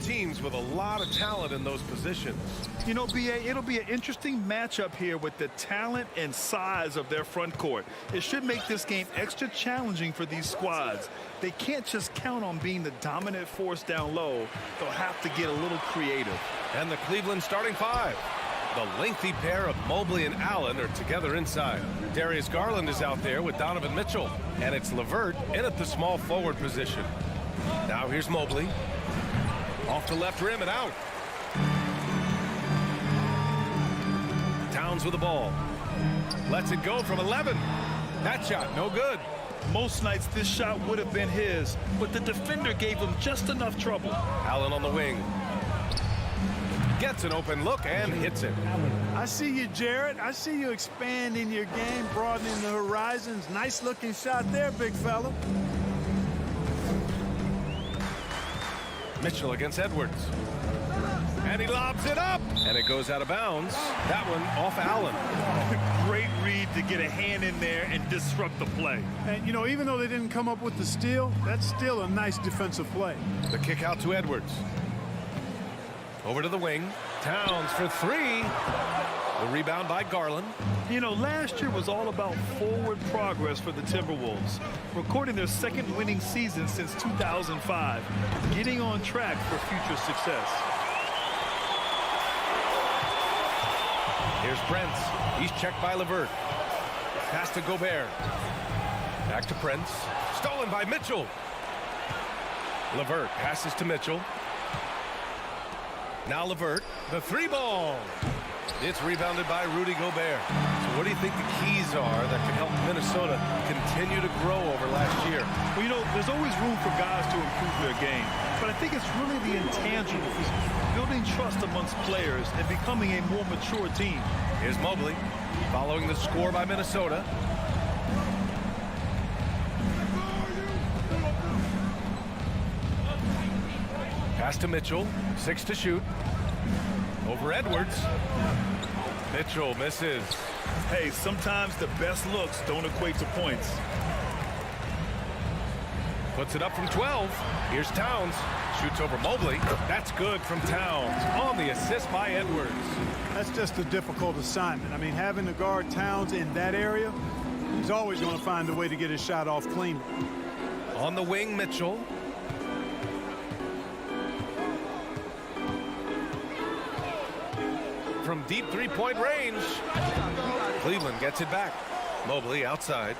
teams with a lot of talent in those positions. You know, B.A., it'll be an interesting matchup here with the talent and size of their front court. It should make this game extra challenging for these squads. They can't just count on being the dominant force down low. They'll have to get a little creative. And the Cleveland starting five. The lengthy pair of Mobley and Allen are together inside. Darius Garland is out there with Donovan Mitchell. And it's LeVert in at the small forward position. Now here's Mobley. Off to left rim and out. Towns with the ball. Lets it go from 11. That shot, no good. Most nights this shot would have been his, but the defender gave him just enough trouble. Allen on the wing. Gets an open look and hits it. I see you, Jarrett. I see you expanding your game, broadening the horizons. Nice looking shot there, big fella. Mitchell against Edwards. And he lobs it up. And it goes out of bounds. That one off Allen. Great read to get a hand in there and disrupt the play. And, you know, even though they didn't come up with the steal, that's still a nice defensive play. The kick out to Edwards. Over to the wing. Towns for three. The rebound by Garland. You know, last year was all about forward progress for the Timberwolves, recording their second winning season since 2005, getting on track for future success. Here's Prince. He's checked by LeVert. Pass to Gobert. Back to Prince. Stolen by Mitchell. LeVert passes to Mitchell. Now LeVert. The three ball. It's rebounded by Rudy Gobert. So what do you think the keys are that can help Minnesota continue to grow over last year? Well, you know, there's always room for guys to improve their game. But I think it's really the intangibles, building trust amongst players and becoming a more mature team. Here's Mobley, following the score by Minnesota. Pass to Mitchell, 6 to shoot. Over Edwards. Mitchell misses. Hey, sometimes the best looks don't equate to points. Puts it up from 12. Here's Towns. Shoots over Mobley. That's good from Towns. On the assist by Edwards. That's just a difficult assignment. I mean, having to guard Towns in that area, he's always going to find a way to get his shot off cleanly. On the wing, Mitchell. From deep three-point range. Cleveland gets it back. Mobley outside.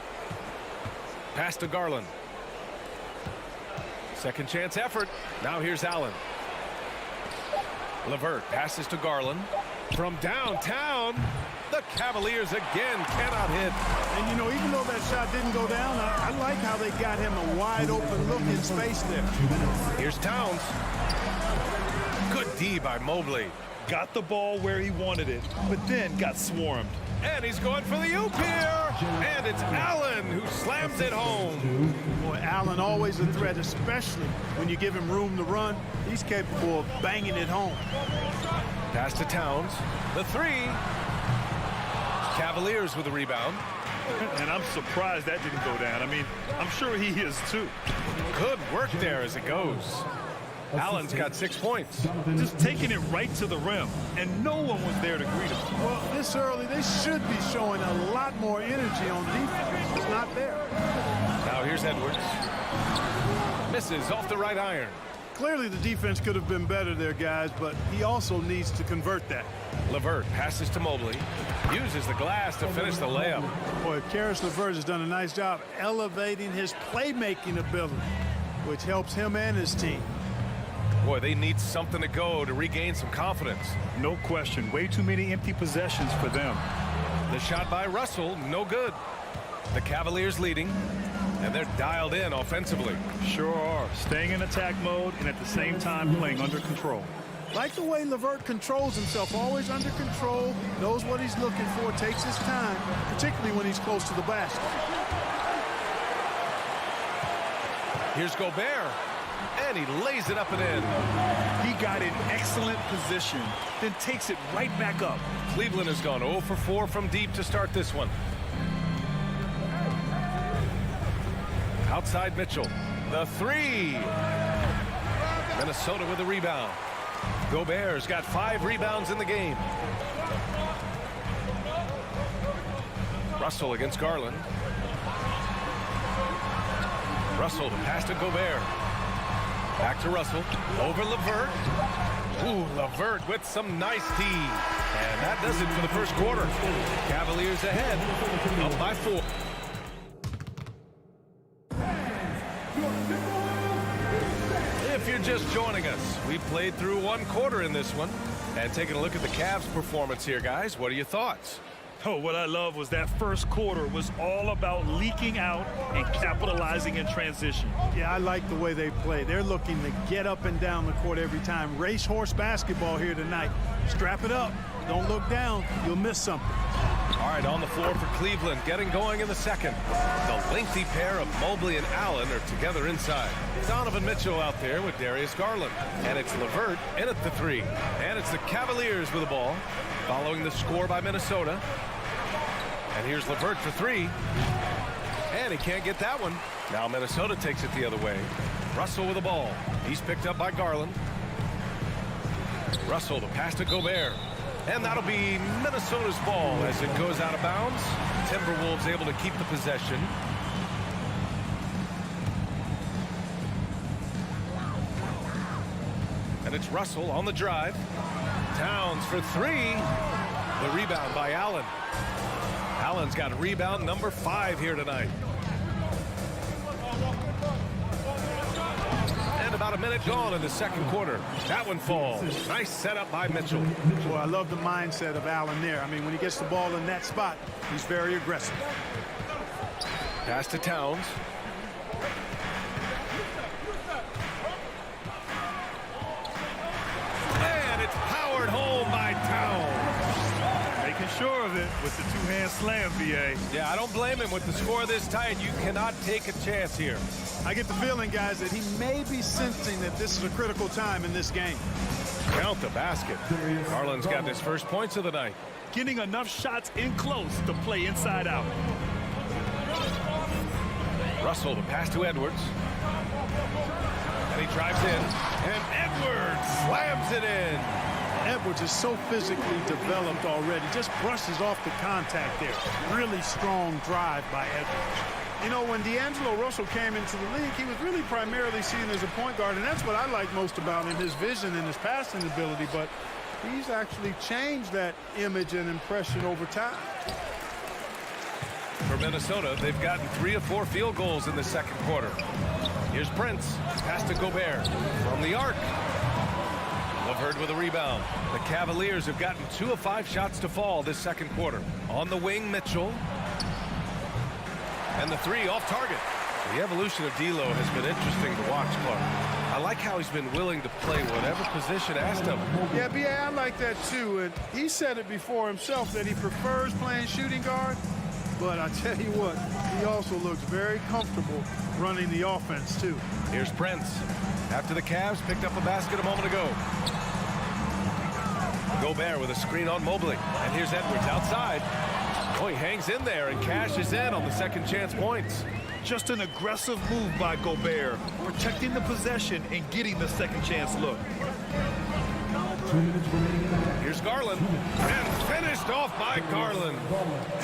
Pass to Garland. Second chance effort. Now here's Allen. LeVert passes to Garland. From downtown, the Cavaliers again cannot hit. And, you know, even though that shot didn't go down, I like how they got him a wide-open look in space there. Here's Towns. Good D by Mobley. Got the ball where he wanted it, but then got swarmed. And he's going for the oop here. And it's Allen who slams it home. Boy, Allen always a threat, especially when you give him room to run. He's capable of banging it home. Pass to Towns. The three. Cavaliers with the rebound. And I'm surprised that didn't go down. I mean, I'm sure he is too. Good work there as it goes. Allen's got 6 points. Just taking it right to the rim, and no one was there to greet him. Well, this early, they should be showing a lot more energy on defense. It's not there. Now here's Edwards. Misses off the right iron. Clearly the defense could have been better there, guys, but he also needs to convert that. LeVert passes to Mobley. Uses the glass to finish the layup. Boy, Karis LeVert has done a nice job elevating his playmaking ability, which helps him and his team. Boy, they need something to go to regain some confidence. No question. Way too many empty possessions for them. The shot by Russell, no good. The Cavaliers leading, and they're dialed in offensively. Sure are. Staying in attack mode and at the same time playing under control. Like the way LeVert controls himself, always under control, knows what he's looking for, takes his time, particularly when he's close to the basket. Here's Gobert. And he lays it up and in. He got in excellent position, then takes it right back up. Cleveland has gone 0 for 4 from deep to start this one. Outside Mitchell. The three. Minnesota with a rebound. Gobert's got 5 rebounds in the game. Russell against Garland. Russell, the pass to Gobert. Back to Russell. Over LeVert. Ooh, LeVert with some nice D. And that does it for the first quarter. Cavaliers ahead, up by 4. If you're just joining us, we played through 1 quarter in this one. And taking a look at the Cavs' performance here, guys, what are your thoughts? Oh, what I love was that first quarter was all about leaking out and capitalizing in transition. Yeah, I like the way they play. They're looking to get up and down the court every time. Racehorse basketball here tonight. Strap it up. Don't look down. You'll miss something. All right, on the floor for Cleveland, getting going in the second. The lengthy pair of Mobley and Allen are together inside. Donovan Mitchell out there with Darius Garland. And it's LeVert in at the 3. And it's the Cavaliers with the ball, following the score by Minnesota. And here's LeVert for 3. And he can't get that one. Now Minnesota takes it the other way. Russell with the ball. He's picked up by Garland. Russell, the pass to Gobert. And that'll be Minnesota's ball as it goes out of bounds. Timberwolves able to keep the possession. And it's Russell on the drive. Towns for 3. The rebound by Allen. Allen's got rebound number 5 here tonight. And about a minute gone in the second quarter. That one falls. Nice setup by Mitchell. Boy, I love the mindset of Allen there. I mean, when he gets the ball in that spot, he's very aggressive. Pass to Towns. And it's powered home by Towns. Making sure of it with the 2-hand slam, VA. Yeah, I don't blame him with the score this tight. You cannot take a chance here. I get the feeling, guys, that he may be sensing that this is a critical time in this game. Count the basket. Garland's got his first points of the night. Getting enough shots in close to play inside out. Russell, the pass to Edwards. And he drives in. And Edwards slams it in. Edwards is so physically developed already. Just brushes off the contact there. Really strong drive by Edwards. You know, when D'Angelo Russell came into the league, he was really primarily seen as a point guard, and that's what I like most about him, his vision and his passing ability, but he's actually changed that image and impression over time. For Minnesota, they've gotten 3 of 4 field goals in the second quarter. Here's Prince, pass to Gobert from the arc. LeVert with a rebound. The Cavaliers have gotten 2 of 5 shots to fall this second quarter. On the wing, Mitchell. And the 3 off target. The evolution of D'Lo has been interesting to watch, Clark. I like how he's been willing to play whatever position asked of him. Yeah, B.A., I like that too. And he said it before himself that he prefers playing shooting guard. But I tell you what, he also looks very comfortable running the offense too. Here's Prince. After the Cavs picked up a basket a moment ago. Gobert with a screen on Mobley. And here's Edwards outside. Oh, he hangs in there and cashes in on the second chance points. Just an aggressive move by Gobert, protecting the possession and getting the second chance look. Here's Garland. And finished off by Garland.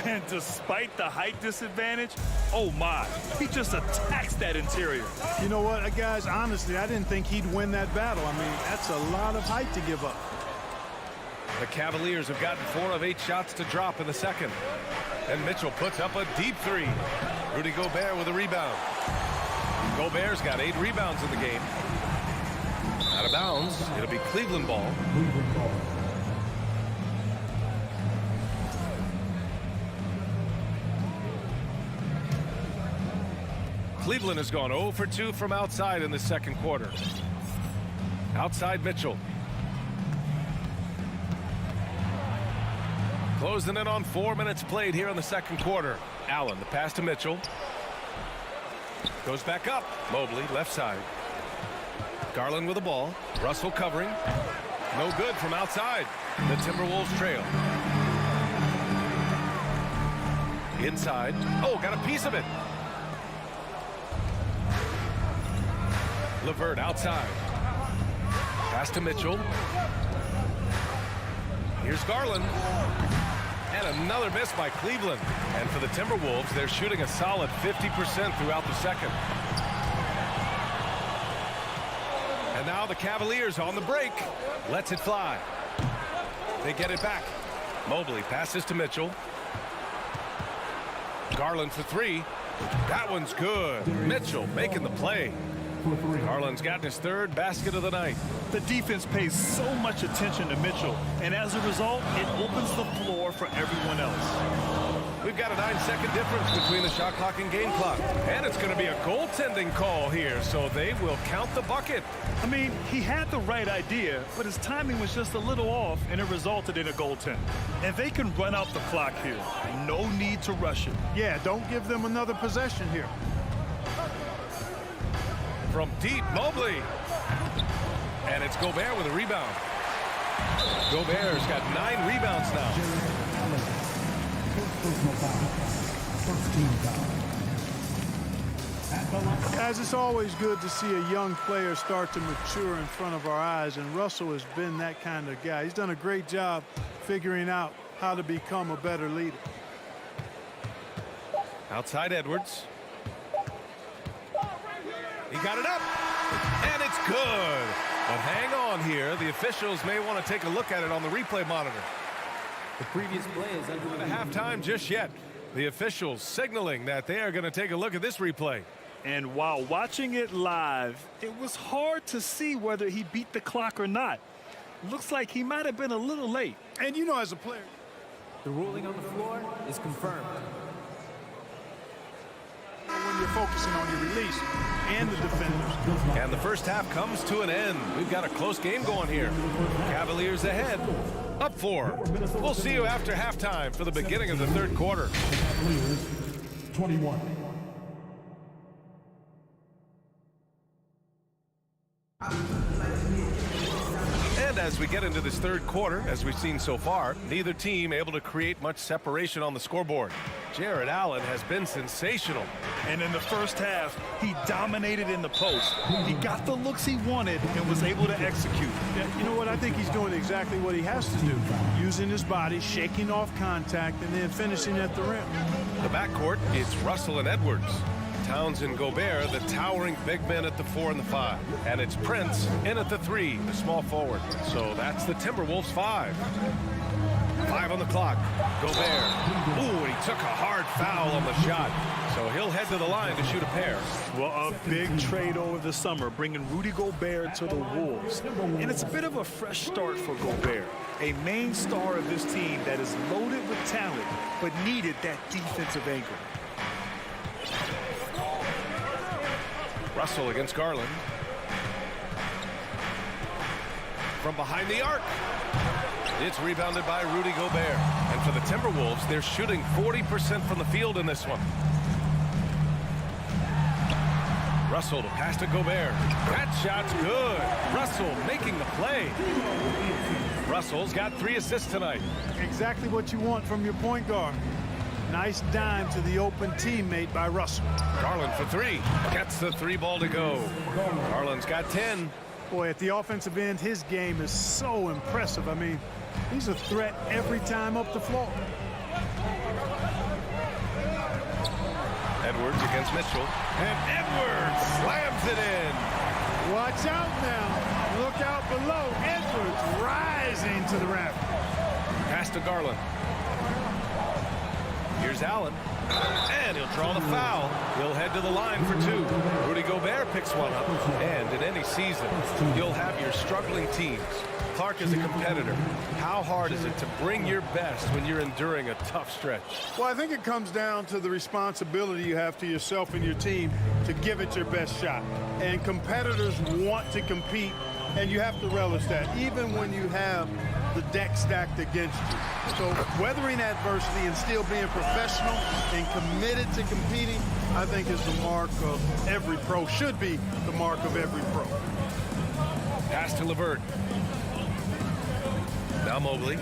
And despite the height disadvantage, oh my, he just attacks that interior. You know what, guys, honestly, I didn't think he'd win that battle. I mean, that's a lot of height to give up. The Cavaliers have gotten 4 of 8 shots to drop in the second. And Mitchell puts up a deep 3. Rudy Gobert with a rebound. Gobert's got 8 rebounds in the game. Out of bounds. It'll be Cleveland ball. Cleveland has gone 0 for 2 from outside in the second quarter. Outside Mitchell. Closing in on 4 minutes played here in the second quarter. Allen, the pass to Mitchell. Goes back up. Mobley, left side. Garland with the ball. Russell covering. No good from outside. The Timberwolves trail. Inside. Oh, got a piece of it. LeVert outside. Pass to Mitchell. Here's Garland. And another miss by Cleveland. And for the Timberwolves, they're shooting a solid 50% throughout the second. And now the Cavaliers on the break. Lets it fly. They get it back. Mobley passes to Mitchell. Garland for three. That one's good. Mitchell making the play. Garland's gotten his third basket of the night. The defense pays so much attention to Mitchell, and as a result, it opens the floor for everyone else. We've got a 9-second difference between the shot clock and game clock. And it's going to be a goaltending call here, so they will count the bucket. I mean, he had the right idea, but his timing was just a little off, and it resulted in a goaltend. And they can run out the clock here. No need to rush it. Yeah, don't give them another possession here. From deep, Mobley. And it's Gobert with a rebound. Gobert's got 9 rebounds now. Guys, it's always good to see a young player start to mature in front of our eyes, and Russell has been that kind of guy. He's done a great job figuring out how to become a better leader. Outside Edwards. He got it up, and it's good. But hang on here. The officials may want to take a look at it on the replay monitor. The previous play is under At halftime just yet. The officials signaling that they are going to take a look at this replay. And while watching it live, it was hard to see whether he beat the clock or not. Looks like he might have been a little late. And you know, as a player, the ruling on the floor is confirmed. when you're focusing on your release and the defenders. And the first half comes to an end. We've got a close game going here. Cavaliers ahead, up 4. We'll see you after halftime for the beginning of the third quarter. Cavaliers 21. And as we get into this third quarter, as we've seen so far, neither team able to create much separation on the scoreboard. Jared Allen has been sensational. And in the first half, he dominated in the post. He got the looks he wanted and was able to execute. Yeah, you know what? I think he's doing exactly what he has to do. Using his body, shaking off contact, and then finishing at the rim. The backcourt, it's Russell and Edwards. Towns and Gobert, the towering big men at the 4 and the 5. And it's Prince in at the 3, the small forward. So that's the Timberwolves 5. 5 on the clock. Gobert. Ooh, he took a hard foul on the shot. So he'll head to the line to shoot a pair. Well, a big trade over the summer, bringing Rudy Gobert to the Wolves. And it's a bit of a fresh start for Gobert, a main star of this team that is loaded with talent, but needed that defensive anchor. Russell against Garland. From behind the arc. It's rebounded by Rudy Gobert. And for the Timberwolves, they're shooting 40% from the field in this one. Russell to pass to Gobert. That shot's good. Russell making the play. Russell's got 3 assists tonight. Exactly what you want from your point guard. Nice dime to the open teammate by Russell. Garland for 3. Gets the 3 ball to go. Garland's got 10. Boy, at the offensive end, his game is so impressive. I mean, he's a threat every time up the floor. Edwards against Mitchell. And Edwards slams it in. Watch out now. Look out below. Edwards rising to the raft. Pass to Garland. Here's Allen. And he'll draw the foul. He'll head to the line for 2. Rudy Gobert picks one up. And in any season, you'll have your struggling teams. Clark is a competitor. How hard is it to bring your best when you're enduring a tough stretch? Well, I think it comes down to the responsibility you have to yourself and your team to give it your best shot. And competitors want to compete, and you have to relish that, even when you have the deck stacked against you. So weathering adversity and still being professional and committed to competing, I think is the mark of every pro, should be the mark of every pro. Pass to LeVert. Now Mobley.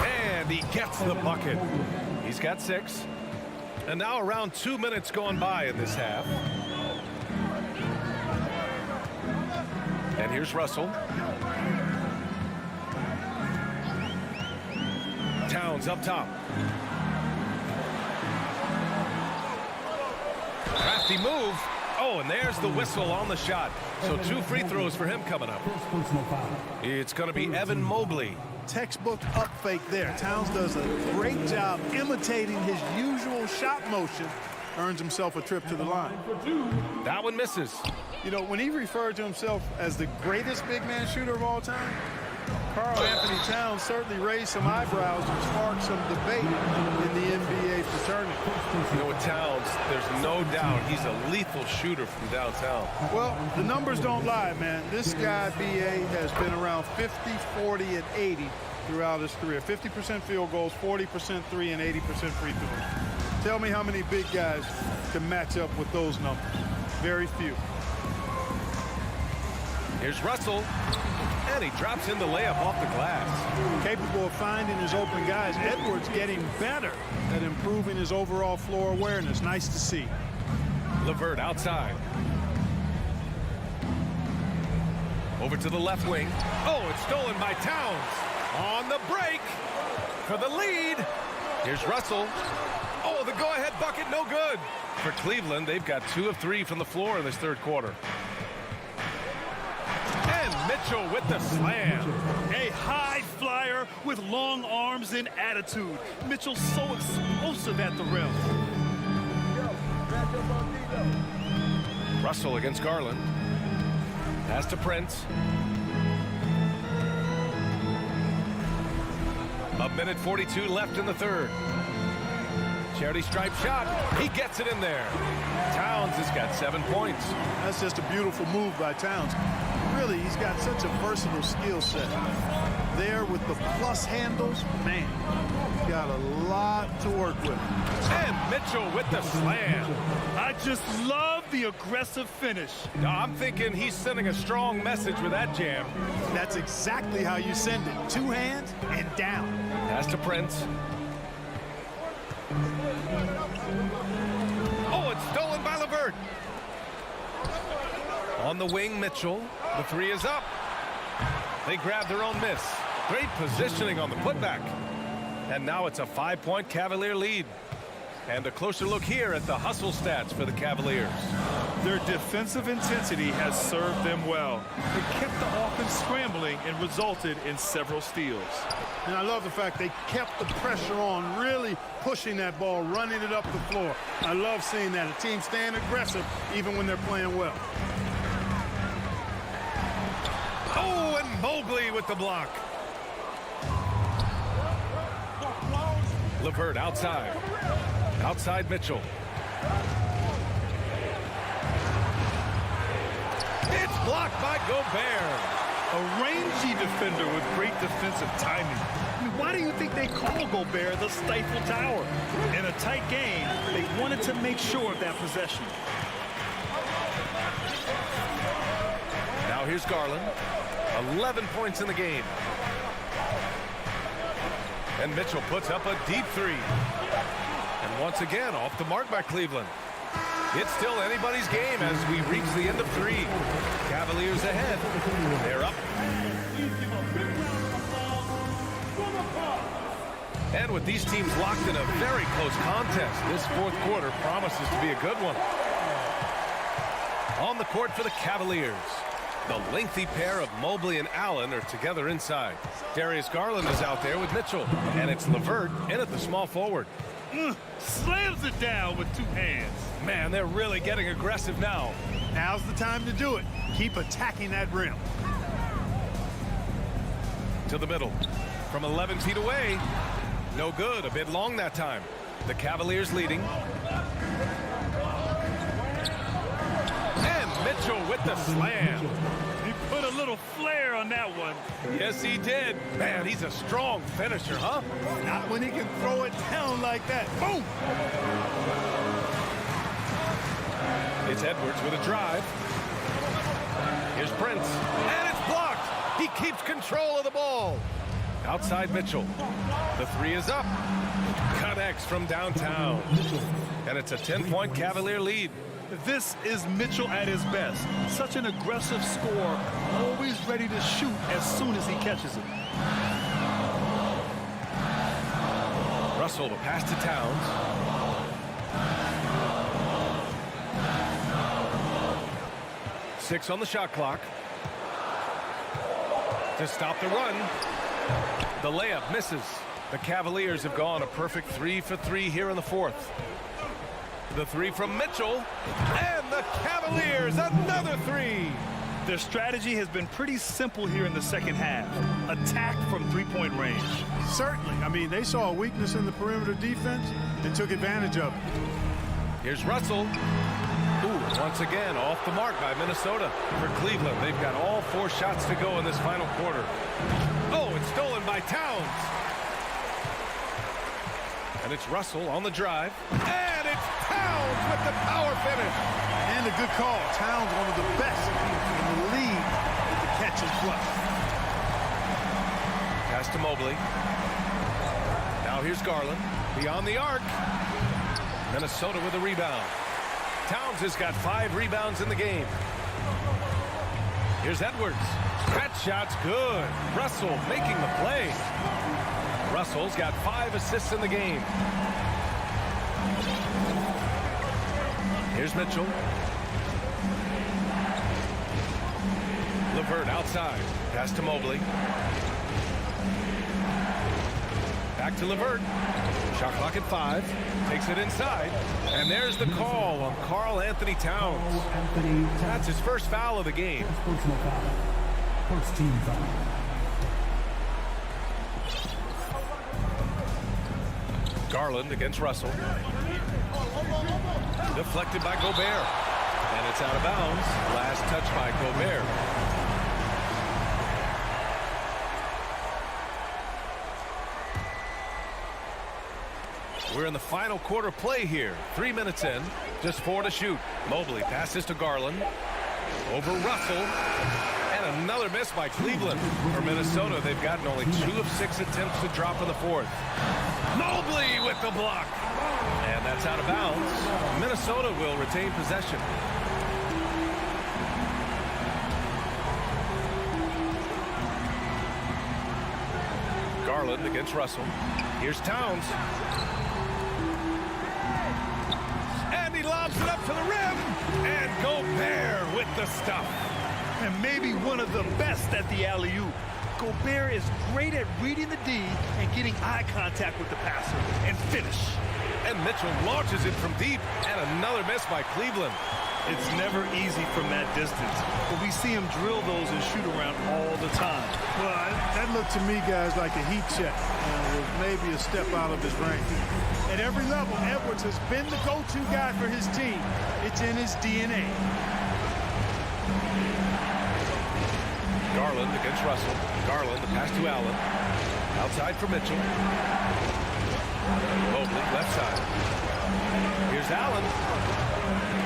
And he gets the bucket. He's got 6. And now around 2 minutes going by in this half. And here's Russell. Towns up top. Crafty move. Oh, and there's the whistle on the shot. So 2 free throws for him coming up. It's going to be Evan Mobley. Textbook up fake there. Towns does a great job imitating his usual shot motion. Earns himself a trip to the line. That one misses. You know, when he referred to himself as the greatest big man shooter of all time, Karl Anthony Towns certainly raised some eyebrows and sparked some debate in the NBA fraternity. You know, with Towns, there's no doubt he's a lethal shooter from downtown. Well, the numbers don't lie, man. This guy, B.A., has been around 50, 40, and 80 throughout his career. 50% field goals, 40% three, and 80% free throws. Tell me how many big guys can match up with those numbers. Very few. Here's Russell. And he drops in the layup off the glass. Capable of finding his open guys. Edwards getting better at improving his overall floor awareness. Nice to see. LeVert outside. Over to the left wing. Oh, it's stolen by Towns. On the break for the lead. Here's Russell. Oh, the go-ahead bucket, no good. For Cleveland, they've got 2 of 3 from the floor in this third quarter. And Mitchell with the slam. A high flyer with long arms and attitude. Mitchell's so explosive at the rim. Russell against Garland. Pass to Prince. A minute 42 left in the third. Charity stripe shot. He gets it in there. Towns has got 7 points. That's just a beautiful move by Towns. Really, he's got such a versatile skill set. There with the plus handles, man, he's got a lot to work with. And Mitchell with the slam. I just love the aggressive finish. Now, I'm thinking he's sending a strong message with that jam. That's exactly how you send it. 2 hands and down. Pass to Prince. Oh, it's stolen by LeVert. On the wing, Mitchell. The 3 is up. They grab their own miss. Great positioning on the putback. And now it's a 5-point Cavalier lead. And a closer look here at the hustle stats for the Cavaliers. Their defensive intensity has served them well. They kept the offense scrambling and resulted in several steals. And I love the fact they kept the pressure on, really pushing that ball, running it up the floor. I love seeing that. A team staying aggressive even when they're playing well. Oh, and Mobley with the block. LeVert outside. Outside Mitchell. It's blocked by Gobert. A rangy defender with great defensive timing. I mean, why do you think they call Gobert the Stifle Tower? In a tight game, they wanted to make sure of that possession. Now here's Garland. 11 points in the game. And Mitchell puts up a deep 3. And once again, off the mark by Cleveland. It's still anybody's game as we reach the end of 3. Cavaliers ahead. They're up. And with these teams locked in a very close contest, this fourth quarter promises to be a good one. On the court for the Cavaliers. The lengthy pair of Mobley and Allen are together inside. Darius Garland is out there with Mitchell. And it's LeVert in at the small forward. Slams it down with 2 hands. Man, they're really getting aggressive now. Now's the time to do it. Keep attacking that rim. To the middle. From 11 feet away. No good. A bit long that time. The Cavaliers leading. And Mitchell with the slam. He put a little flair on that one. Yes, he did. Man, he's a strong finisher, huh? Not when he can throw it down like that. Boom! It's Edwards with a drive. Here's Prince. And it's blocked. He keeps control of the ball. Outside Mitchell. The three is up. Connects from downtown. And it's a 10-point Cavalier lead. This is Mitchell at his best. Such an aggressive scorer, always ready to shoot as soon as he catches it. Russell to pass to Towns. Six on the shot clock. To stop the run. The layup misses. The Cavaliers have gone a perfect 3 for 3 here in the fourth. The three from Mitchell. And the Cavaliers, another three. Their strategy has been pretty simple here in the second half. Attack from three-point range. Certainly. I mean, they saw a weakness in the perimeter defense and took advantage of it. Here's Russell. Ooh, once again, off the mark by Minnesota. For Cleveland, they've got all 4 shots to go in this final quarter. Oh, it's stolen by Towns. And it's Russell on the drive. And it's Towns with the power finish. And a good call. Towns, one of the best in the league with the catch and flush. Pass to Mobley. Now here's Garland. Beyond the arc. Minnesota with a rebound. Towns has got 5 rebounds in the game. Here's Edwards. That shot's good. Russell making the play. Russell's got 5 assists in the game. Here's Mitchell. LeVert outside. Pass to Mobley. Back to LeVert. Shot clock at 5. Takes it inside. And there's the call on Karl Anthony Towns. That's his first foul of the game. Personal foul. First team foul. Garland against Russell. Deflected by Gobert. And it's out of bounds. Last touch by Gobert. We're in the final quarter play here. 3 minutes in. Just 4 to shoot. Mobley passes to Garland. Over Russell. And another miss by Cleveland. For Minnesota, they've gotten only 2 of 6 attempts to drop in the fourth. Mobley with the block. And that's out of bounds. Minnesota will retain possession. Garland against Russell. Here's Towns. And he lobs it up to the rim. And Gobert with the stuff. And maybe one of the best at the alley-oop. Gobert is great at reading the D and getting eye contact with the passer and finish. And Mitchell launches it from deep. And another miss by Cleveland. It's never easy from that distance, but we see him drill those and shoot around all the time. Well, that looked to me, guys, like a heat check. Was maybe a step out of his range. At every level, Edwards has been the go-to guy for his team. It's in his DNA. Garland against Russell. Garland, the pass to Allen. Outside for Mitchell. Mobley, left side. Here's Allen.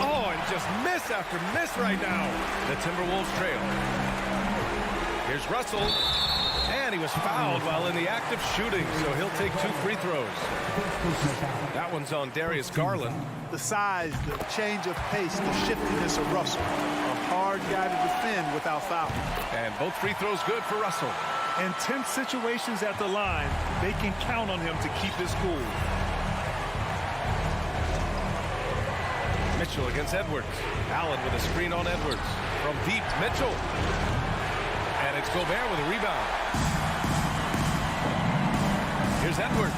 Oh, and just miss after miss right now. The Timberwolves trail. Here's Russell. And he was fouled while in the act of shooting, so he'll take 2 free throws. That one's on Darius Garland. The size, the change of pace, the shiftiness of Russell. A hard guy to defend without foul. And both free throws good for Russell. In tense situations at the line, they can count on him to keep his cool. Mitchell against Edwards. Allen with a screen on Edwards. From deep, Mitchell. And it's Gobert with a rebound. Here's Edwards.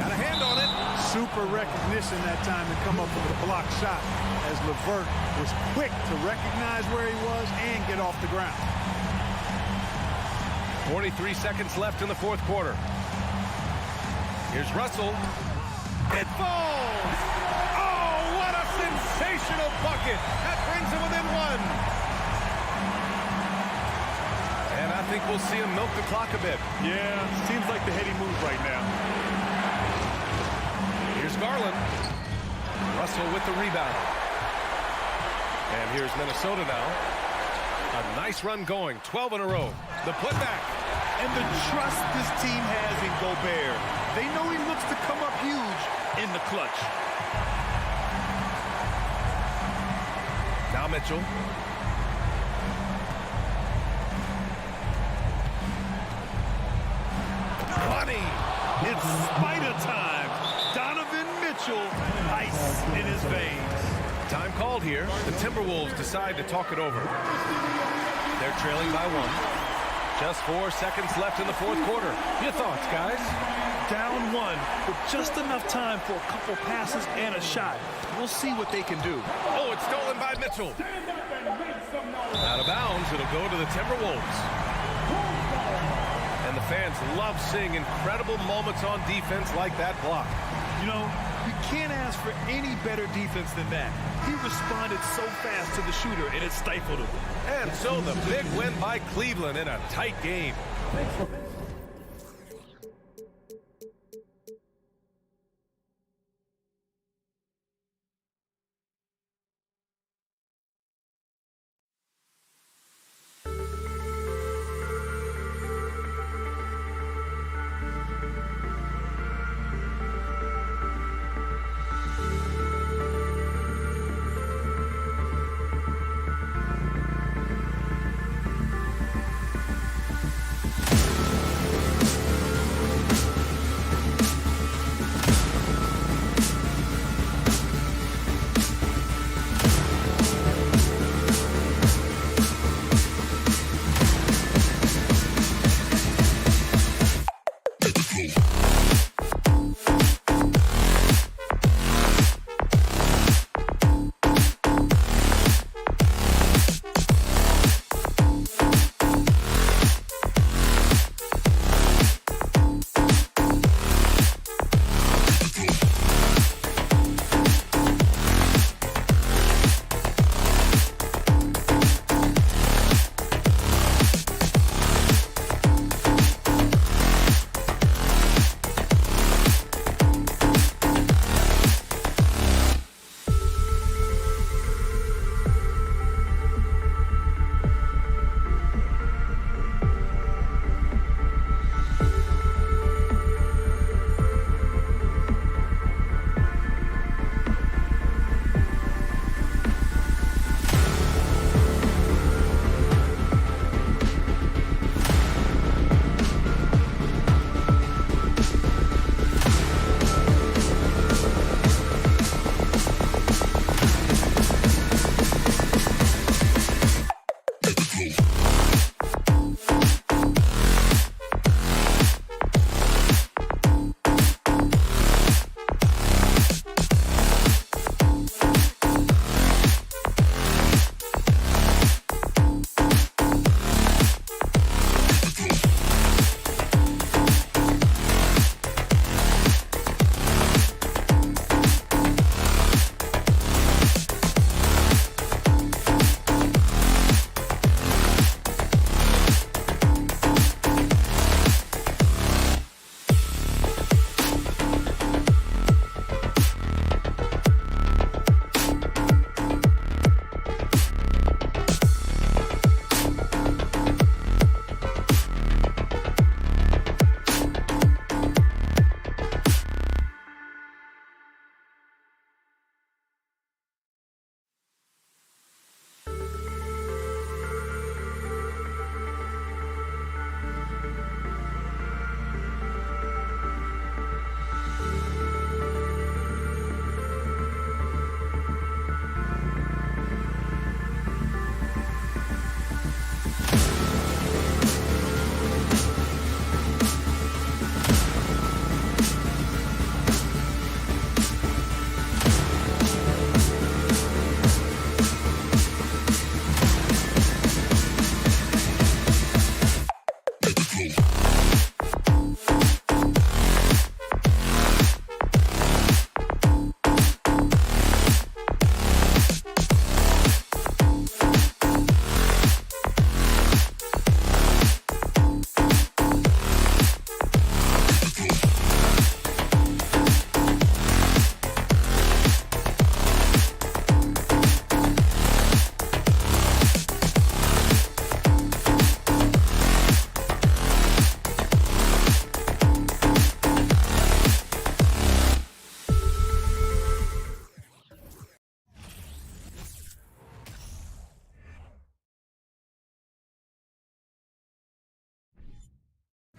Got a hand on it. Super recognition that time to come up with a block shot as LeVert was quick to recognize where he was and get off the ground. 43 seconds left in the fourth quarter. Here's Russell. It falls! Oh, what a sensational bucket! That brings him within 1. And I think we'll see him milk the clock a bit. Yeah, seems like the heady move right now. Here's Garland. Russell with the rebound. And here's Minnesota now. A nice run going, 12 in a row. The putback. and the trust this team has in Gobert. They know he looks to come up huge in the clutch. Now Mitchell. Money. It's spider time. Donovan Mitchell, ice in his veins. Time called here. The Timberwolves decide to talk it over. They're trailing by 1. Just 4 seconds left in the fourth quarter. Your thoughts, guys? Down 1 with just enough time for a couple passes and a shot. We'll see what they can do. Oh, it's stolen by Mitchell. Out of bounds, it'll go to the Timberwolves. And the fans love seeing incredible moments on defense like that block. You know, you can't ask for any better defense than that. He responded so fast to the shooter, and it stifled him. And so the big win by Cleveland in a tight game.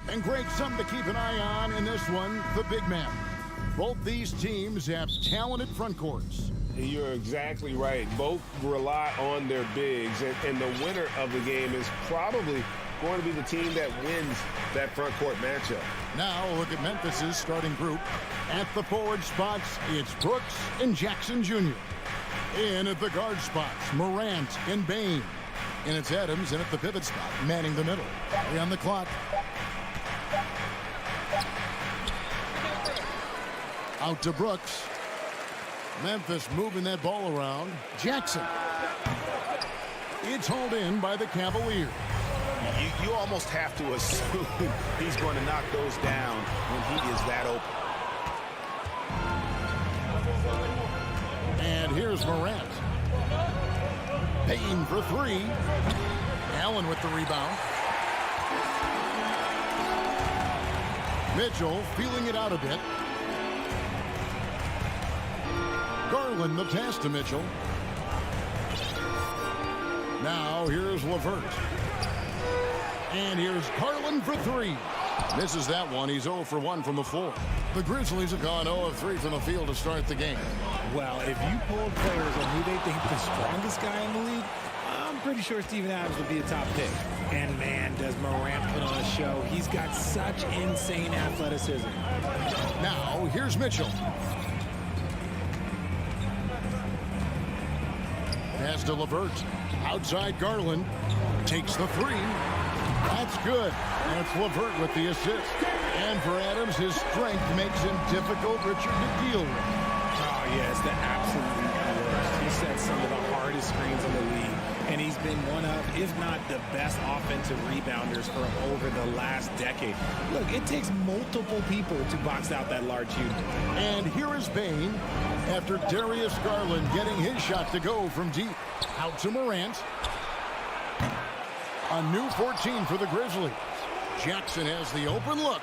And Greg, something to keep an eye on in this one, the big man. Both these teams have talented front courts. You're exactly right. Both rely on their bigs, and the winner of the game is probably going to be the team that wins that front court matchup. Now look at Memphis's starting group. At the forward spots, it's Brooks and Jackson Jr. In at the guard spots, Morant and Bain. And it's Adams in at the pivot spot, manning the middle. 3 on the clock. Out to Brooks. Memphis moving that ball around. Jackson. It's hauled in by the Cavaliers. You almost have to assume he's going to knock those down when he is that open. And here's Morant. Payne for 3. Allen with the rebound. Mitchell feeling it out a bit. Garland the pass to Mitchell. Now here's LeVert. And here's Garland for 3. Misses that one. He's 0 for 1 from the floor. The Grizzlies have gone 0 of 3 from the field to start the game. Well, if you pulled players on who they think the strongest guy in the league, I'm pretty sure Steven Adams would be a top pick. And man, does Morant put on a show. He's got such insane athleticism. Now here's Mitchell. Pass to LeVert. Outside Garland. Takes the 3. That's good. And it's LeVert with the assist. And for Adams, his strength makes him difficult, Richard, to deal with. Oh, yeah, it's the absolute worst. He sets some of the hardest screens in the league. And he's been one of, if not the best offensive rebounders for him over the last decade. Look, it takes multiple people to box out that large unit. And here is Bain after Darius Garland getting his shot to go from deep. Out to Morant. A new 14 for the Grizzlies. Jackson has the open look.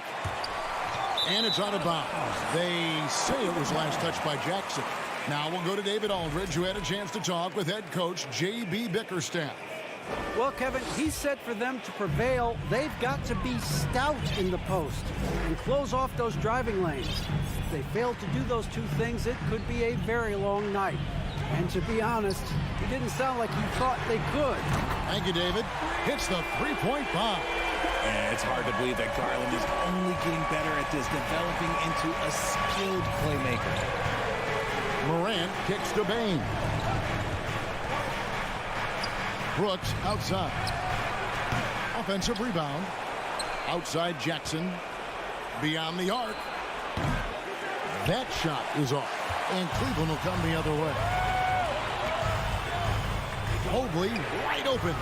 And it's out of bounds. They say it was last touched by Jackson. Now we'll go to David Aldridge, who had a chance to talk with head coach J.B. Bickerstaff. Well, Kevin, he said for them to prevail, they've got to be stout in the post and close off those driving lanes. If they fail to do those two things, it could be a very long night. And to be honest, it didn't sound like he thought they could. Thank you, David. Hits the three-point bomb. Yeah, it's hard to believe that Garland is only getting better at this, developing into a skilled playmaker. Morant kicks to Bain. Brooks outside. Offensive rebound. Outside Jackson. Beyond the arc. That shot is off. And Cleveland will come the other way. Mobley wide open.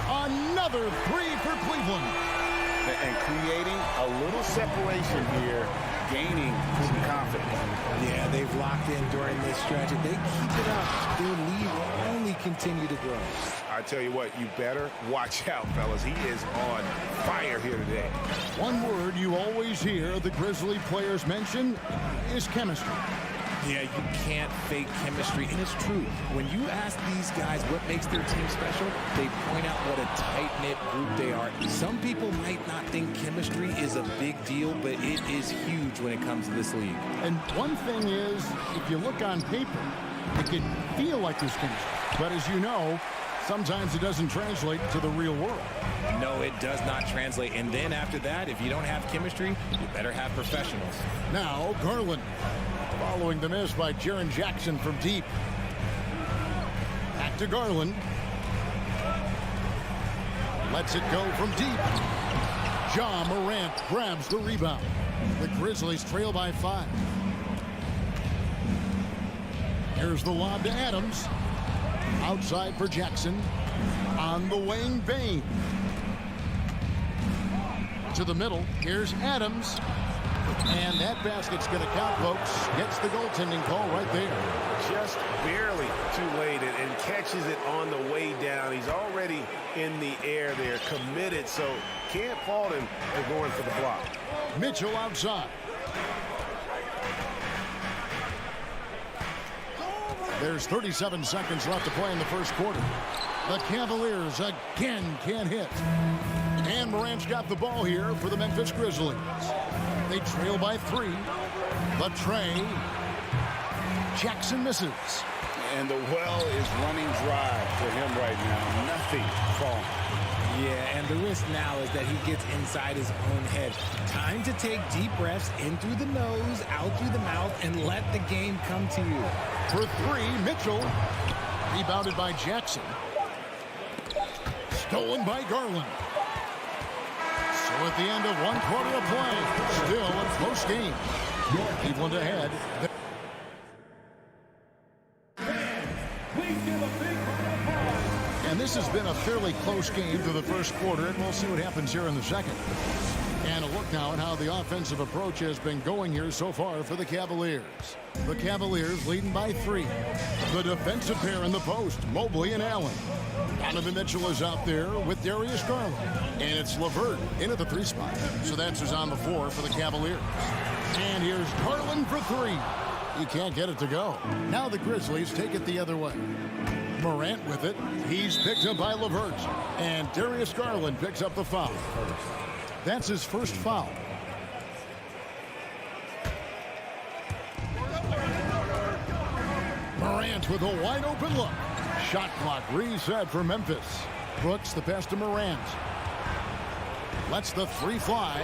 Another 3 for Cleveland. And creating a little separation here, gaining some confidence. Yeah, they've locked in during this stretch. If they keep it up, their lead will only continue to grow. I tell you what, you better watch out, fellas. He is on fire here today. One word you always hear the Grizzly players mention is chemistry. Yeah, you can't fake chemistry, and it's true. When you ask these guys what makes their team special, they point out what a tight-knit group they are. Some people might not think chemistry is a big deal, but it is huge when it comes to this league. And one thing is, if you look on paper, it can feel like there's chemistry. But as you know, sometimes it doesn't translate to the real world. No, it does not translate. And then after that, if you don't have chemistry, you better have professionals. Now, Garland. Following the miss by Jaren Jackson from deep. Back to Garland. Lets it go from deep. Ja Morant grabs the rebound. The Grizzlies trail by 5. Here's the lob to Adams. Outside for Jackson. On the wing, Bain. To the middle. Here's Adams. And that basket's going to count, folks. Gets the goaltending call right there. Just barely too late and catches it on the way down. He's already in the air there, committed, so can't fault him for going for the block. Mitchell outside. There's 37 seconds left to play in the first quarter. The Cavaliers again can't hit. And Morant's got the ball here for the Memphis Grizzlies. They trail by 3. The tray. Jackson misses. And the well is running dry for him right now. Nothing falling. Yeah, and the risk now is that he gets inside his own head. Time to take deep breaths in through the nose, out through the mouth, and let the game come to you. For 3, Mitchell. Rebounded by Jackson. Stolen by Garland. So at the end of 1 quarter of play, still a close game. Cleveland ahead. And this has been a fairly close game through the first quarter, and we'll see what happens here in the second. And a look now at how the offensive approach has been going here so far for the Cavaliers. The Cavaliers leading by 3. The defensive pair in the post, Mobley and Allen. Donovan Mitchell is out there with Darius Garland. And it's LeVert in at the 3 spot. So that's who's on the floor for the Cavaliers. And here's Garland for 3. You can't get it to go. Now the Grizzlies take it the other way. Morant with it. He's picked up by LeVert. And Darius Garland picks up the foul. That's his first foul. Morant with a wide open look. Shot clock reset for Memphis. Brooks the pass to Morant. Lets the 3 fly.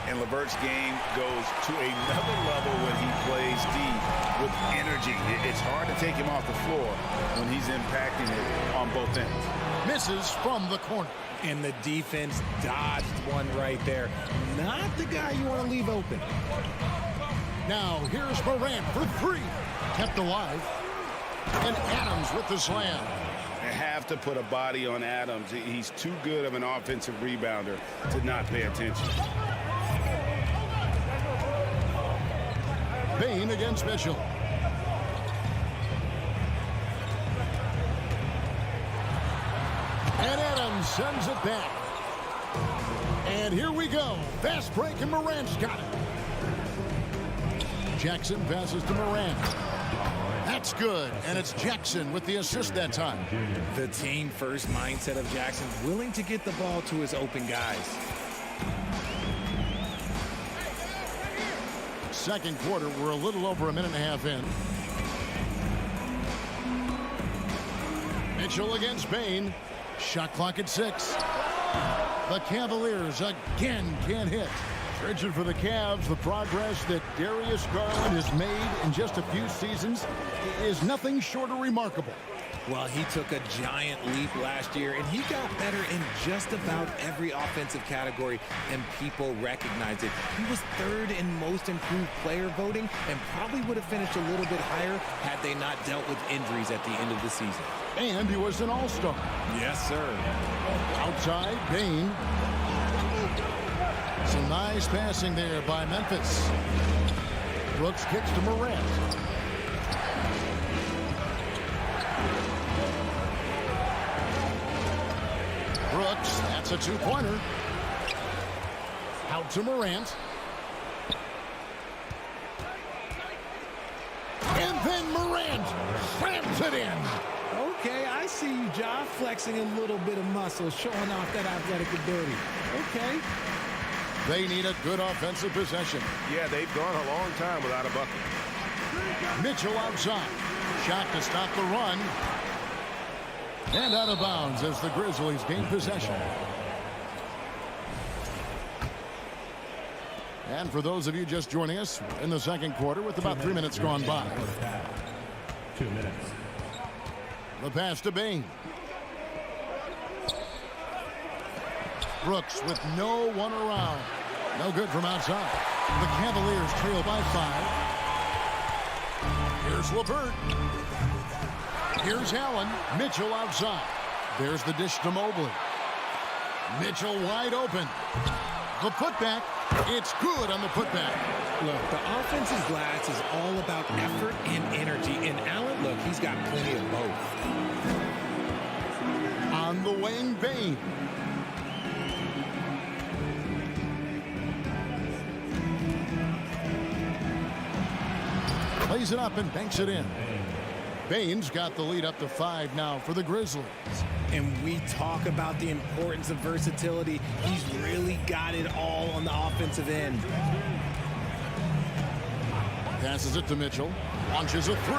And LeVert's game goes to another level when he plays deep with energy. It's hard to take him off the floor when he's impacting it on both ends. Misses from the corner. And the defense dodged one right there. Not the guy you want to leave open. Now here's Morant for 3. Kept alive. And Adams with the slam. They have to put a body on Adams. He's too good of an offensive rebounder to not pay attention. Bain against Mitchell. And Adams sends it back. And here we go. Fast break, and Morant's got it. Jackson passes to Morant. That's good, and it's Jackson with the assist that time. The team-first mindset of Jackson, willing to get the ball to his open guys. Second quarter, we're a little over a minute and a half in. Mitchell against Bain. Shot clock at 6. The Cavaliers again can't hit. Frigid for the Cavs. The progress that Darius Garland has made in just a few seasons is nothing short of remarkable. Well, he took a giant leap last year, and he got better in just about every offensive category, and people recognized it. He was 3rd in most improved player voting and probably would have finished a little bit higher had they not dealt with injuries at the end of the season. And he was an all-star. Yes, sir. Outside, Bain. Some nice passing there by Memphis. Brooks kicks to Morant. Brooks, that's a 2-pointer. Out to Morant. And then Morant slams it in. Okay, I see you, Ja, flexing a little bit of muscle, showing off that athletic ability. Okay. They need a good offensive possession. Yeah, they've gone a long time without a bucket. Mitchell outside. Shot to stop the run. And out of bounds as the Grizzlies gain possession. And for those of you just joining us in the second quarter with about 3 minutes gone by. 2 minutes. The pass to Bain. Brooks with no one around. No good from outside. The Cavaliers trail by 5. Here's LeVert. Here's Allen. Mitchell outside. There's the dish to Mobley. Mitchell wide open. The putback. It's good on the putback. Look, the offensive glass is all about effort and energy. And Allen, look, he's got plenty of both. On the wing, Bain. Plays it up and banks it in. Baines got the lead up to 5 now for the Grizzlies. And we talk about the importance of versatility. He's really got it all on the offensive end. Passes it to Mitchell. Launches a 3.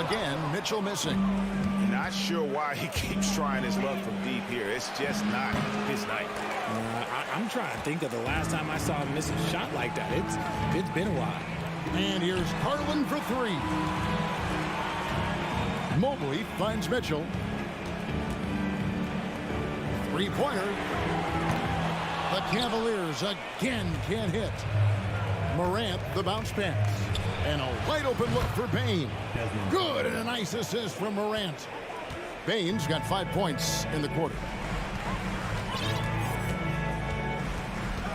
Again, Mitchell missing. Not sure why he keeps trying his luck from deep here. It's just not his night. I'm trying to think of the last time I saw him miss a shot like that. It's been a while. And here's Garland for 3. Mobley finds Mitchell. 3-pointer. The Cavaliers again can't hit. Morant, the bounce pass. And a wide open look for Bain. Good, and a nice assist from Morant. Baines got 5 points in the quarter.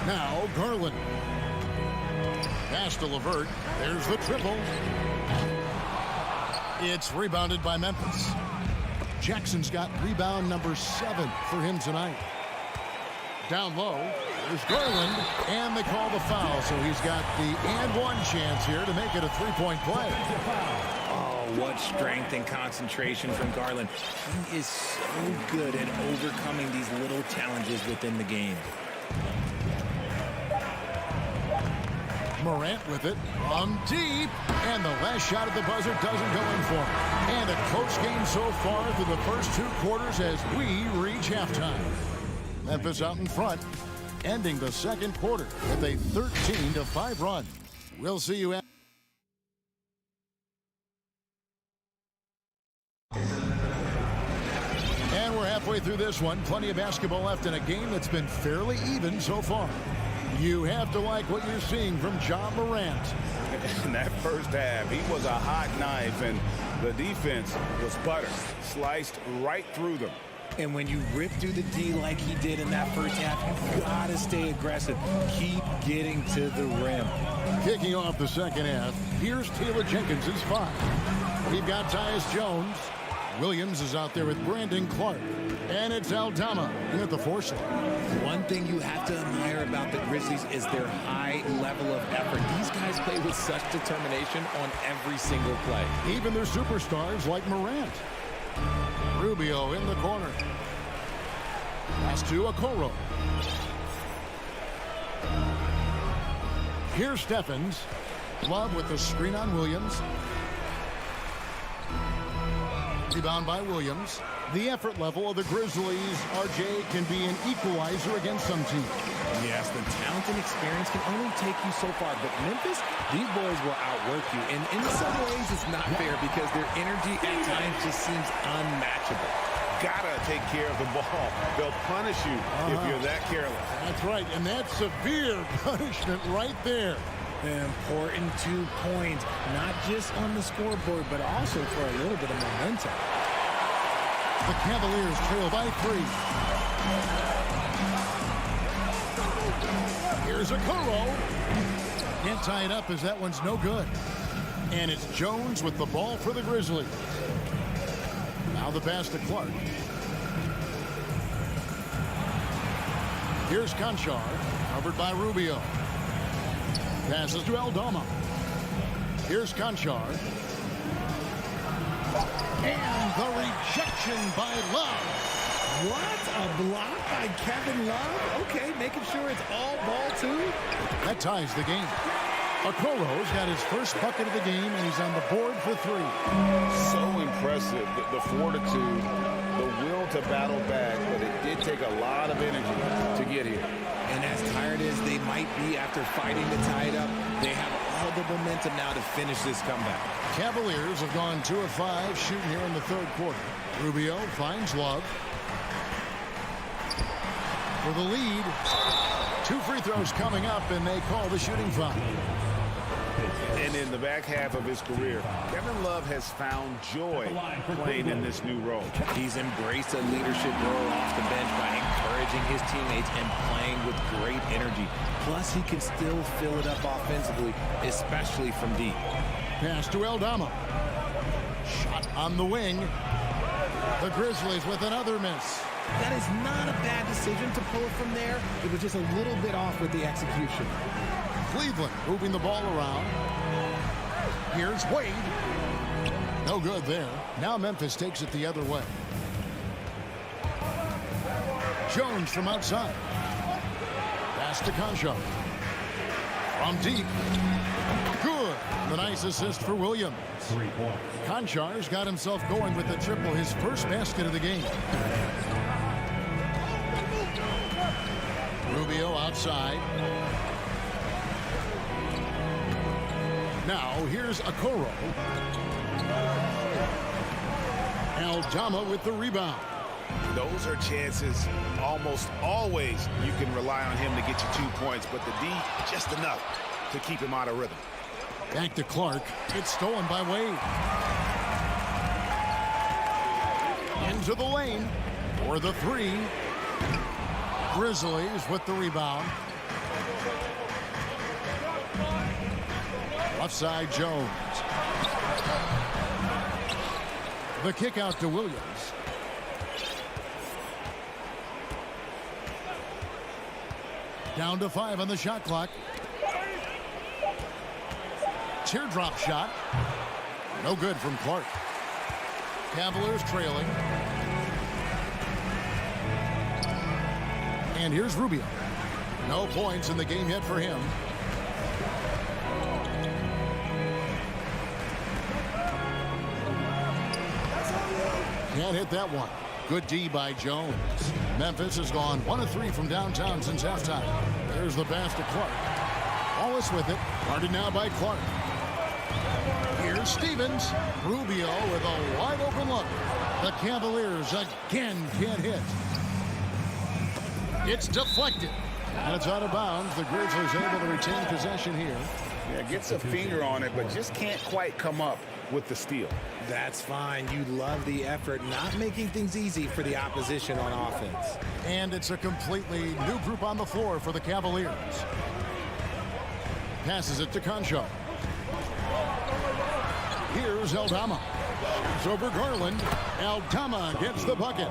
Now Garland. Pass to LeVert. There's the triple. It's rebounded by Memphis. Jackson's got rebound number 7 for him tonight. Down low, there's Garland, and they call the foul, so he's got the and one chance here to make it a 3-point play. Oh, what strength and concentration from Garland. He is so good at overcoming these little challenges within the game. Morant with it from deep, and the last shot at the buzzer doesn't go in for him. And a close game so far through the first 2 quarters as we reach halftime. Memphis out in front, ending the second quarter with a 13-5 run. We'll see you at. And we're halfway through this one. Plenty of basketball left in a game that's been fairly even so far. You have to like what you're seeing from Ja Morant. In that first half, he was a hot knife, and the defense was butter. Sliced right through them. And when you rip through the D like he did in that first half, you gotta stay aggressive. Keep getting to the rim. Kicking off the second half, here's Taylor Jenkins' 5. We've got Tyus Jones. Williams is out there with Brandon Clark. And it's Aldama in at the 4 slot. One thing you have to admire about the Grizzlies is their high level of effort. These guys play with such determination on every single play. Even their superstars like Morant. Rubio in the corner. Pass to Okoro. Here's Stephens. Love with the screen on Williams. Rebound by Williams. The effort level of the Grizzlies, RJ, can be an equalizer against some teams. Yes, the talent and experience can only take you so far. But Memphis, these boys will outwork you. And in some ways, it's not fair because their energy at times just seems unmatchable. Gotta take care of the ball. They'll punish you if you're that careless. That's right, and that's severe punishment right there. An important 2 points, not just on the scoreboard, but also for a little bit of momentum. The Cavaliers trail by 3. Here's Okoro. Can't tie it up as that one's no good. And it's Jones with the ball for the Grizzlies. Now the pass to Clark. Here's Conchar, covered by Rubio. Passes to Aldama. Here's Conchar. And the rejection by Love. What? A block by Kevin Love? Okay, making sure it's all ball 2. That ties the game. Okoro's got his first bucket of the game, and he's on the board for 3. So impressive, the fortitude, the will to battle back, but it did take a lot of energy to get here. And as tired as they might be after fighting to tie it up, they have all the momentum now to finish this comeback. Cavaliers have gone 2 of 5 shooting here in the third quarter. Rubio finds Love. For the lead. 2 free throws coming up, and they call the shooting foul. And in the back half of his career, Kevin Love has found joy playing in this new role. He's embraced a leadership role off the bench by encouraging his teammates and playing with great energy. Plus, he can still fill it up offensively, especially from deep. Pass to Aldama. Shot on the wing. The Grizzlies with another miss. That is not a bad decision to pull it from there. It was just a little bit off with the execution. Cleveland moving the ball around. Here's Wade. No good there. Now Memphis takes it the other way. Jones from outside. Pass to Concho. From deep. Good. The nice assist for Williams. 3 points. Conchar's got himself going with the triple, his first basket of the game. Rubio outside. Now here's Okoro. Aldama with the rebound. Those are chances almost always you can rely on him to get you 2 points, but the D, just enough to keep him out of rhythm. Back to Clark. It's stolen by Wade. Into the lane for the 3. Grizzlies with the rebound. Left side, Jones. The kick out to Williams. Down to 5 on the shot clock. Teardrop shot. No good from Clark. Cavaliers trailing. And here's Rubio. No points in the game yet for him. Can't hit that one. Good D by Jones. Memphis has gone 1 of 3 from downtown since halftime. There's the pass to Clark. Wallace with it. Guarded now by Clark. Here's Stevens. Rubio with a wide open look. The Cavaliers again can't hit. It's deflected. And it's out of bounds. The Grizzlies able to retain possession here. Yeah, gets a finger on it, but just can't quite come up with the steal. That's fine. You love the effort, not making things easy for the opposition on offense. And it's a completely new group on the floor for the Cavaliers. Passes it to Concho. Here's Aldama. It's over Garland. Aldama gets the bucket.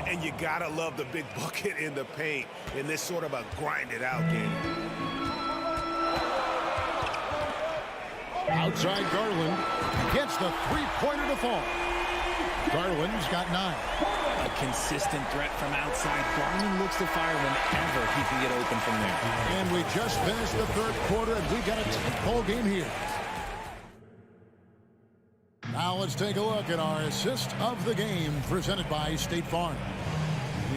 And you gotta love the big bucket in the paint in this sort of a grinded out game. Outside Garland gets the three-pointer to fall. Garland's got 9. A consistent threat from outside. Garland looks to fire whenever he can get open from there. And we just finished the third quarter, and we got a tight ball game here. Now let's take a look at our assist of the game presented by State Farm.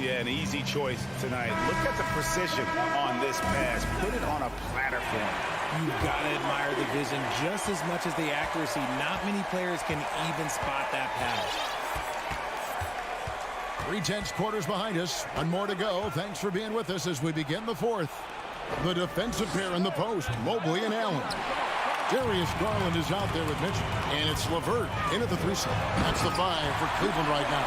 Yeah, an easy choice tonight. Look at the precision on this pass. Put it on a platter for him. You've got to admire the vision just as much as the accuracy. Not many players can even spot that pass. 3/10 quarters behind us. One more to go. Thanks for being with us as we begin the fourth. The defensive pair in the post, Mobley and Allen. Darius Garland is out there with Mitchell. And it's LeVert in at the 3 slot. That's the 5 for Cleveland right now.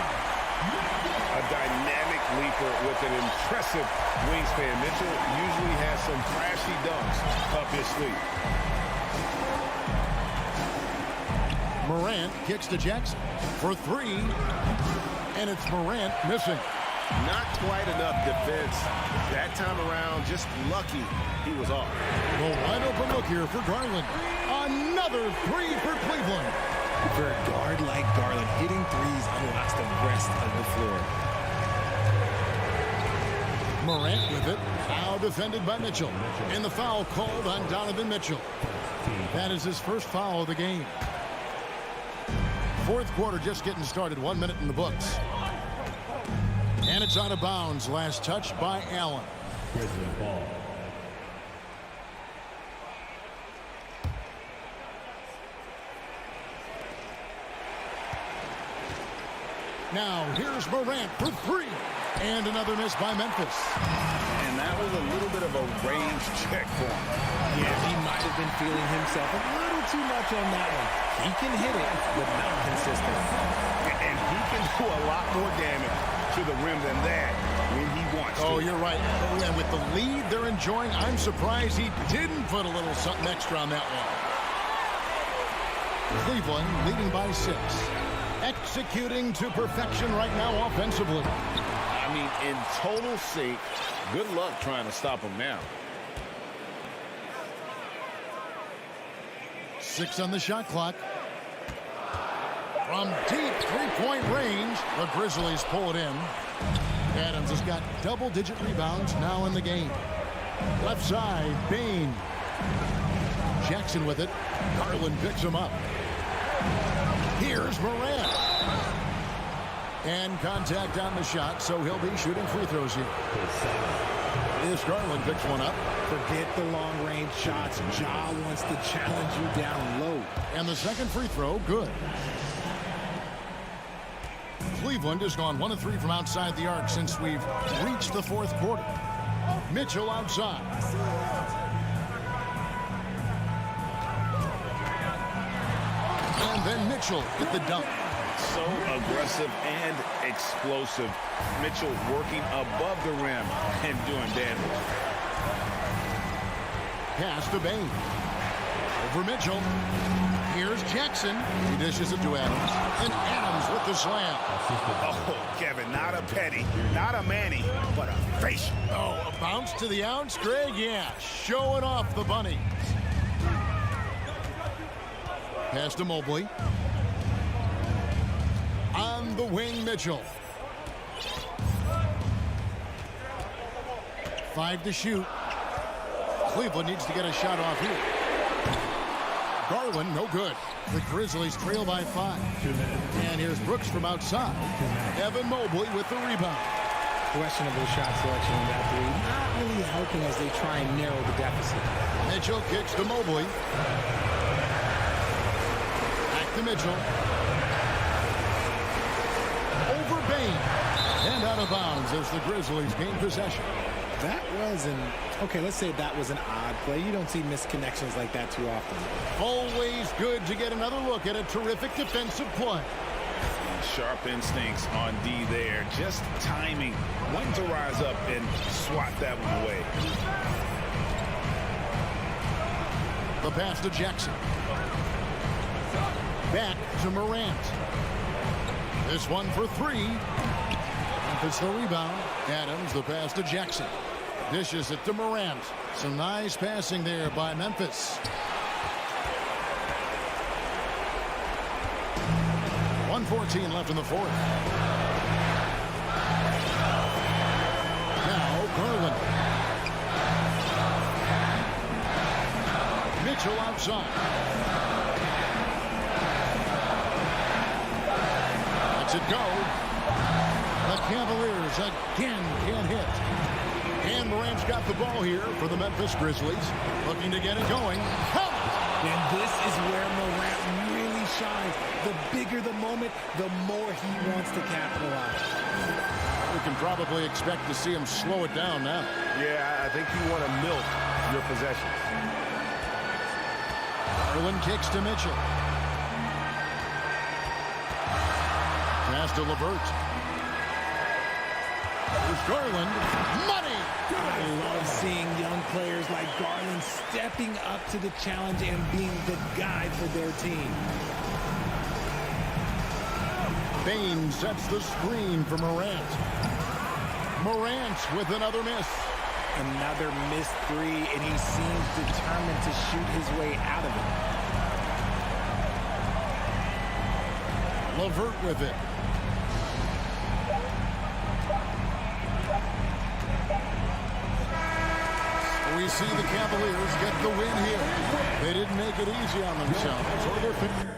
A dynamic leaper with an impressive wingspan. Mitchell usually has some flashy dunks up his sleeve. Morant kicks to Jackson for 3. And it's Morant missing. Not quite enough defense. That time around, just lucky he was off. The wide open look here for Garland. Another 3 for Cleveland. For a guard like Garland, hitting threes unlocks the rest of the floor. Morant with it. Now defended by Mitchell. And the foul called on Donovan Mitchell. That is his first foul of the game. Fourth quarter just getting started. 1 minute in the books. And it's out of bounds. Last touch by Allen. Grizzlies ball. Now here's Morant for 3. And another miss by Memphis. And that was a little bit of a range check for him. Yeah, he might have been feeling himself a little too much on that one. He can hit it, but not consistent. And he can do a lot more damage to the rim than that when he wants to. Oh, you're right. And with the lead they're enjoying, I'm surprised he didn't put a little something extra on that one. Cleveland leading by 6. Executing to perfection right now offensively. I mean, in total sync. Good luck trying to stop him now. 6 on the shot clock. From deep three-point range, the Grizzlies pull it in. Adams has got double-digit rebounds now in the game. Left side, Bain. Jackson with it. Garland picks him up. Here's Morant. And contact on the shot, so he'll be shooting free throws here. If Garland picks one up. Forget the long-range shots. Ja wants to challenge you down low. And the second free throw, good. Cleveland has gone 1 of 3 from outside the arc since we've reached the fourth quarter. Mitchell outside. And then Mitchell with the dunk. So aggressive and explosive. Mitchell working above the rim and doing damage. Pass to Bain. Over Mitchell. Here's Jackson. He dishes it to Adams. And Adams with the slam. Oh, Kevin, not a petty, not a Manny, but a facial. Oh, a bounce to the ounce, Greg? Yeah, showing off the bunny. Pass to Mobley. On the wing, Mitchell. 5 to shoot. Cleveland needs to get a shot off here. Garland, no good. The Grizzlies trail by 5. And here's Brooks from outside. Evan Mobley with the rebound. Questionable shot selection in that three. Not really helping as they try and narrow the deficit. Mitchell kicks to Mobley. Back to Mitchell. Over Bain. And out of bounds as the Grizzlies gain possession. That was okay, let's say that was an odd play. You don't see misconnections like that too often. Always good to get another look at a terrific defensive play. Sharp instincts on D there. Just timing. When to rise up and swat that one away. The pass to Jackson. Back to Morant. This one for 3. Memphis the rebound. Adams the pass to Jackson. Dishes it to Morant. Some nice passing there by Memphis. 1:14 left in the fourth. Now Garland. Mitchell outside. Lets it go. The Cavaliers again can't hit. And Morant's got the ball here for the Memphis Grizzlies. Looking to get it going. And this is where Morant really shines. The bigger the moment, the more he wants to capitalize. We can probably expect to see him slow it down now. Yeah, I think you want to milk your possessions. Garland kicks to Mitchell. Pass to LeVert. There's Garland. Money! I love seeing young players like Garland stepping up to the challenge and being the guy for their team. Bain sets the screen for Morant. Morant with another miss. Another missed three, and he seems determined to shoot his way out of it. LeVert with it. We see the Cavaliers get the win here. They didn't make it easy on themselves or their fans.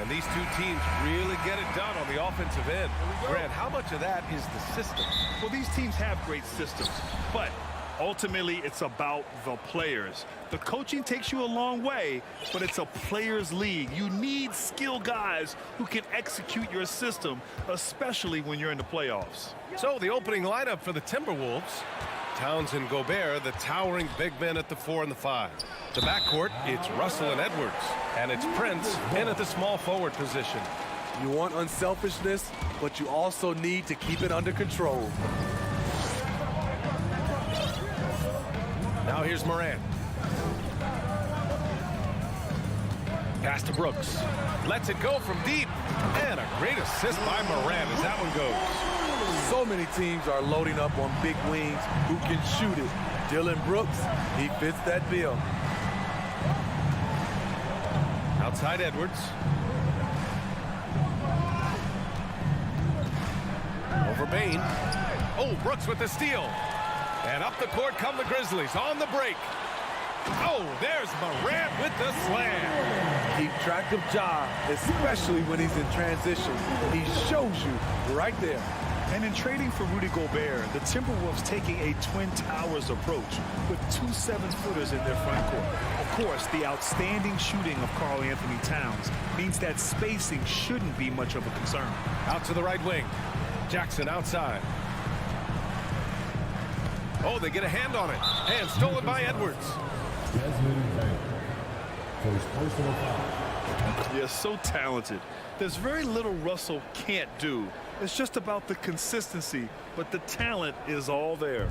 And these two teams really get it done on the offensive end. Grant, how much of that is the system? Well, these teams have great systems, but ultimately it's about the players. The coaching takes you a long way, but it's a players' league. You need skilled guys who can execute your system, especially when you're in the playoffs. So the opening lineup for the Timberwolves: Towns and Gobert, the towering big men at the 4 and the 5. The backcourt, it's Russell and Edwards. And it's Prince in at the small forward position. You want unselfishness, but you also need to keep it under control. Now here's Morant. Pass to Brooks. Lets it go from deep. And a great assist by Morant as that one goes. So many teams are loading up on big wings who can shoot it. Dylan Brooks, he fits that bill. Outside Edwards. Over Bain. Oh, Brooks with the steal. And up the court come the Grizzlies on the break. Oh, there's Morant with the slam. Keep track of Ja, especially when he's in transition. He shows you right there. And in trading for Rudy Gobert, the Timberwolves taking a Twin Towers approach with 2 7-footers in their front court. Of course, the outstanding shooting of Karl Anthony Towns means that spacing shouldn't be much of a concern. Out to the right wing. Jackson outside. Oh, they get a hand on it. And stolen by Edwards. Yeah, so talented. There's very little Russell can't do. It's just about the consistency, but the talent is all there.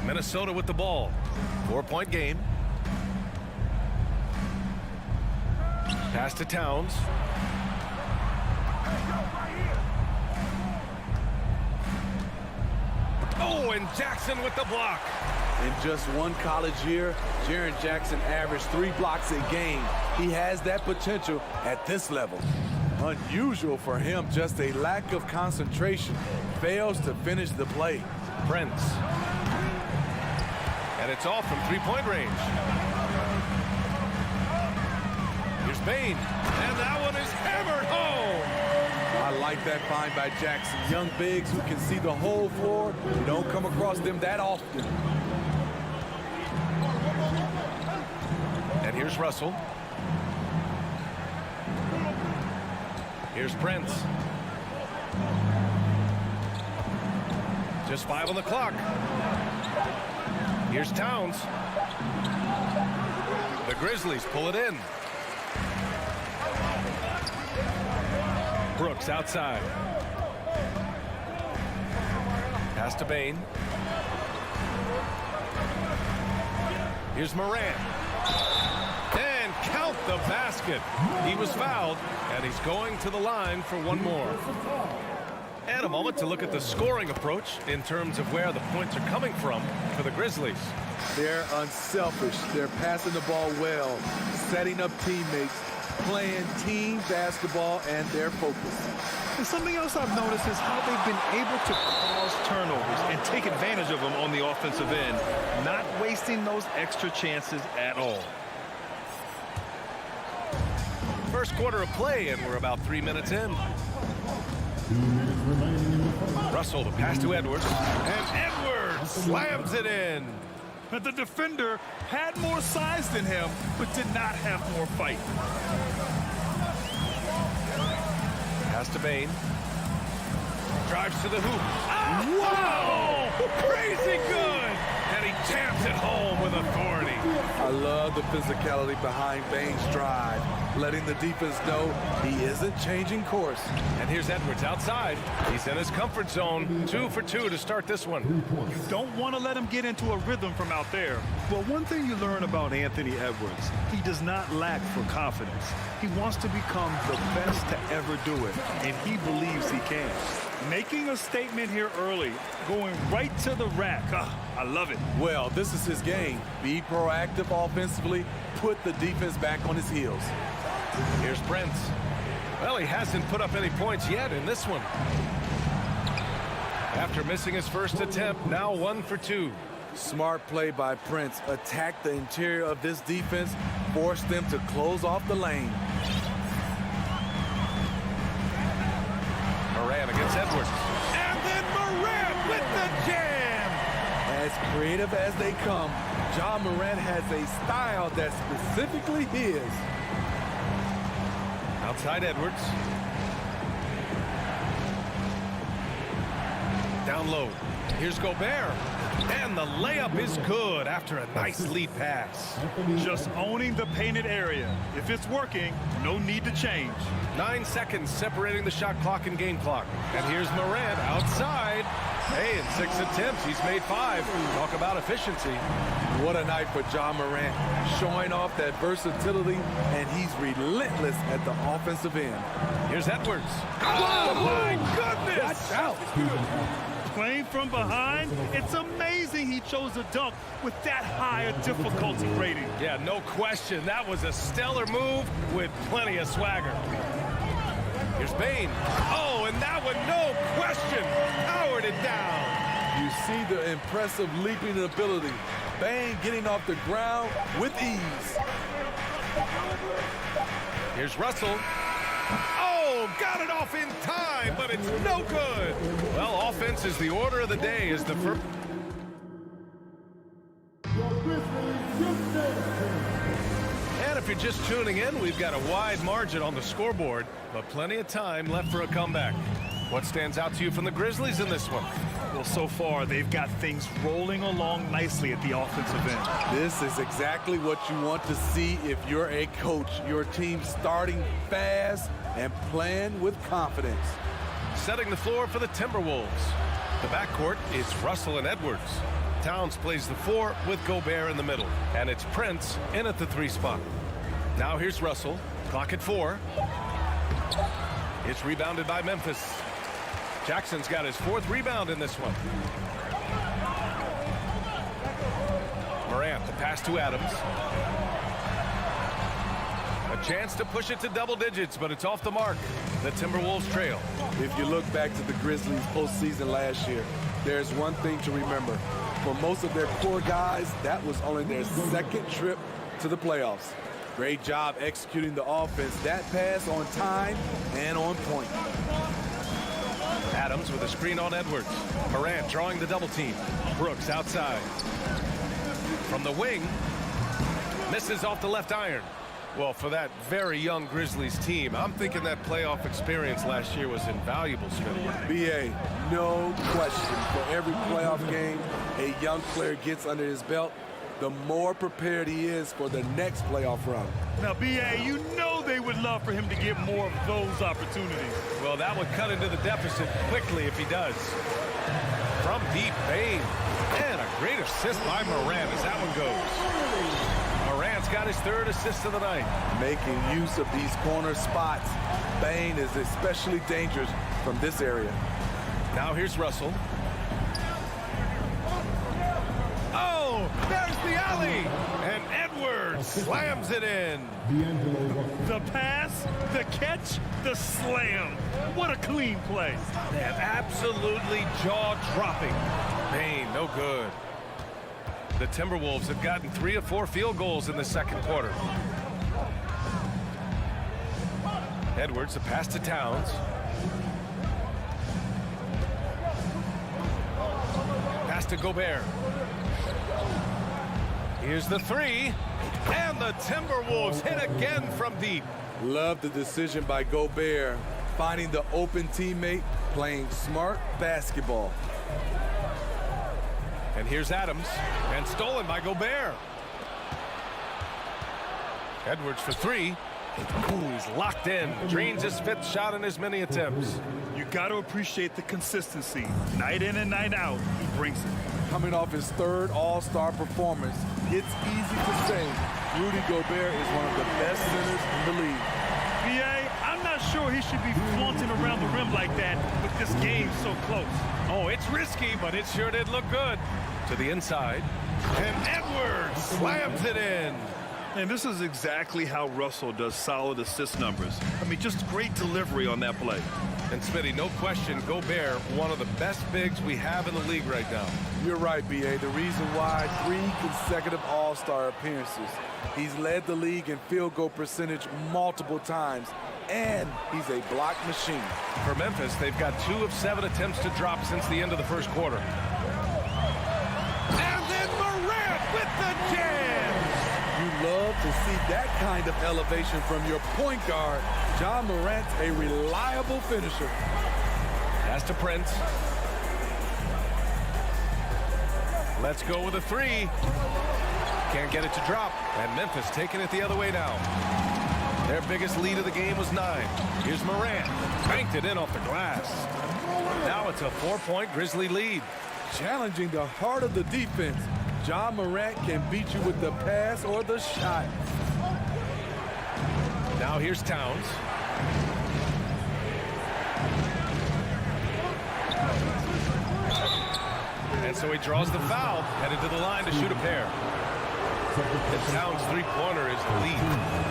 Minnesota with the ball. 4-point game. Pass to Towns. Oh, and Jackson with the block. In just one college year, Jaren Jackson averaged 3 blocks a game. He has that potential at this level. Unusual for him, just a lack of concentration. Fails to finish the play. Prince. And it's off from 3-point range. Here's Bain. And that one is hammered home. I like that find by Jackson. Young bigs who can see the whole floor. You don't come across them that often. And here's Russell. Here's Prince. Just 5 on the clock. Here's Towns. The Grizzlies pull it in. Brooks outside. Pass to Bain. Here's Morant. And count the basket. He was fouled, and he's going to the line for one more. And a moment to look at the scoring approach in terms of where the points are coming from for the Grizzlies. They're unselfish. They're passing the ball well, setting up teammates, playing team basketball, and they're focused. And something else I've noticed is how they've been able to cause turnovers and take advantage of them on the offensive end, not wasting those extra chances at all. First quarter of play, and we're about 3 minutes in. Russell, the pass to Edwards. And Edwards slams it in. But the defender had more size than him, but did not have more fight. Pass to Bain. Drives to the hoop. Ah! Wow! Crazy good! And he jams it home with authority. I love the physicality behind Bain's drive, letting the defense know he isn't changing course. And here's Edwards outside. He's in his comfort zone. 2 for 2 to start this one. You don't want to let him get into a rhythm from out there. Well, one thing you learn about Anthony Edwards, he does not lack for confidence. He wants to become the best to ever do it, and he believes he can. Making a statement here early, going right to the rack. I love it. Well, this is his game. Be proactive offensively, put the defense back on his heels. Here's Prince. Well, he hasn't put up any points yet in this one. After missing his first attempt, now 1 for 2. Smart play by Prince. Attack the interior of this defense, force them to close off the lane. Morant against Edwards. And then Morant with the jam! As creative as they come, Ja Morant has a style that's specifically his. Outside Edwards. Down low. Here's Gobert. And the layup is good after a nice lead pass. Just owning the painted area. If it's working, no need to change. 9 seconds separating the shot clock and game clock. And here's Morant outside. Hey, in 6 attempts, he's made 5. Talk about efficiency. What a night for Ja Morant, showing off that versatility, and he's relentless at the offensive end. Here's Edwards. Oh, my goodness! Watch out. Playing from behind, it's amazing he chose a dunk with that high a difficulty rating. Yeah, no question. That was a stellar move with plenty of swagger. Here's Bane. Oh, and that one, no question, powered it down. You see the impressive leaping ability. Bane getting off the ground with ease. Here's Russell. Oh, got it off in time, but it's no good. Well, offense is the order of the day as the first. And if you're just tuning in, we've got a wide margin on the scoreboard, but plenty of time left for a comeback. What stands out to you from the Grizzlies in this one? Well, so far, they've got things rolling along nicely at the offensive end. This is exactly what you want to see if you're a coach. Your team starting fast and playing with confidence. Setting the floor for the Timberwolves. The backcourt is Russell and Edwards. Towns plays the 4 with Gobert in the middle. And it's Prince in at the 3 spot. Now here's Russell. Clock at 4. It's rebounded by Memphis. Jackson's got his 4th rebound in this one. Morant, the pass to Adams. A chance to push it to double digits, but it's off the mark. The Timberwolves trail. If you look back to the Grizzlies postseason last year, there's one thing to remember. For most of their core guys, that was only their 2nd trip to the playoffs. Great job executing the offense. That pass on time and on point. Adams with a screen on Edwards. Morant drawing the double team. Brooks outside. From the wing. Misses off the left iron. Well, for that very young Grizzlies team, I'm thinking that playoff experience last year was invaluable, Smith. B.A., no question. For every playoff game a young player gets under his belt, the more prepared he is for the next playoff run. Now, B.A., you know they would love for him to get more of those opportunities. Well, that would cut into the deficit quickly if he does. From deep, Bane. And a great assist by Morant as that one goes. Morant's got his 3rd assist of the night. Making use of these corner spots. Bane is especially dangerous from this area. Now here's Russell. Oh, there's the alley. And Edwards slams it in. The pass, the catch, the slam. What a clean play. Man, absolutely jaw-dropping. Bane, no good. The Timberwolves have gotten 3 of 4 field goals in the 2nd quarter. Edwards, a pass to Towns. Pass to Gobert. Here's the 3. And the Timberwolves hit again from deep. Love the decision by Gobert. Finding the open teammate, playing smart basketball. And here's Adams, and stolen by Gobert. Edwards for 3. Ooh, he's locked in. Drains his 5th shot in as many attempts. You got to appreciate the consistency. Night in and night out, he brings it. Coming off his 3rd All-Star performance, it's easy to say Rudy Gobert is one of the best centers in the league. B.A., I'm not sure he should be flaunting around the rim like that with this game so close. Oh, it's risky, but it sure did look good. To the inside, and Edwards slams it in. And this is exactly how Russell does solid assist numbers. I mean, just great delivery on that play. And Smitty, no question, Gobert, one of the best bigs we have in the league right now. You're right, B.A. The reason why 3 consecutive All-Star appearances. He's led the league in field goal percentage multiple times, and he's a block machine. For Memphis, they've got 2 of 7 attempts to drop since the end of the first quarter. And then Morant with the jam! You love to see that kind of elevation from your point guard. Ja Morant's a reliable finisher. Pass to Prince. Let's go with a 3. Can't get it to drop. And Memphis taking it the other way now. Their biggest lead of the game was 9. Here's Morant. Banked it in off the glass. Now it's a 4-point Grizzly lead. Challenging the heart of the defense. Ja Morant can beat you with the pass or the shot. Now here's Towns. And so he draws the foul, headed to the line to shoot a pair. And Towns' three-pointer is the lead.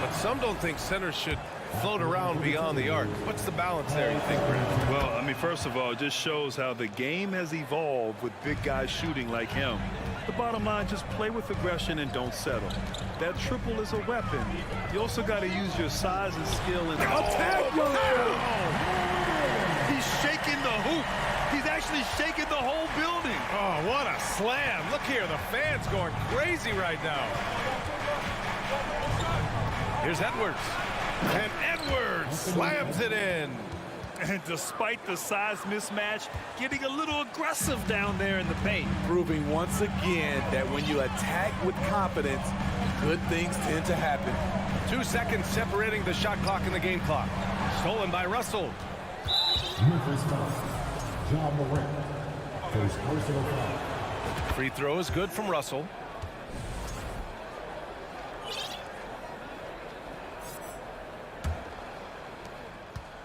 But some don't think centers should float around beyond the arc. What's the balance there, you think, Brent? Well, I mean, first of all, it just shows how the game has evolved with big guys shooting like him. The bottom line, just play with aggression and don't settle. That triple is a weapon. You also got to use your size and skill. And he's shaking the hoop. He's actually shaking the whole building. Oh, what a slam. Look here, the fans going crazy right now. Here's Edwards. And Edwards slams it in. And despite the size mismatch, getting a little aggressive down there in the paint. Proving once again that when you attack with confidence, good things tend to happen. 2 seconds separating the shot clock and the game clock. Stolen by Russell. Memphis foul. Ja Morant. First personal foul. Free throw is good from Russell.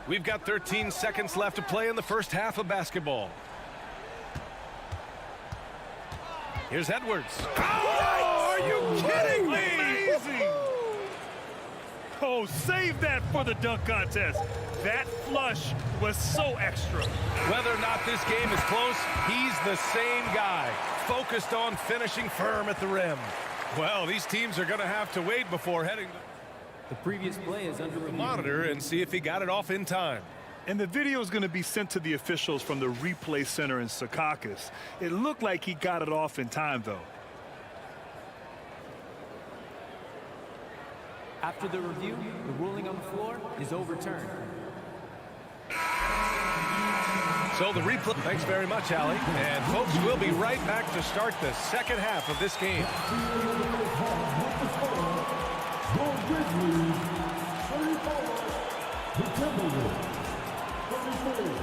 We've got 13 seconds left to play in the first half of basketball. Here's Edwards. Oh, are you kidding me? Amazing. Oh, save that for the dunk contest. That flush was so extra. Whether or not this game is close, he's the same guy, focused on finishing firm at the rim. Well, these teams are going to have to wait before heading to The previous play is under the monitor and see if he got it off in time. And the video is going to be sent to the officials from the replay center in Secaucus. It looked like he got it off in time, though. After the review, the ruling on the floor is overturned. So the replay. Thanks very much, Allie. And folks, we'll be right back to start the second half of this game. Grizzlies, 34. The Timberwolves, 34.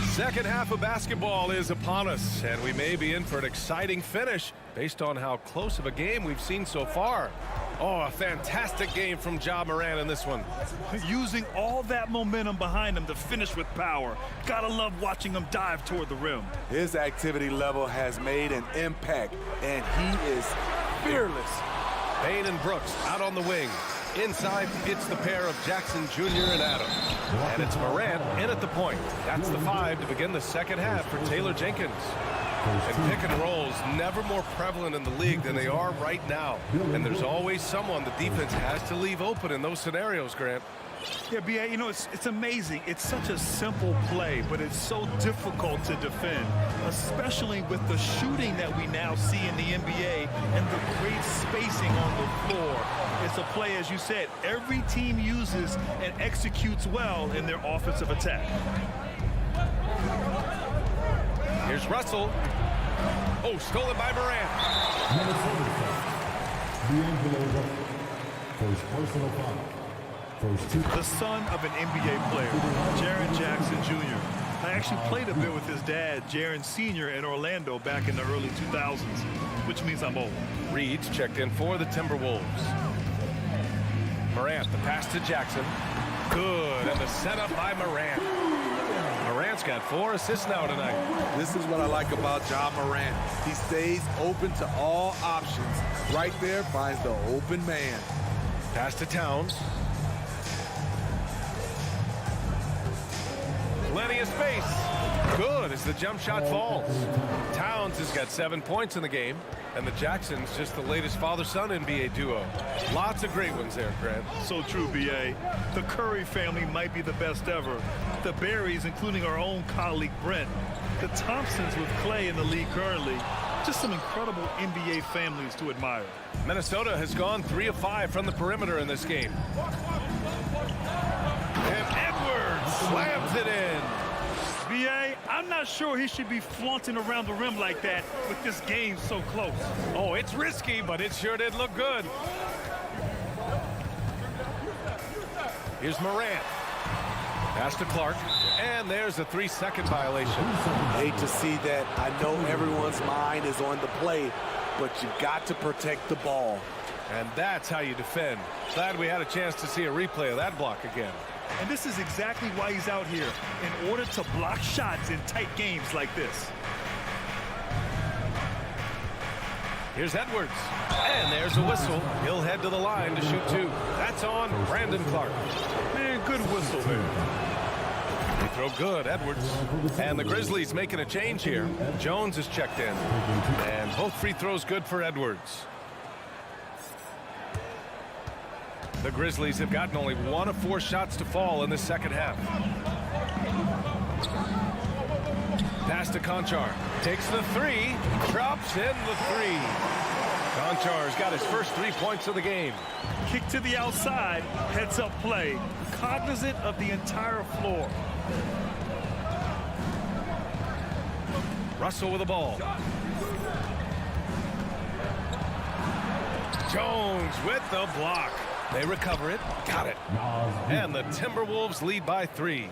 Second half of basketball is upon us, and we may be in for an exciting finish based on how close of a game we've seen so far. Oh, a fantastic game from Ja Morant in this one. Using all that momentum behind him to finish with power. Gotta love watching him dive toward the rim. His activity level has made an impact, and he is fearless. Payne and Brooks out on the wing. Inside, it's the pair of Jackson Jr. and Adams. And it's Morant in at the point. That's the 5 to begin the second half for Taylor Jenkins. And pick and rolls never more prevalent in the league than they are right now. And there's always someone the defense has to leave open in those scenarios, Grant. Yeah, B.A., you know, it's amazing. It's such a simple play, but it's so difficult to defend, especially with the shooting that we now see in the NBA and the great spacing on the floor. It's a play, as you said, every team uses and executes well in their offensive attack. Here's Russell. Oh, stolen by Morant. First personal foul. The son of an NBA player, Jaren Jackson Jr. I actually played a bit with his dad, Jaren Sr. in Orlando back in the early 2000s, which means I'm old. Reed's checked in for the Timberwolves. Morant, the pass to Jackson. Good, and the setup by Morant. Morant Morant's got 4 assists now tonight. This is what I like about Ja Morant. He stays open to all options. Right there finds the open man. Pass to Towns. Plenty of space. Good as the jump shot falls. Towns has got 7 points in the game, and the Jacksons just the latest father-son NBA duo. Lots of great ones there, Grant. So true, B.A. The Curry family might be the best ever. The Berries, including our own colleague Brent. The Thompsons with Clay in the league currently. Just some incredible NBA families to admire. Minnesota has gone 3 of 5 from the perimeter in this game. And Edwards slams it in. B.A., I'm not sure he should be flaunting around the rim like that with this game so close. Oh, it's risky, but it sure did look good. Here's Morant. Pass to Clark. And there's a 3-second violation. Hate to see that. I know everyone's mind is on the play, but you've got to protect the ball. And that's how you defend. Glad we had a chance to see a replay of that block again. And this is exactly why he's out here, in order to block shots in tight games like this. Here's Edwards. And there's a whistle. He'll head to the line to shoot 2. That's on Brandon Clark. Man, good whistle there. They throw good, Edwards. And the Grizzlies making a change here. Jones is checked in. And both free throws good for Edwards. The Grizzlies have gotten only 1 of 4 shots to fall in the second half. Pass to Conchar. Takes the 3. Drops in the 3. Conchar's got his first 3 points of the game. Kick to the outside, heads up play, cognizant of the entire floor. Russell with the ball. Jones with the block. They recover it. Got it. And the Timberwolves lead by 3.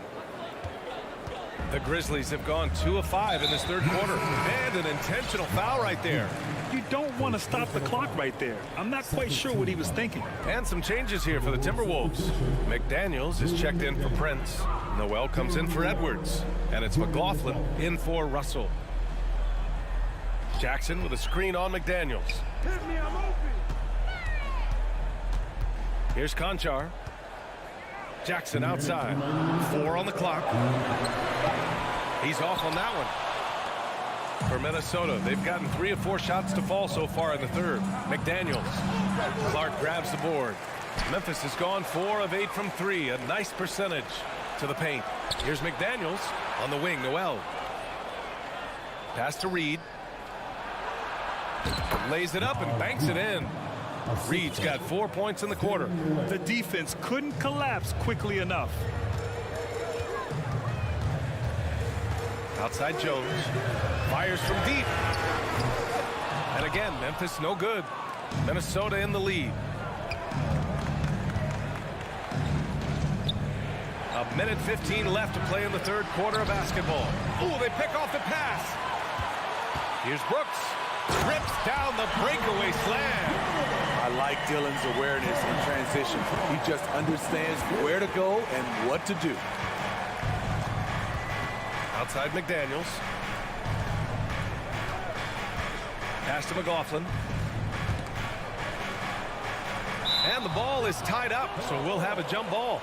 The Grizzlies have gone 2 of 5 in this third quarter. And an intentional foul right there. You don't want to stop the clock right there. I'm not quite sure what he was thinking. And some changes here for the Timberwolves. McDaniels is checked in for Prince. Noel comes in for Edwards. And it's McLaughlin in for Russell. Jackson with a screen on McDaniels. Hit me, I'm open. Here's Conchar. Jackson outside. 4 on the clock. He's off on that one. For Minnesota, they've gotten 3 of 4 shots to fall so far in the third. McDaniels. Clark grabs the board. Memphis has gone 4 of 8 from 3. A nice percentage to the paint. Here's McDaniels on the wing. Noel. Pass to Reed. Lays it up and banks it in. Reed's got 4 points in the quarter. The defense couldn't collapse quickly enough. Outside Jones. Fires from deep. And again, Memphis no good. Minnesota in the lead. A minute 15 left to play in the third quarter of basketball. Ooh, they pick off the pass. Here's Brooks. Rips down the breakaway slam. I like Dillon's awareness in transition. He just understands where to go and what to do. Outside McDaniels. Pass to McLaughlin. And the ball is tied up, so we'll have a jump ball.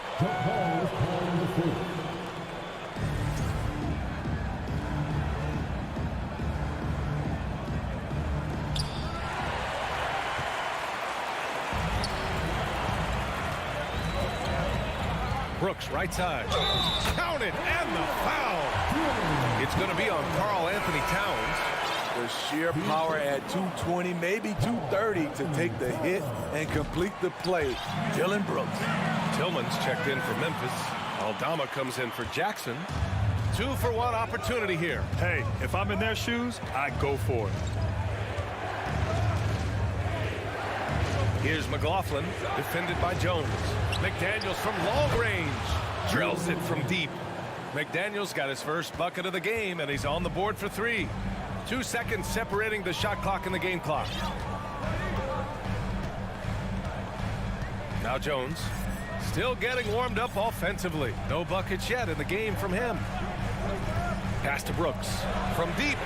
Brooks, right side. Count it, and the foul. It's going to be on Karl Anthony Towns. The sheer power at 220, maybe 230 to take the hit and complete the play. Dillon Brooks. Tillman's checked in for Memphis. Aldama comes in for Jackson. 2-for-1 opportunity here. Hey, if I'm in their shoes, I'd go for it. Here's McLaughlin, defended by Jones. McDaniels from long range. Drills it from deep. McDaniels got his first bucket of the game, and he's on the board for 3. 2 seconds separating the shot clock and the game clock. Now Jones, still getting warmed up offensively. No buckets yet in the game from him. Pass to Brooks from deep.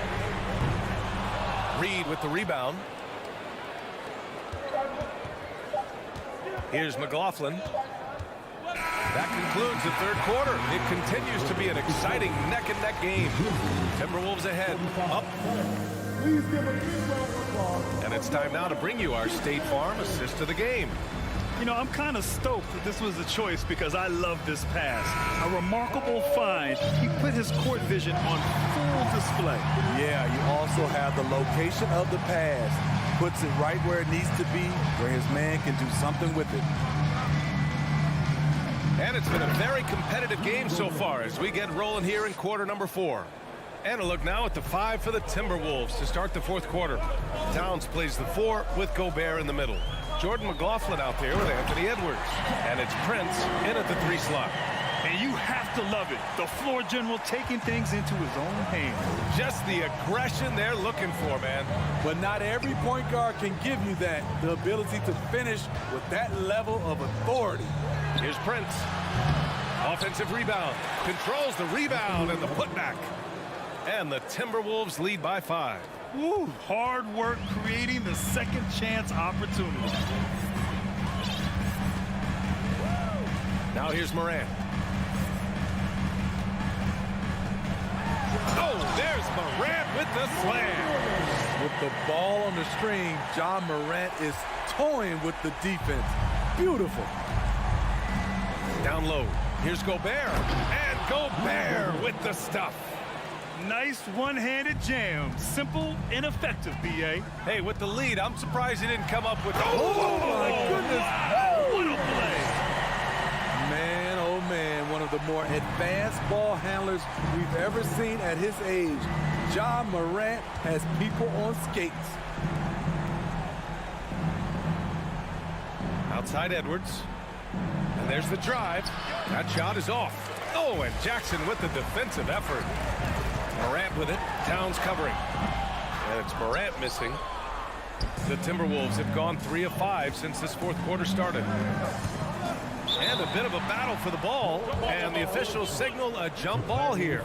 Reed with the rebound. Here's McLaughlin. That concludes the third quarter. It continues to be an exciting neck-and-neck game. Timberwolves ahead, up. And it's time now to bring you our State Farm assist of the game. You know, I'm kind of stoked that this was a choice because I love this pass. A remarkable find. He put his court vision on full display. Yeah, you also have the location of the pass. Puts it right where it needs to be, where his man can do something with it. And it's been a very competitive game so far as we get rolling here in quarter number 4. And a look now at the 5 for the Timberwolves to start the fourth quarter. Towns plays the 4 with Gobert in the middle. Jordan McLaughlin out there with Anthony Edwards. And it's Prince in at the 3 slot. And you have to love it. The floor general taking things into his own hands. Just the aggression they're looking for, man. But not every point guard can give you that. The ability to finish with that level of authority. Here's Prince. Offensive rebound. Controls the rebound and the putback. And the Timberwolves lead by 5. Woo, hard work creating the second chance opportunity. Now here's Morant. Oh, there's Morant with the slam. With the ball on the string, John Morant is toying with the defense. Beautiful. Down low. Here's Gobert. And Gobert with the stuff. Nice one-handed jam. Simple and effective, B.A. Hey, with the lead, I'm surprised he didn't come up with... Oh my goodness. Wow, what a play. Man, oh man, one of the more advanced ball handlers we've ever seen at his age. John Morant has people on skates. Outside Edwards. And there's the drive. That shot is off. Oh, and Jackson with the defensive effort. Morant with it. Towns covering. And it's Morant missing. The Timberwolves have gone 3 of 5 since this fourth quarter started. And a bit of a battle for the ball. And the officials signal a jump ball here.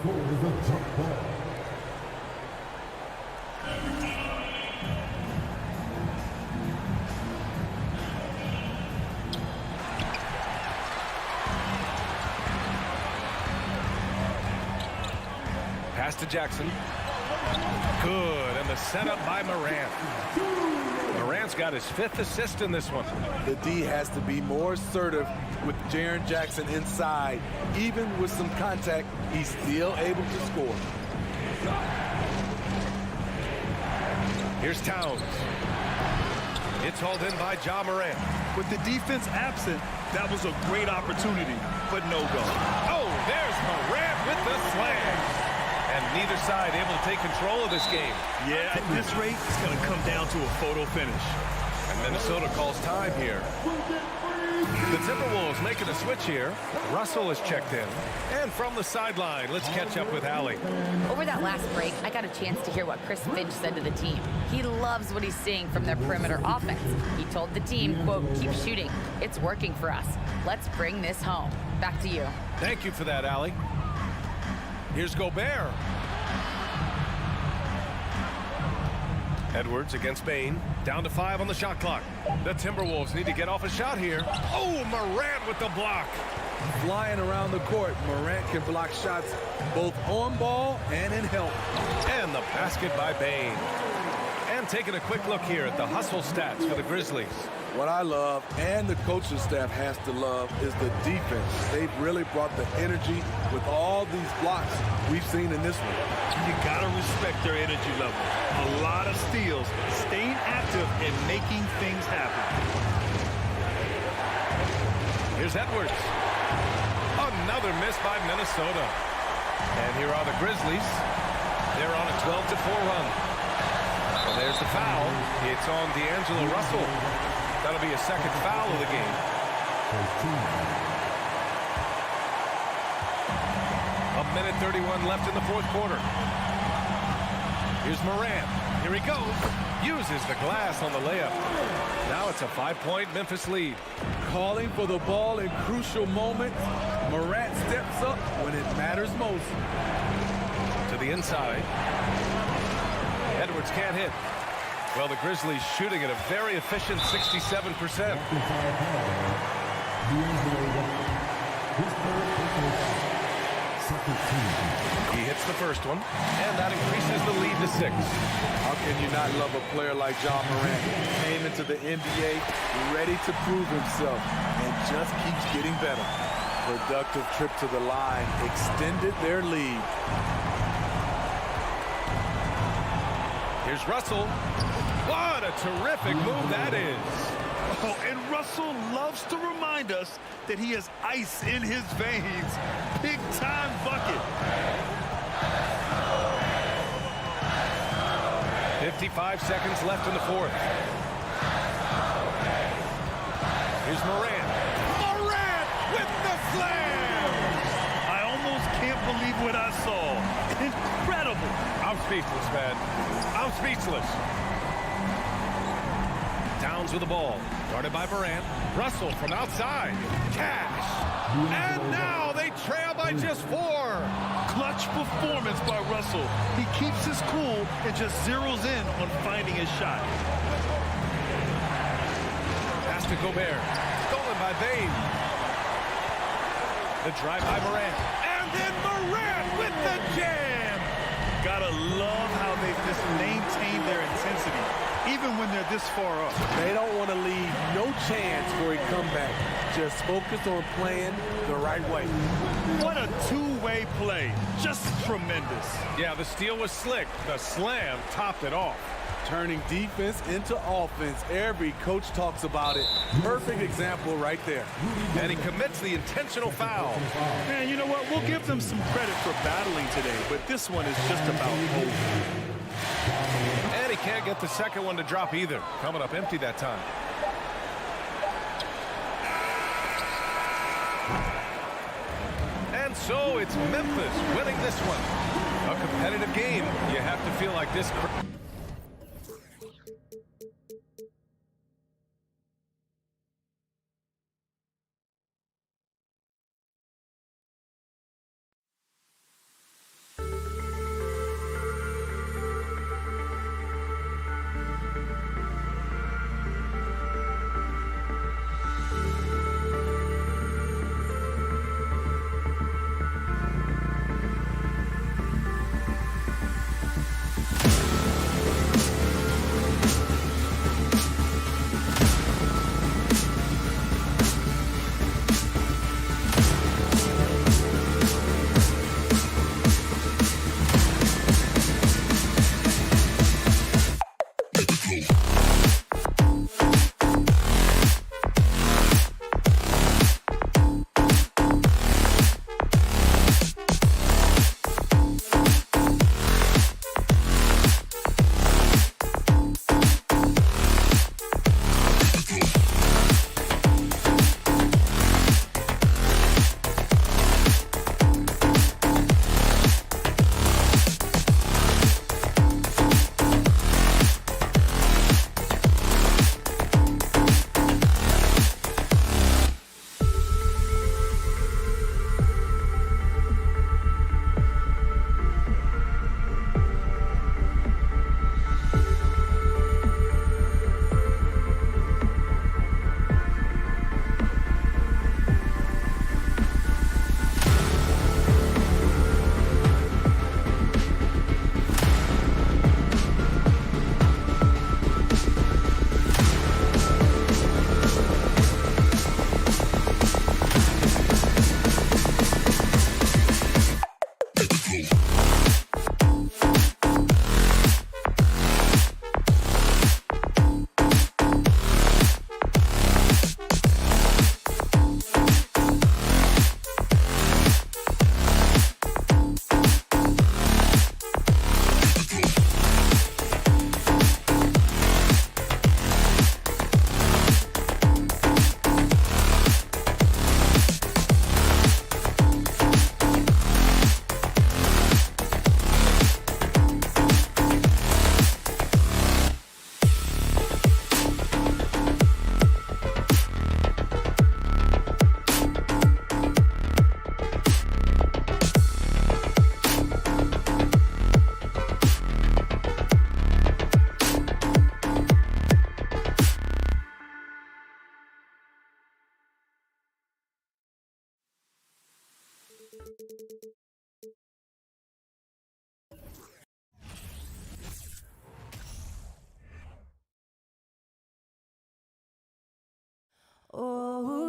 Pass to Jackson. Good, and the setup by Morant. Morant's got his 5th assist in this one. The D has to be more assertive with Jaren Jackson inside. Even with some contact, he's still able to score. Here's Towns. It's hauled in by Ja Morant. With the defense absent, that was a great opportunity, but no go. Oh, there's Morant with the slam. And neither side able to take control of this game. Yeah, at this rate, it's going to come down to a photo finish. And Minnesota calls time here. The Timberwolves making a switch here. Russell is checked in. And from the sideline, let's catch up with Allie. Over that last break, I got a chance to hear what Chris Finch said to the team. He loves what he's seeing from their perimeter offense. He told the team, quote, keep shooting. It's working for us. Let's bring this home. Back to you. Thank you for that, Allie. Here's Gobert. Edwards against Bain. Down to 5 on the shot clock. The Timberwolves need to get off a shot here. Oh, Morant with the block. Flying around the court, Morant can block shots both on ball and in help. And the basket by Bain. And taking a quick look here at the hustle stats for the Grizzlies. What I love, and the coaching staff has to love, is the defense. They've really brought the energy with all these blocks we've seen in this one. You got to respect their energy level. A lot of steals, staying active and making things happen. Here's Edwards. Another miss by Minnesota. And here are the Grizzlies. They're on a 12-4 run. And there's the foul. It's on D'Angelo Russell. That'll be a second foul of the game. A minute 31 left in the fourth quarter. Here's Morant. Here he goes. Uses the glass on the layup. Now it's a 5-point Memphis lead. Calling for the ball in crucial moments. Morant steps up when it matters most. the inside. Edwards can't hit. Well, the Grizzlies shooting at a very efficient 67%. He hits the first one, and that increases the lead to 6. How can you not love a player like John Morant? Came into the NBA ready to prove himself and just keeps getting better. Productive trip to the line extended their lead. Here's Russell. What a terrific move that is. Oh, and Russell loves to remind us that he has ice in his veins. Big time bucket. 55 seconds left in the fourth. Here's Morant. Morant with the slam! I almost can't believe what I saw. Incredible. I'm speechless, man. I'm speechless. Downs with the ball. Guarded by Morant. Russell from outside. Cash. And now they trail by just 4. Clutch performance by Russell. He keeps his cool and just zeroes in on finding his shot. Pass to Gobert. Stolen by Bain. The drive by Morant. And then Morant with the jam. Gotta love how they just maintain their intensity, even when they're this far up. They don't want to leave no chance for a comeback. Just focus on playing the right way. What a two-way play. Just tremendous. Yeah, the steal was slick. The slam topped it off. Turning defense into offense. Every coach talks about it. Perfect example right there. And he commits the intentional foul. Man, you know what? We'll give them some credit for battling today, but this one is just about over. And he can't get the second one to drop either. Coming up empty that time. And so it's Memphis winning this one. A competitive game. You have to feel like this.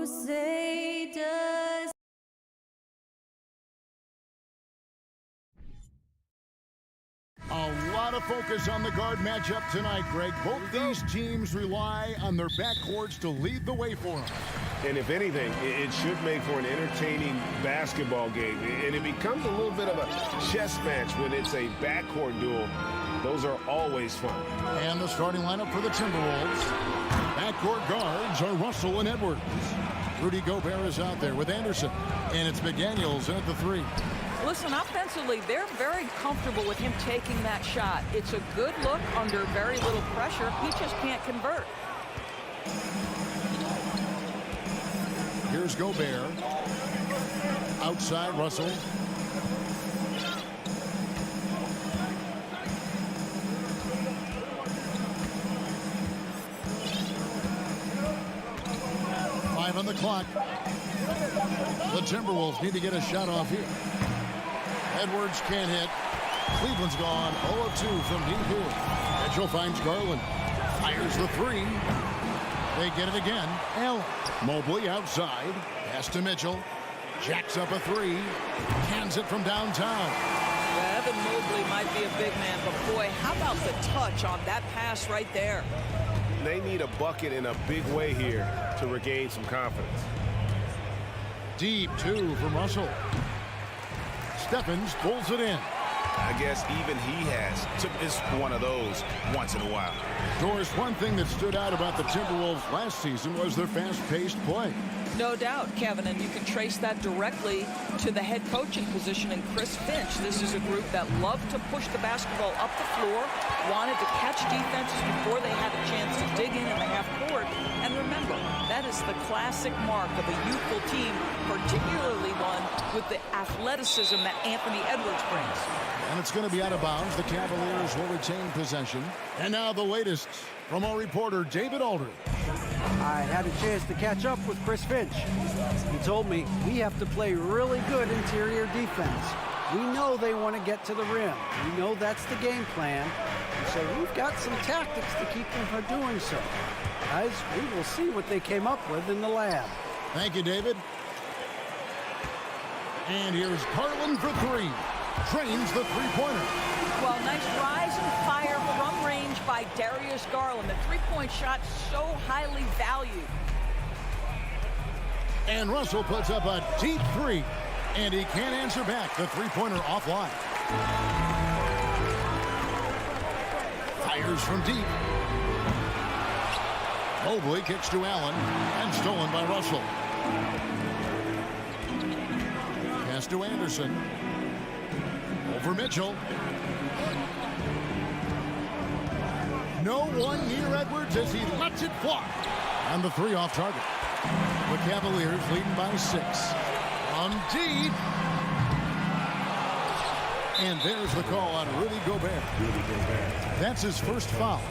say does. A lot of focus on the guard matchup tonight, Greg. Both these teams rely on their backcourts to lead the way for them. And if anything, it should make for an entertaining basketball game. And it becomes a little bit of a chess match when it's a backcourt duel. Those are always fun. And the starting lineup for the Timberwolves. Backcourt guards are Russell and Edwards. Rudy Gobert is out there with Anderson. And it's McDaniels in at the 3. Listen, offensively, they're very comfortable with him taking that shot. It's a good look under very little pressure. He just can't convert. Here's Gobert. Outside, Russell. Five on the clock. The Timberwolves need to get a shot off here. Edwards can't hit. Cleveland's gone 0-2 from deep here. Mitchell finds Garland. Fires the 3. They get it again. Allen. Mobley outside. Pass to Mitchell. Jacks up a 3. Cans it from downtown. Yeah, Evan Mobley might be a big man, but boy, how about the touch on that pass right there? They need a bucket in a big way here to regain some confidence. Deep 2 from Russell. Stephens pulls it in. I guess even he has to miss one of those once in a while. Doris, one thing that stood out about the Timberwolves last season was their fast-paced play. No doubt, Kevin, and you can trace that directly to the head coaching position in Chris Finch. This is a group that loved to push the basketball up the floor, wanted to catch defenses before they had a chance to dig in the half court. And remember, that is the classic mark of a youthful team, particularly one with the athleticism that Anthony Edwards brings. And it's going to be out of bounds. The Cavaliers will retain possession. And now the latest from our reporter, David Aldridge. I had a chance to catch up with Chris Finch. He told me we have to play really good interior defense. We know they want to get to the rim. We know that's the game plan. And so we've got some tactics to keep them from doing so. Guys, we will see what they came up with in the lab. Thank you, David. And here's Garland for 3. Trains the three-pointer. Well, nice rise and fire from range by Darius Garland. The three-point shot so highly valued. And Russell puts up a deep 3. And he can't answer back. The three-pointer offline. Fires from deep. Mobley kicks to Allen. And stolen by Russell. Pass to Anderson. Over Mitchell. No one near Edwards as he lets it fly. And the 3 off target. The Cavaliers leading by 6. On deep. And there's the call on Rudy Gobert. That's his first foul.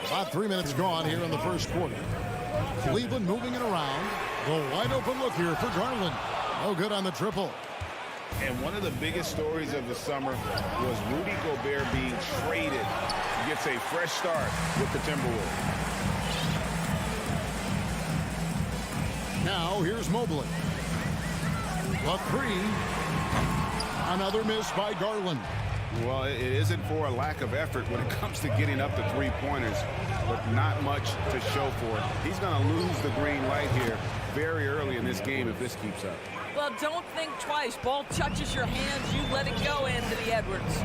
About 3 minutes gone here in the first quarter. Cleveland moving it around. The wide open look here for Garland. No good on the triple. And one of the biggest stories of the summer was Rudy Gobert being traded. He gets a fresh start with the Timberwolves. Now here's Mobley. The 3. Another miss by Garland. Well, it isn't for a lack of effort when it comes to getting up the three-pointers, but not much to show for it. He's going to lose the green light here very early in this game if this keeps up. Well, don't think twice. Ball touches your hands, you let it go, Anthony Edwards.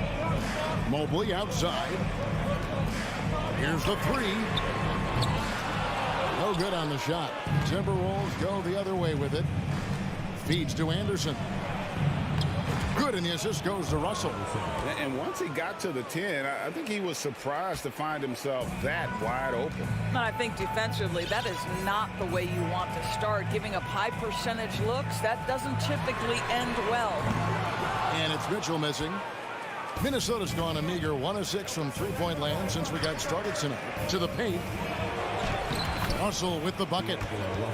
Mobley outside. Here's the 3. No good on the shot. Timberwolves go the other way with it. Feeds to Anderson. Good, and the assist goes to Russell. And once he got to the 10, I think he was surprised to find himself that wide open. And I think defensively, that is not the way you want to start. Giving up high percentage looks, that doesn't typically end well. And it's Mitchell missing. Minnesota's gone a meager 1 of 6 from three-point land since we got started tonight. To the paint. Russell with the bucket.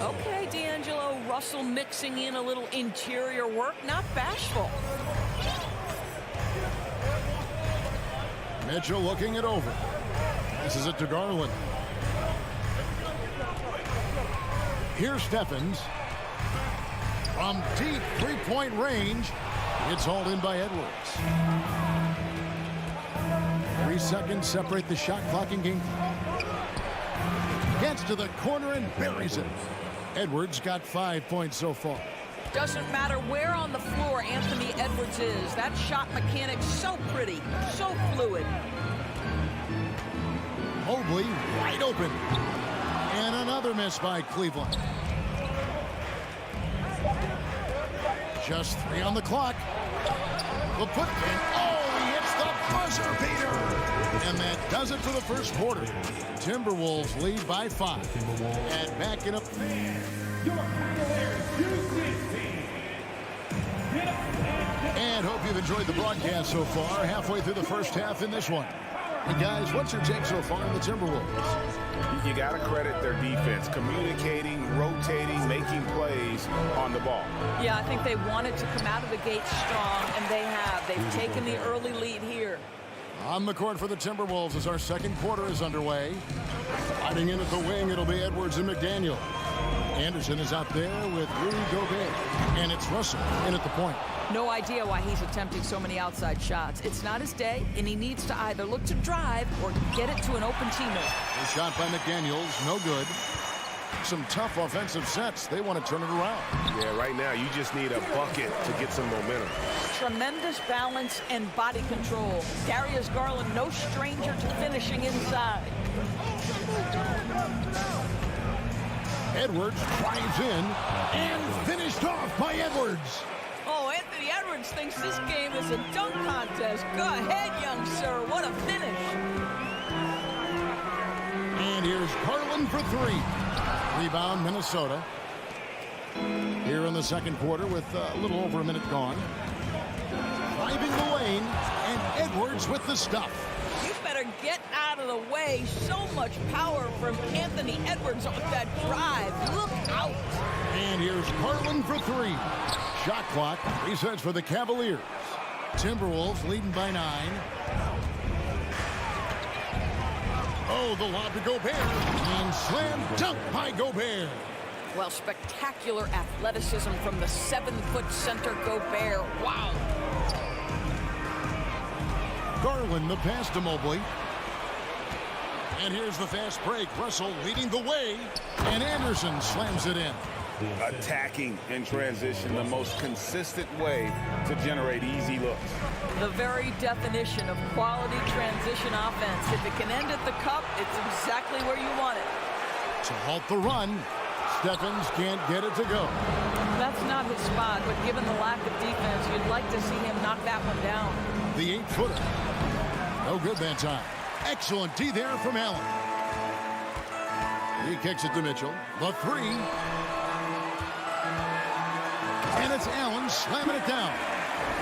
Okay, D'Angelo, Russell mixing in a little interior work, not bashful. Mitchell looking it over. This is it to Garland. Here's Stephens. From deep three-point range, it's hauled in by Edwards. 3 seconds separate the shot clock and game clock. Gets to the corner and buries it. Edwards got 5 points so far. Doesn't matter where on the floor Anthony Edwards is. That shot mechanic's so pretty, so fluid. Mobley wide open. And another miss by Cleveland. Just 3 on the clock. The put in. Oh, he hits the buzzer beater. And that does it for the first quarter. Timberwolves lead by 5. And backing up. And hope you've enjoyed the broadcast so far. Halfway through the first half in this one. And guys, what's your take so far on the Timberwolves? You got to credit their defense, communicating, rotating, making plays on the ball. Yeah, I think they wanted to come out of the gate strong, and they have. They've taken the early lead here. On the court for the Timberwolves as our second quarter is underway. Hiding in at the wing, it'll be Edwards and McDaniel. Anderson is out there with Rudy Gobert. And it's Russell in at the point. No idea why he's attempting so many outside shots. It's not his day, and he needs to either look to drive or get it to an open teammate. A shot by McDaniels, no good. Some tough offensive sets. They want to turn it around. Yeah, right now you just need a bucket to get some momentum. Tremendous balance and body control. Darius Garland, no stranger to finishing inside. Edwards drives in and finished off by Edwards. Oh, Anthony Edwards thinks this game is a dunk contest. Go ahead, young sir. What a finish. And here's Garland for 3. Rebound, Minnesota. Here in the second quarter with a little over a minute gone. Driving the lane, and Edwards with the stuff. You better get out of the way. So much power from Anthony Edwards on that drive. Look out. And here's Garland for 3. Shot clock resets for the Cavaliers. Timberwolves leading by 9. Oh, the lob to Gobert. And slam dunk by Gobert. Well, spectacular athleticism from the 7-foot center Gobert. Wow. Garland the pass to Mobley. And here's the fast break. Russell leading the way. And Anderson slams it in. Attacking in transition, the most consistent way to generate easy looks. The very definition of quality transition offense. If it can end at the cup, it's exactly where you want it. To halt the run, Stephens can't get it to go. That's not his spot, but given the lack of defense, you'd like to see him knock that one down. The 8-footer. No good that time. Excellent D there from Allen. He kicks it to Mitchell. The 3. And it's Allen slamming it down.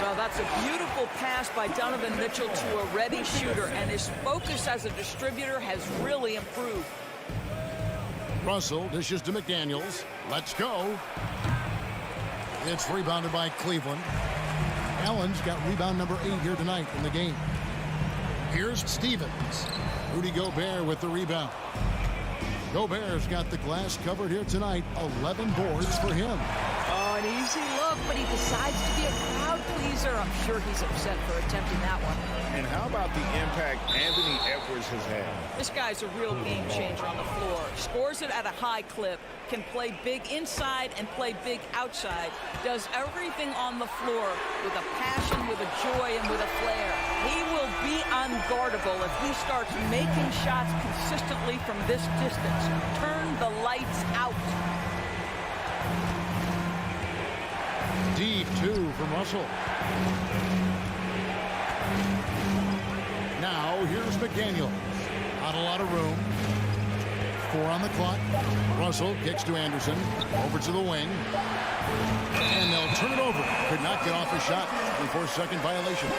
Well, that's a beautiful pass by Donovan Mitchell to a ready shooter, and his focus as a distributor has really improved. Russell dishes to McDaniels. Let's go. It's rebounded by Cleveland. Allen's got rebound number 8 here tonight in the game. Here's Stevens. Rudy Gobert with the rebound. Gobert's got the glass covered here tonight. 11 boards for him. Oh, an easy look, but he decides to be a crowd pleaser. I'm sure he's upset for attempting that one. And how about the impact Anthony Edwards has had? This guy's a real game changer on the floor. Scores it at a high clip, can play big inside and play big outside. Does everything on the floor with a passion, with a joy, and with a flair. He will be unguardable if he starts making shots consistently from this distance. Turn the lights out. Deep 2 from Russell. Now here's McDaniel. Not a lot of room. 4 on the clock. Russell kicks to Anderson. Over to the wing. And they'll turn it over. Could not get off a shot. 4-second violation.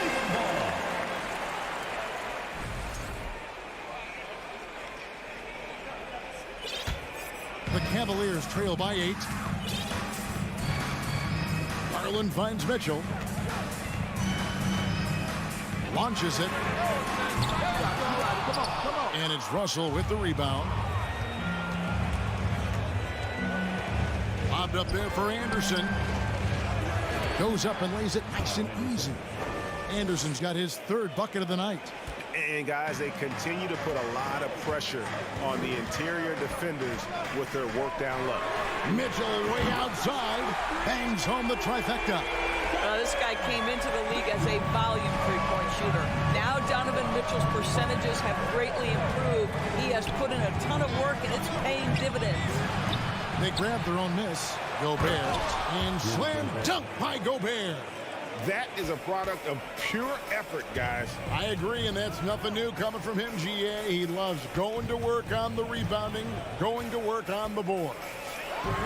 The Cavaliers trail by 8. Garland finds Mitchell. Launches it. And it's Russell with the rebound. Lobbed up there for Anderson. Goes up and lays it nice and easy. Anderson's got his third bucket of the night. And guys, they continue to put a lot of pressure on the interior defenders with their work down low. Mitchell way outside, bangs home the trifecta. This guy came into the league as a volume three-point shooter. Now Donovan Mitchell's percentages have greatly improved. He has put in a ton of work, and it's paying dividends. They grab their own miss. Gobert, and slam dunk by Gobert. That is a product of pure effort, guys. I agree, and that's nothing new coming from him, GA. He loves going to work on the rebounding, going to work on the board.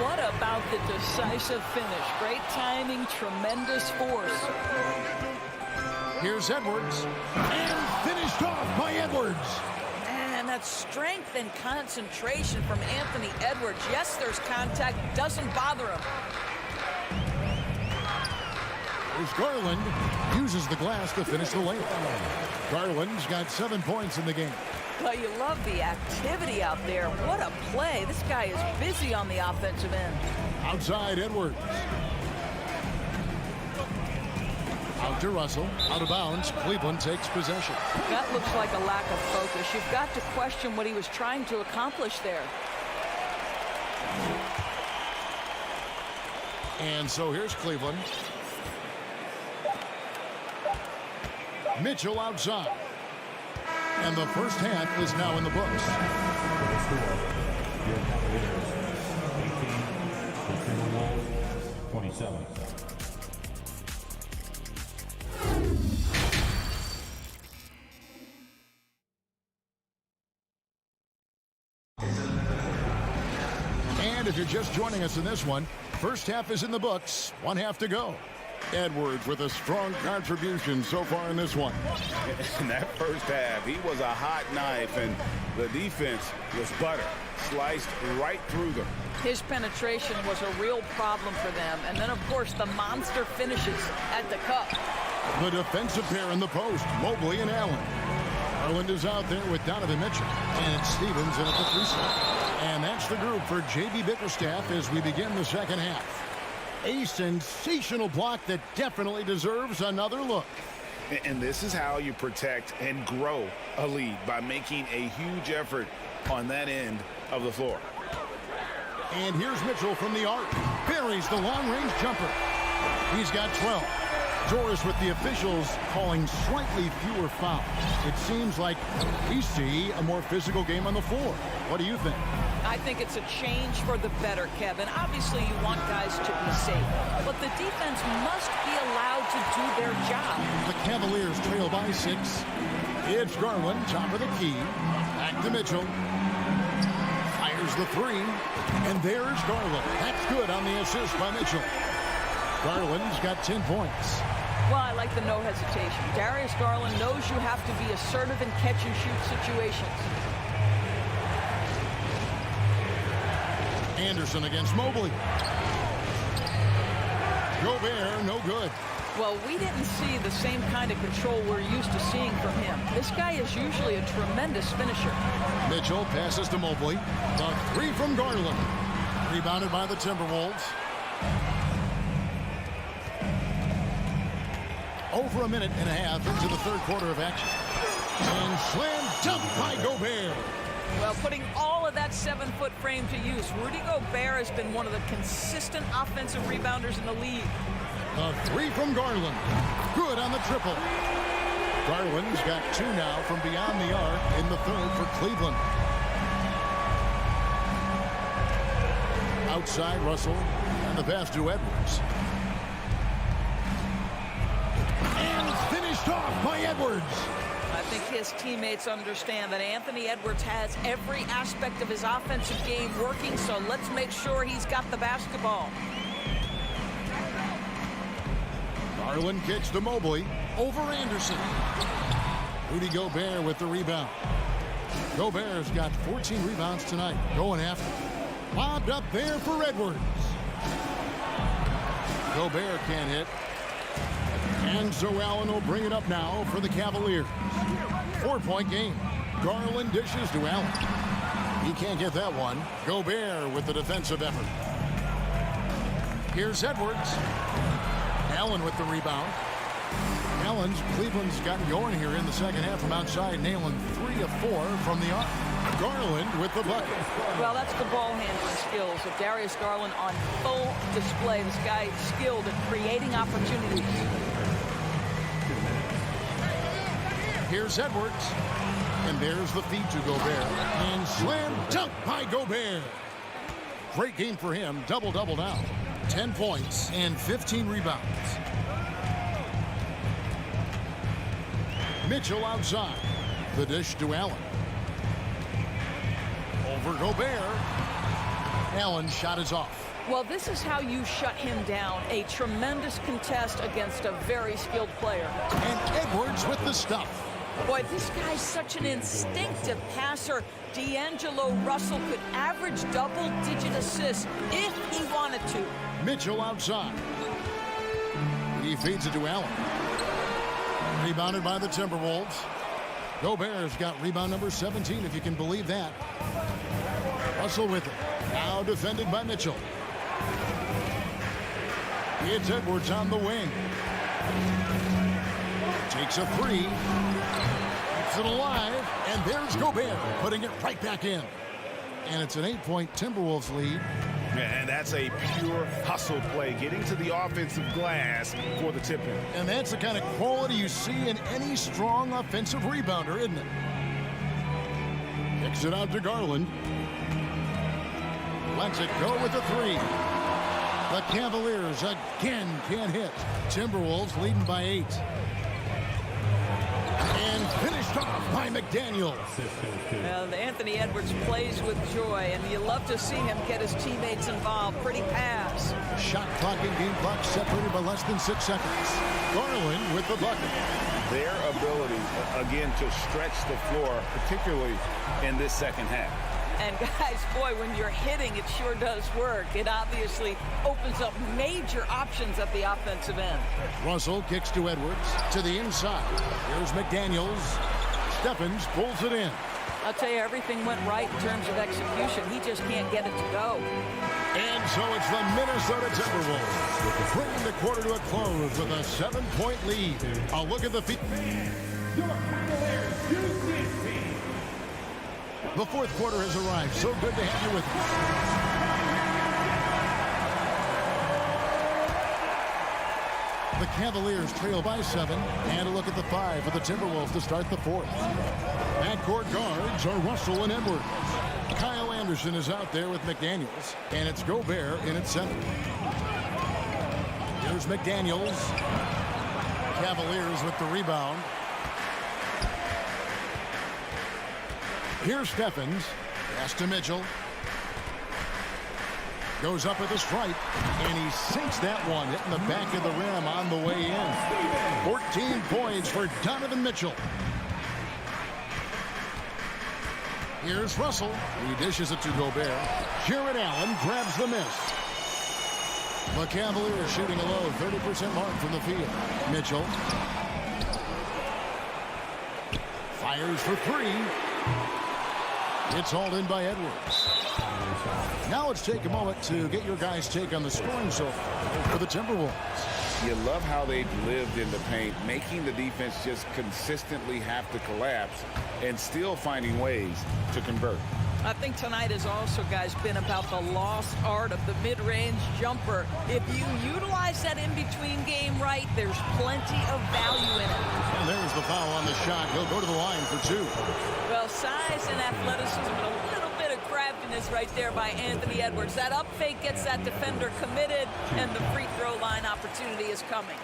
What about the decisive finish? Great timing, tremendous force. Here's Edwards, and finished off by Edwards. And that strength and concentration from Anthony Edwards. Yes, there's contact, doesn't bother him. There's Garland, uses the glass to finish the layup. Garland's got 7 points in the game. Well, you love the activity out there. What a play. This guy is busy on the offensive end. Outside Edwards. Out to Russell, out of bounds. Cleveland takes possession. That looks like a lack of focus. You've got to question what he was trying to accomplish there. And so here's Cleveland. Mitchell outside. And the first half is now in the books. Your 27. And if you're just joining us in this one, first half is in the books. 1 half to go. Edwards with a strong contribution so far in this one. In that first half, he was a hot knife, and the defense was butter, sliced right through them. His penetration was a real problem for them. And then, of course, the monster finishes at the cup. The defensive pair in the post, Mobley and Allen. Garland is out there with Donovan Mitchell. And it's Stevens in at the free throw. And that's the group for J.B. Bickerstaff as we begin the second half. A sensational block that definitely deserves another look. And this is how you protect and grow a lead, by making a huge effort on that end of the floor. And here's Mitchell from the arc. Buries the long-range jumper. He's got 12. Doris with the officials calling slightly fewer fouls. It seems like we see a more physical game on the floor. What do you think? I think it's a change for the better, Kevin. Obviously, you want guys to be safe, but the defense must be allowed to do their job. The Cavaliers trail by 6. It's Garland, top of the key. Back to Mitchell. Fires the 3. And there's Garland. That's good on the assist by Mitchell. Garland's got 10 points. Well, I like the no hesitation. Darius Garland knows you have to be assertive in catch-and-shoot situations. Anderson against Mobley. Gobert, no good. Well, we didn't see the same kind of control we're used to seeing from him. This guy is usually a tremendous finisher. Mitchell passes to Mobley. The 3 from Garland. Rebounded by the Timberwolves. Over a minute and a half into the third quarter of action. And slam dunk by Gobert. Well, putting all of that 7-foot frame to use, Rudy Gobert has been one of the consistent offensive rebounders in the league. The 3 from Garland. Good on the triple. Garland's got 2 now from beyond the arc in the third for Cleveland. Outside Russell, and the pass to Edwards. And finished off by Edwards. I think his teammates understand that Anthony Edwards has every aspect of his offensive game working, so let's make sure he's got the basketball. Garland kicks to Mobley over Anderson. Rudy Gobert with the rebound. Gobert's got 14 rebounds tonight. Going after. Lobbed up there for Edwards. Gobert can't hit. And so Allen will bring it up now for the Cavaliers. 4-point game. Garland dishes to Allen. He can't get that one. Gobert with the defensive effort. Here's Edwards. Allen with the rebound. Cleveland's gotten going here in the second half from outside, nailing 3 of 4 from the arc. Garland with the bucket. Well, that's the ball handling skills of Darius Garland on full display. This guy is skilled at creating opportunities. Here's Edwards. And there's the feed to Gobert. And slam dunk by Gobert. Great game for him. Double-double now. 10 points and 15 rebounds. Mitchell outside. The dish to Allen. Over Gobert. Allen's shot is off. Well, this is how you shut him down. A tremendous contest against a very skilled player. And Edwards with the stuff. Boy, this guy's such an instinctive passer. D'Angelo Russell could average double-digit assists if he wanted to. Mitchell outside. He feeds it to Allen. Rebounded by the Timberwolves. Gobert's got rebound number 17, if you can believe that. Russell with it. Now defended by Mitchell. It's Edwards on the wing. Takes a three. Keeps it alive. And there's Gobert putting it right back in. And it's an 8-point Timberwolves lead. And that's a pure hustle play, getting to the offensive glass for the tip-in. And that's the kind of quality you see in any strong offensive rebounder, isn't it? Kicks it out to Garland. Lets it go with the three. The Cavaliers again can't hit. Timberwolves leading by 8. And finished off by McDaniels. Well, Anthony Edwards plays with joy, and you love to see him get his teammates involved. Pretty pass. Shot clock and game clock separated by less than 6 seconds. Garland with the bucket. Their ability, again, to stretch the floor, particularly in this second half. And guys, boy, when you're hitting, it sure does work. It obviously opens up major options at the offensive end. Russell kicks to Edwards to the inside. Here's McDaniels. Stephens pulls it in. I'll tell you, everything went right in terms of execution. He just can't get it to go. And so it's the Minnesota Timberwolves bringing the quarter to a close with a 7-point lead. A look at the feet. The fourth quarter has arrived. So good to have you with us. The Cavaliers trail by 7. And a look at the 5 for the Timberwolves to start the fourth. Backcourt guards are Russell and Edwards. Kyle Anderson is out there with McDaniels. And it's Gobert in at 7. Here's McDaniels. Cavaliers with the rebound. Here's Stephens. Pass to Mitchell. Goes up with a strike. And he sinks that one, hitting the back of the rim on the way in. 14 points for Donovan Mitchell. Here's Russell. He dishes it to Gobert. Jared Allen grabs the miss. The Cavaliers shooting a low 30% mark from the field. Mitchell. Fires for 3. It's hauled in by Edwards. Now let's take a moment to get your guys' take on the scoring so far for the Timberwolves. You love how they've lived in the paint, making the defense just consistently have to collapse and still finding ways to convert. I think tonight has also, guys, been about the lost art of the mid-range jumper. If you utilize that in-between game right, there's plenty of value in it. And there's the foul on the shot. He'll go to the line for 2. Well, size and athleticism and a little bit of craftiness right there by Anthony Edwards. That up fake gets that defender committed, and the free throw line opportunity is coming.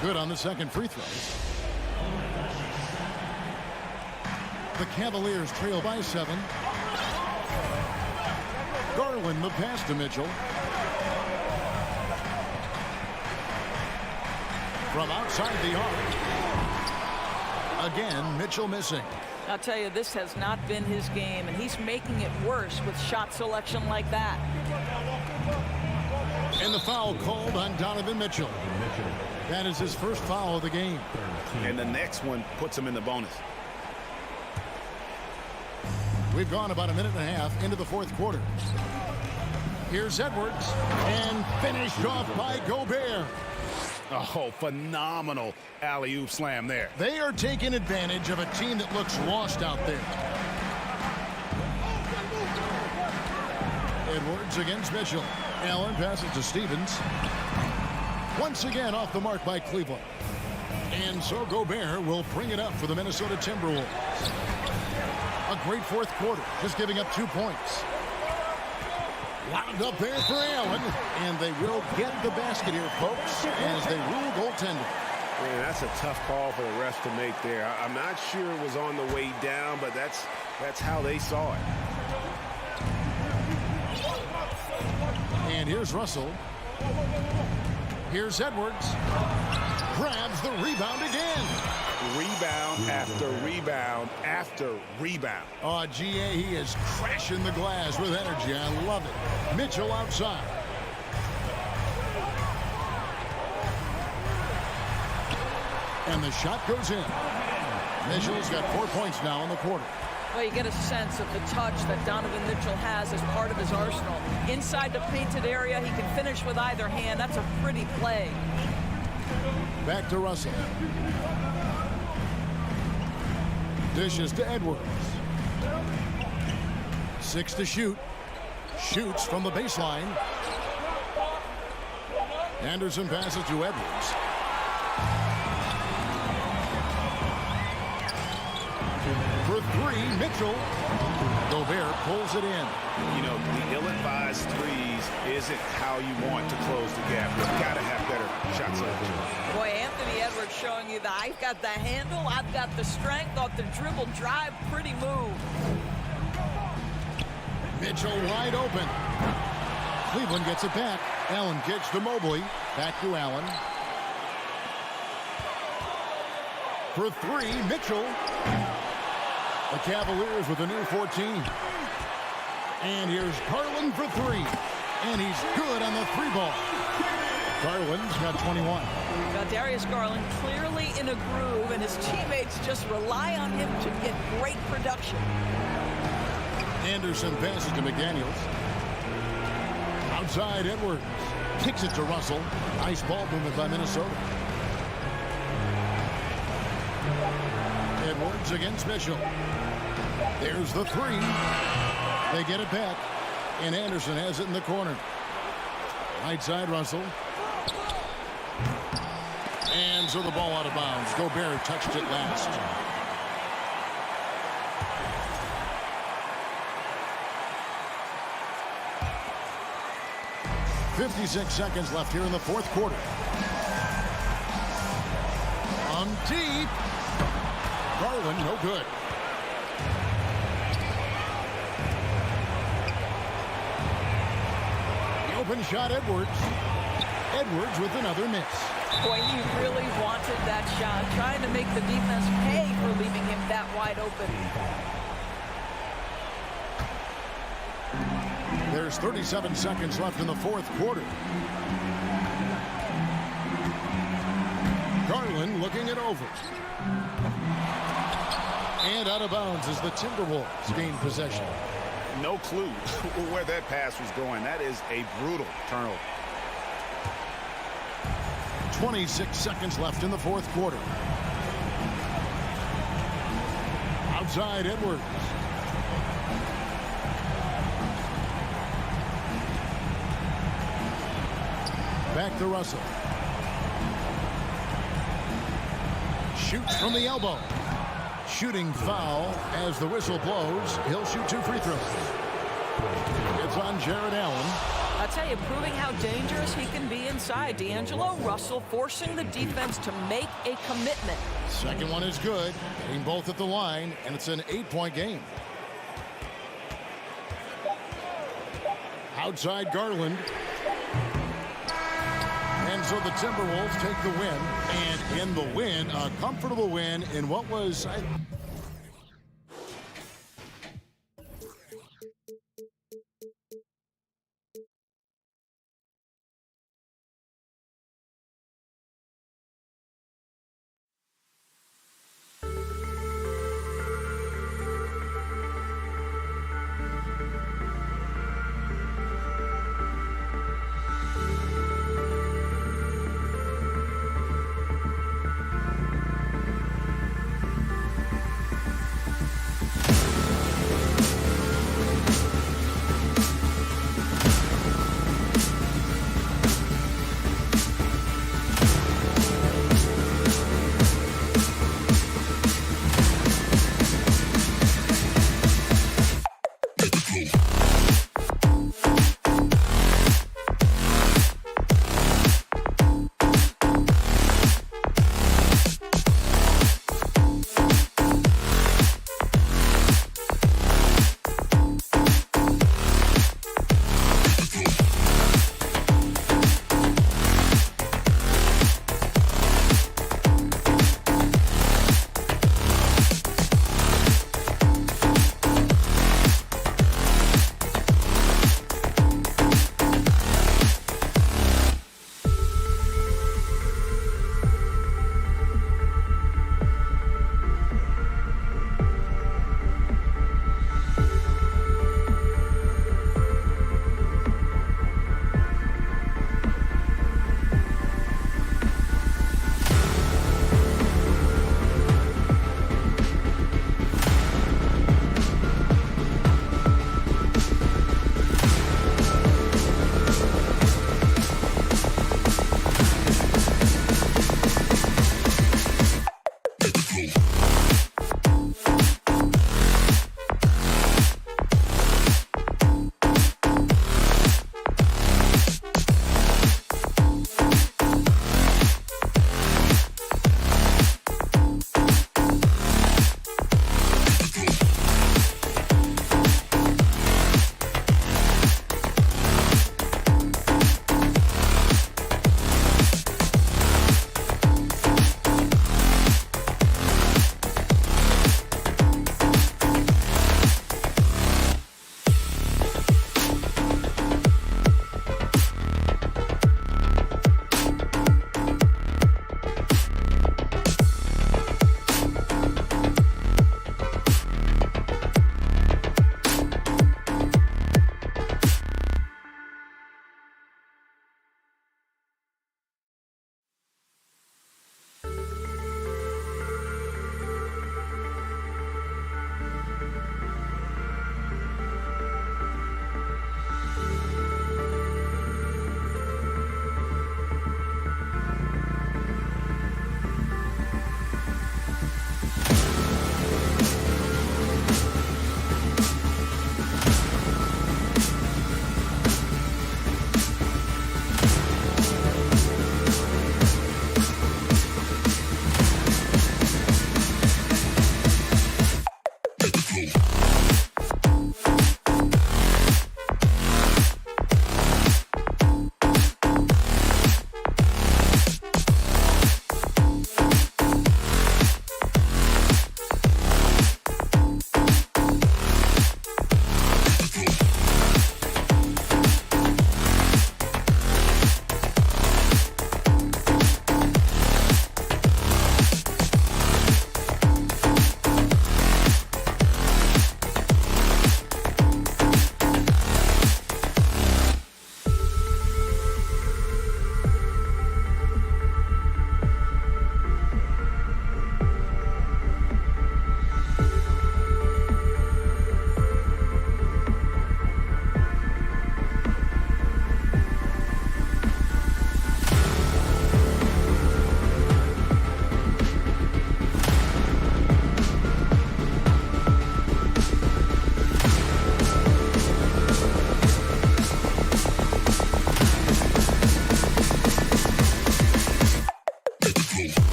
Good on the second free throw. The Cavaliers trail by 7. Garland the pass to Mitchell. From outside the arc. Again, Mitchell missing. I'll tell you, this has not been his game, and he's making it worse with shot selection like that. And the foul called on Donovan Mitchell. That is his first foul of the game. And the next one puts him in the bonus. We've gone about a minute and a half into the fourth quarter. Here's Edwards, and finished off by Gobert. Oh, phenomenal alley-oop slam there. They are taking advantage of a team that looks lost out there. Edwards against Mitchell. Allen passes to Stevens. Once again off the mark by Cleveland. And so Gobert will bring it up for the Minnesota Timberwolves. A great fourth quarter, just giving up 2 points. Wound up there for Allen, and they will get the basket here, folks, as they rule goaltending. Man, that's a tough call for the refs to make there. I'm not sure it was on the way down, but that's how they saw it. And here's Russell. Here's Edwards. Grabs the rebound again. Rebound after rebound after rebound. Oh, GA, he is crashing the glass with energy. I love it. Mitchell outside. And the shot goes in. Mitchell's got 4 points now in the quarter. Well, you get a sense of the touch that Donovan Mitchell has as part of his arsenal. Inside the painted area, he can finish with either hand. That's a pretty play. Back to Russell. Dishes to Edwards. 6 to shoot. Shoots from the baseline. Anderson passes to Edwards. For 3, Mitchell. Gobert pulls it in. You know, the ill-advised threes isn't how you want to close the gap. You've got to have better shot selection. Boy, Anthony Edwards showing you that I've got the handle, I've got the strength off the dribble drive. Pretty move. Mitchell wide open. Cleveland gets it back. Allen kicks to Mobley. Back to Allen. For 3, Mitchell. The Cavaliers with a new 14. And here's Garland for 3. And he's good on the 3-ball. Garland's got 21. Now, Darius Garland clearly in a groove, and his teammates just rely on him to get great production. Anderson passes to McDaniels. Outside, Edwards. Kicks it to Russell. Nice ball movement by Minnesota. Edwards against Mitchell. There's the 3. They get it back. And Anderson has it in the corner. Right side, Russell. And so the ball out of bounds. Gobert touched it last. .56 seconds left here in the fourth quarter. On deep. Garland, no good. The open shot, Edwards. Edwards with another miss. Boy, he really wanted that shot, trying to make the defense pay for leaving him that wide open. There's 37 seconds left in the fourth quarter. Garland looking it over. And out of bounds as the Timberwolves gain possession. No clue where that pass was going. That is a brutal turnover. 26 seconds left in the fourth quarter. Outside, Edwards. Back to Russell. Shoots from the elbow. Shooting foul as the whistle blows. He'll shoot 2 free throws. It's on Jared Allen. I'll tell you, proving how dangerous he can be inside. D'Angelo Russell forcing the defense to make a commitment. Second one is good. Getting both at the line, and it's an 8-point game. Outside Garland. And so the Timberwolves take the win. And in the win, a comfortable win in what was...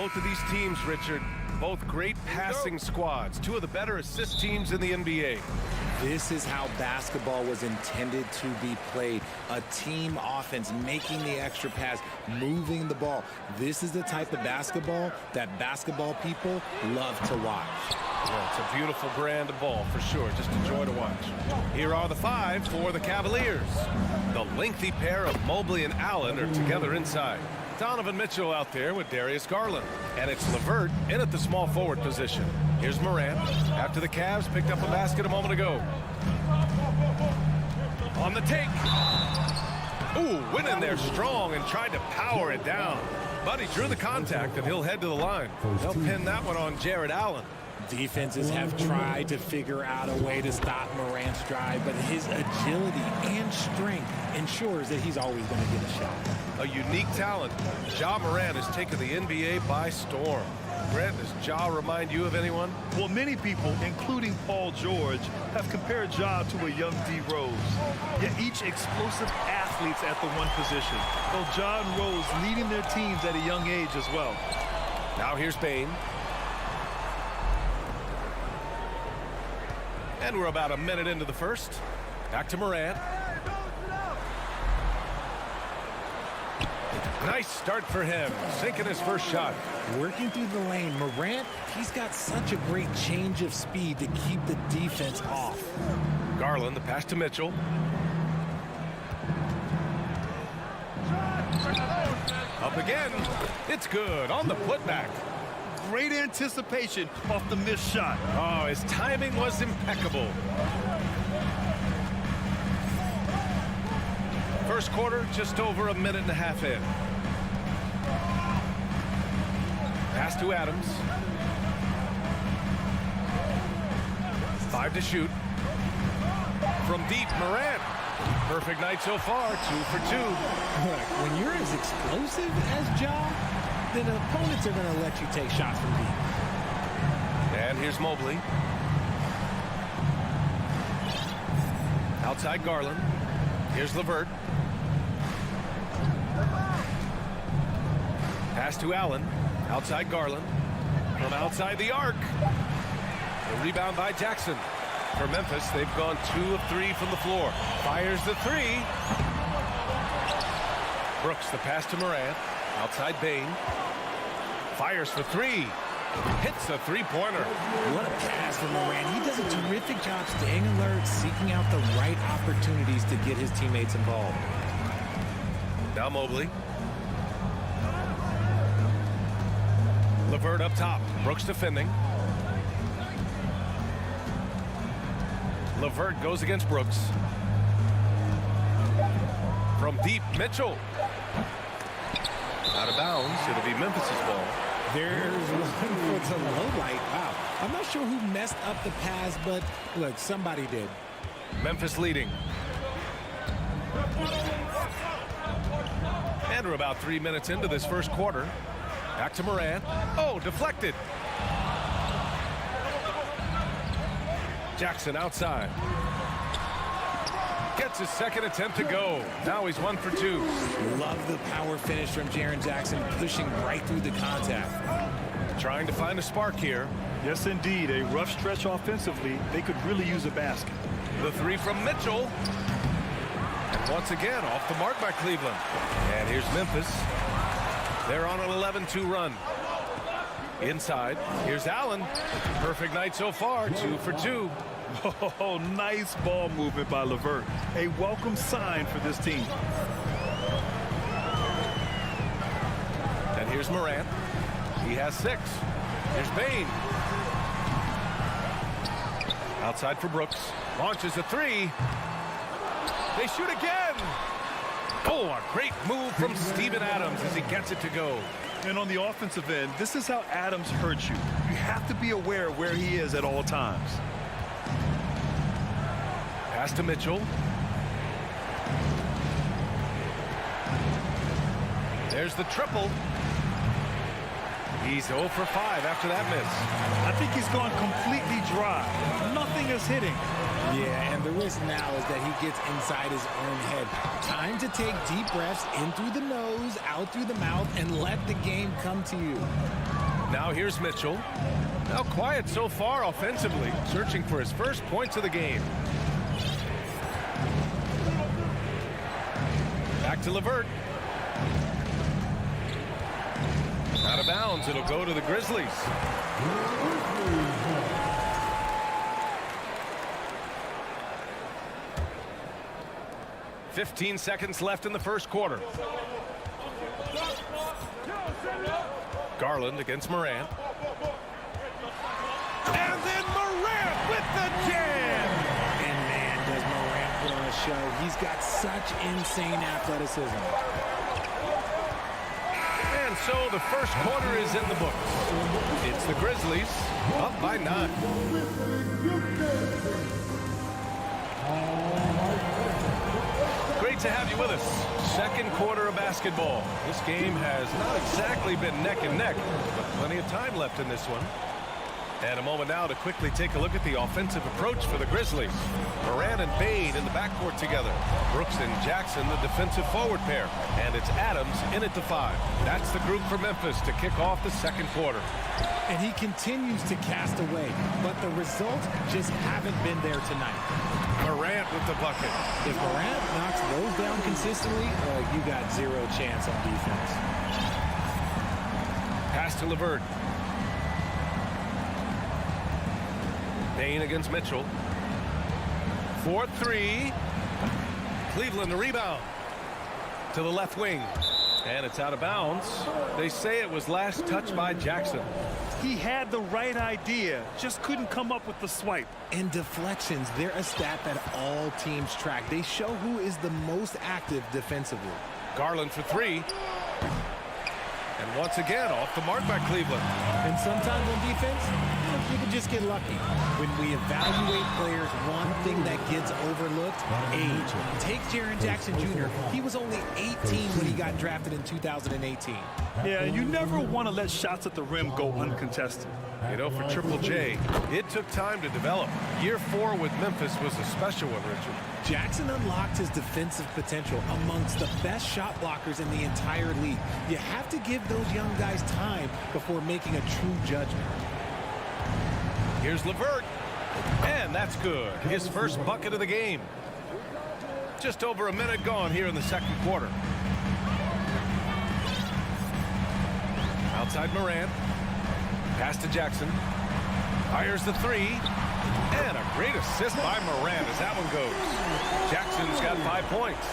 Both of these teams, Richard, both great passing squads. Two of the better assist teams in the NBA. This is how basketball was intended to be played. A team offense, making the extra pass, moving the ball. This is the type of basketball that basketball people love to watch. Yeah, it's a beautiful brand of ball for sure. Just a joy to watch. Here are the five for the Cavaliers. The lengthy pair of Mobley and Allen are together inside. Donovan Mitchell out there with Darius Garland. And it's LeVert in at the small forward position. Here's Morant after the Cavs picked up a basket a moment ago. On the take. Ooh, went in there strong and tried to power it down. But he drew the contact and he'll head to the line. They'll pin that one on Jared Allen. Defenses have tried to figure out a way to stop Morant's drive, but his agility and strength ensures that he's always going to get a shot. A unique talent. Ja Morant has taken the NBA by storm. Grant, does Ja remind you of anyone? Well, many people, including Paul George, have compared Ja to a young D. Rose. Yet each explosive athletes at the one position. Though Ja and Rose leading their teams at a young age as well. Now here's Bane. And we're about a minute into the first. Back to Morant. Nice start for him, sinking his first shot. Working through the lane, Morant, he's got such a great change of speed to keep the defense off. Garland, the pass to Mitchell. Up again. It's good on the putback. Great anticipation off the missed shot. Oh, his timing was impeccable. First quarter, just over a minute and a half in. Pass to Adams. 5 to shoot. From deep, Morant. Perfect night so far, 2 for 2. Look, when you're as explosive as Ja, then opponents are going to let you take shots from deep. And here's Mobley. Outside Garland. Here's LeVert. Pass to Allen. Outside Garland. From outside the arc. The rebound by Jackson. For Memphis, they've gone 2 of 3 from the floor. Fires the 3. Brooks, the pass to Morant. Outside Bane. Fires for 3. Hits a three-pointer. What a pass from Morant. He does a terrific job staying alert, seeking out the right opportunities to get his teammates involved. Now Mobley. LeVert up top. Brooks defending. LeVert goes against Brooks. From deep, Mitchell. Out of bounds. It'll be Memphis' ball. There's one for the low light. Wow. I'm not sure who messed up the pass, but look, somebody did. Memphis leading. And we're about 3 minutes into this first quarter. Back to Morant. Oh, deflected. Jackson outside. Gets his second attempt to go. Now he's 1 for 2. Love the power finish from Jaren Jackson, pushing right through the contact. Trying to find a spark here. Yes, indeed. A rough stretch offensively. They could really use a basket. The 3 from Mitchell. And once again, off the mark by Cleveland. And here's Memphis. They're on an 11-2 run. Inside, here's Allen. Perfect night so far, 2 for 2. Oh, nice ball movement by LeVert. A welcome sign for this team. And here's Morant. He has 6. Here's Bane. Outside for Brooks. Launches a 3. They shoot again. Oh, a great move from Steven Adams as he gets it to go. And on the offensive end, this is how Adams hurts you. You have to be aware of where he is at all times. Pass to Mitchell. There's the triple. He's 0 for 5 after that miss. I think he's gone completely dry. Nothing is hitting. Yeah, and the risk now is that he gets inside his own head. Time to take deep breaths in through the nose, out through the mouth, and let the game come to you. Now here's Mitchell. Now quiet so far offensively, searching for his first points of the game. Back to LeVert. Out of bounds, it'll go to the Grizzlies. 15 seconds left in the first quarter. Garland against Morant. And then Morant with the jam! And man, does Morant put on a show. He's got such insane athleticism. And so the first quarter is in the books. It's the Grizzlies up by 9. Great to have you with us. Second quarter of basketball. This game has not exactly been neck and neck, but plenty of time left in this one. And a moment now to quickly take a look at the offensive approach for the Grizzlies. Morant and Bane in the backcourt together. Brooks and Jackson, the defensive forward pair. And it's Adams in at the 5. That's the group for Memphis to kick off the second quarter. And he continues to cast away, but the results just haven't been there tonight. Morant with the bucket. If Morant knocks those down consistently, you got zero chance on defense. Pass to LeVert. Bane against Mitchell. 4-3. Cleveland the rebound. To the left wing. And it's out of bounds. They say it was last touched by Jackson. He had the right idea, just couldn't come up with the swipe. And deflections, they're a stat that all teams track. They show who is the most active defensively. Garland for 3. And once again, off the mark by Cleveland. And sometimes on defense, you can just get lucky. When we evaluate players, one thing that gets overlooked, age. Take Jaren Jackson Jr. He was only 18 when he got drafted in 2018. Yeah, you never want to let shots at the rim go uncontested. You know, for Triple J, it took time to develop. Year 4 with Memphis was a special one, Richard. Jackson unlocked his defensive potential amongst the best shot blockers in the entire league. You have to give those young guys time before making a true judgment. Here's LeVert. And that's good. His first bucket of the game. Just over a minute gone here in the second quarter. Outside Morant. Pass to Jackson. Fires the 3. And a great assist by Morant as that one goes. Jackson's got 5 points.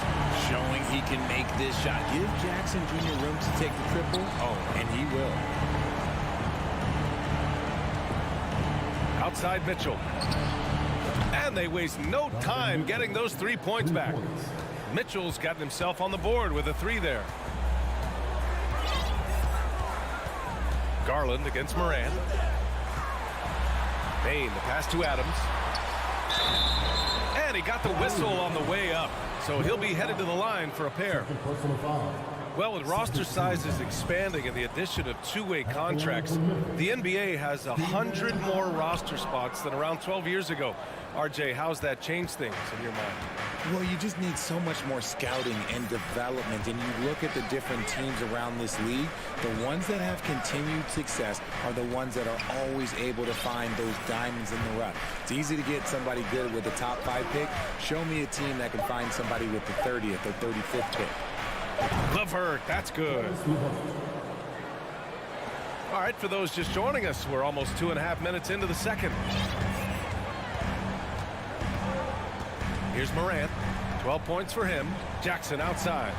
Showing he can make this shot. Give Jackson Jr. room to take the triple. Oh, and he will. Outside Mitchell. And they waste no time getting those 3 points back. Mitchell's gotten himself on the board with a 3 there. Garland against Morant. Bane, the pass to Adams. And he got the whistle on the way up. So he'll be headed to the line for a pair. Well, with roster sizes expanding and the addition of two-way contracts, the NBA has 100 more roster spots than around 12 years ago. RJ, how's that changed things in your mind? Well, you just need so much more scouting and development. And you look at the different teams around this league, the ones that have continued success are the ones that are always able to find those diamonds in the rough. It's easy to get somebody good with the top 5 pick. Show me a team that can find somebody with the 30th or 35th pick. LeVert, that's good. All right, for those just joining us, we're almost 2.5 minutes into the second. Here's Morant. 12 points for him. Jackson outside.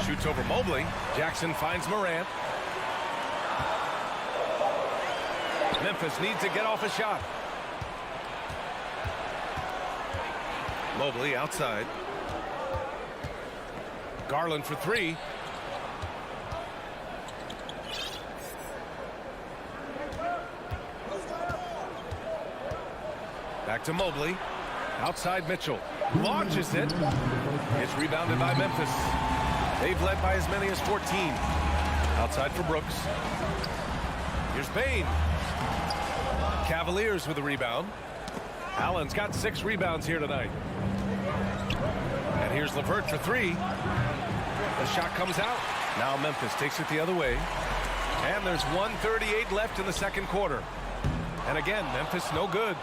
Shoots over Mobley. Jackson finds Morant. Memphis needs to get off a shot. Mobley outside. Garland for 3. Back to Mobley. Outside Mitchell. Launches it. It's rebounded by Memphis. They've led by as many as 14. Outside for Brooks. Here's Bane. Cavaliers with the rebound. Allen's got 6 rebounds here tonight. And here's LeVert for 3. The shot comes out. Now Memphis takes it the other way. And there's 1:38 left in the second quarter. And again, Memphis no good.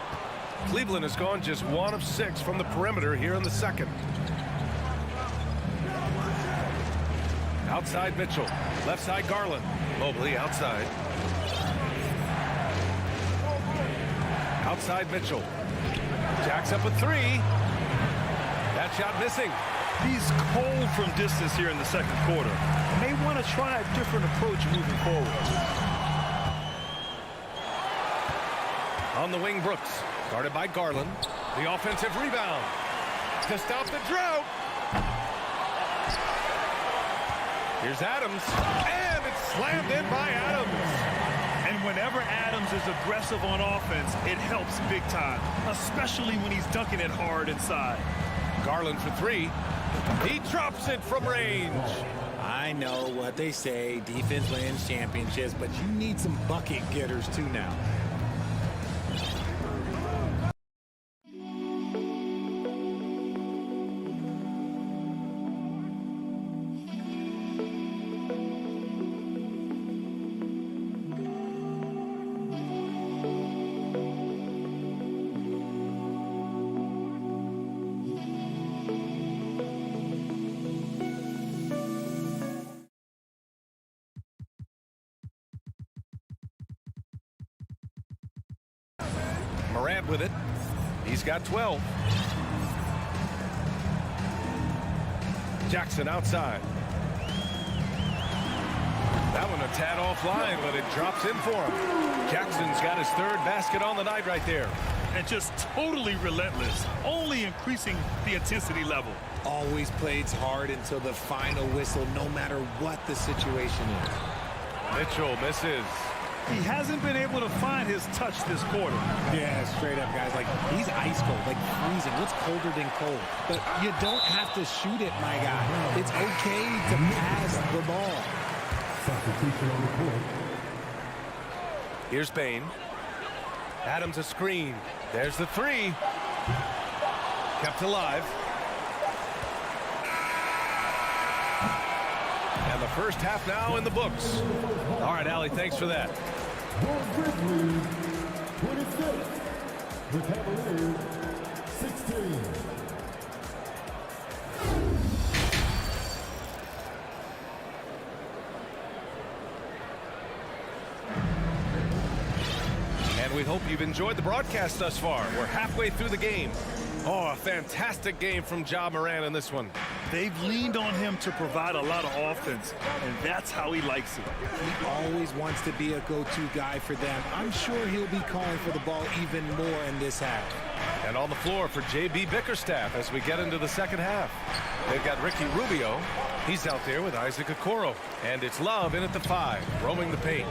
Cleveland has gone just 1 of 6 from the perimeter here in the second. Outside Mitchell. Left side Garland. Mobley outside. Outside Mitchell. Jacks up a 3. That shot missing. He's cold from distance here in the second quarter. May want to try a different approach moving forward. On the wing, Brooks. Guarded by Garland. The offensive rebound. To stop the drought. Here's Adams. And it's slammed in by Adams. And whenever Adams is aggressive on offense, it helps big time, especially when he's dunking it hard inside. Garland for 3. He drops it from range. I know what they say, defense wins championships, but you need some bucket getters too now. Morant with it. He's got 12. Jackson outside. That one a tad offline, but it drops in for him. Jackson's got his 3rd basket on the night right there. And just totally relentless, only increasing the intensity level. Always plays hard until the final whistle, no matter what the situation is. Mitchell misses. He hasn't been able to find his touch this quarter. Yeah, straight up, guys. Like, he's ice cold, like freezing. What's colder than cold? But you don't have to shoot it, my guy. It's okay to pass the ball. Substitution on the court. Here's Bain. Adams a screen. There's the 3. Kept alive. And the first half now in the books. All right, Allie, thanks for that. Your Grizzlies, 26. The Cavaliers, 16. And we hope you've enjoyed the broadcast thus far. We're halfway through the game. Oh, a fantastic game from Ja Morant in this one. They've leaned on him to provide a lot of offense, and that's how he likes it. He always wants to be a go-to guy for them. I'm sure he'll be calling for the ball even more in this half. And on the floor for J.B. Bickerstaff as we get into the second half. They've got Ricky Rubio. He's out there with Isaac Okoro. And it's Love in at the 5, roaming the paint.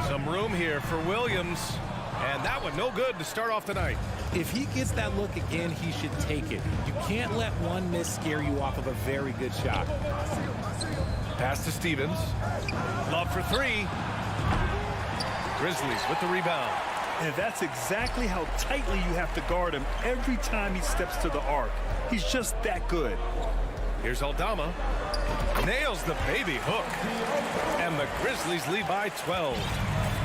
Some room here for Williams. And that one no good to start off the night. If he gets that look again, he should take it. You can't let one miss scare you off of a very good shot. Pass to Stevens. Love for 3. Grizzlies with the rebound. And that's exactly how tightly you have to guard him every time he steps to the arc. He's just that good. Here's Aldama. Nails the baby hook. And the Grizzlies lead by 12.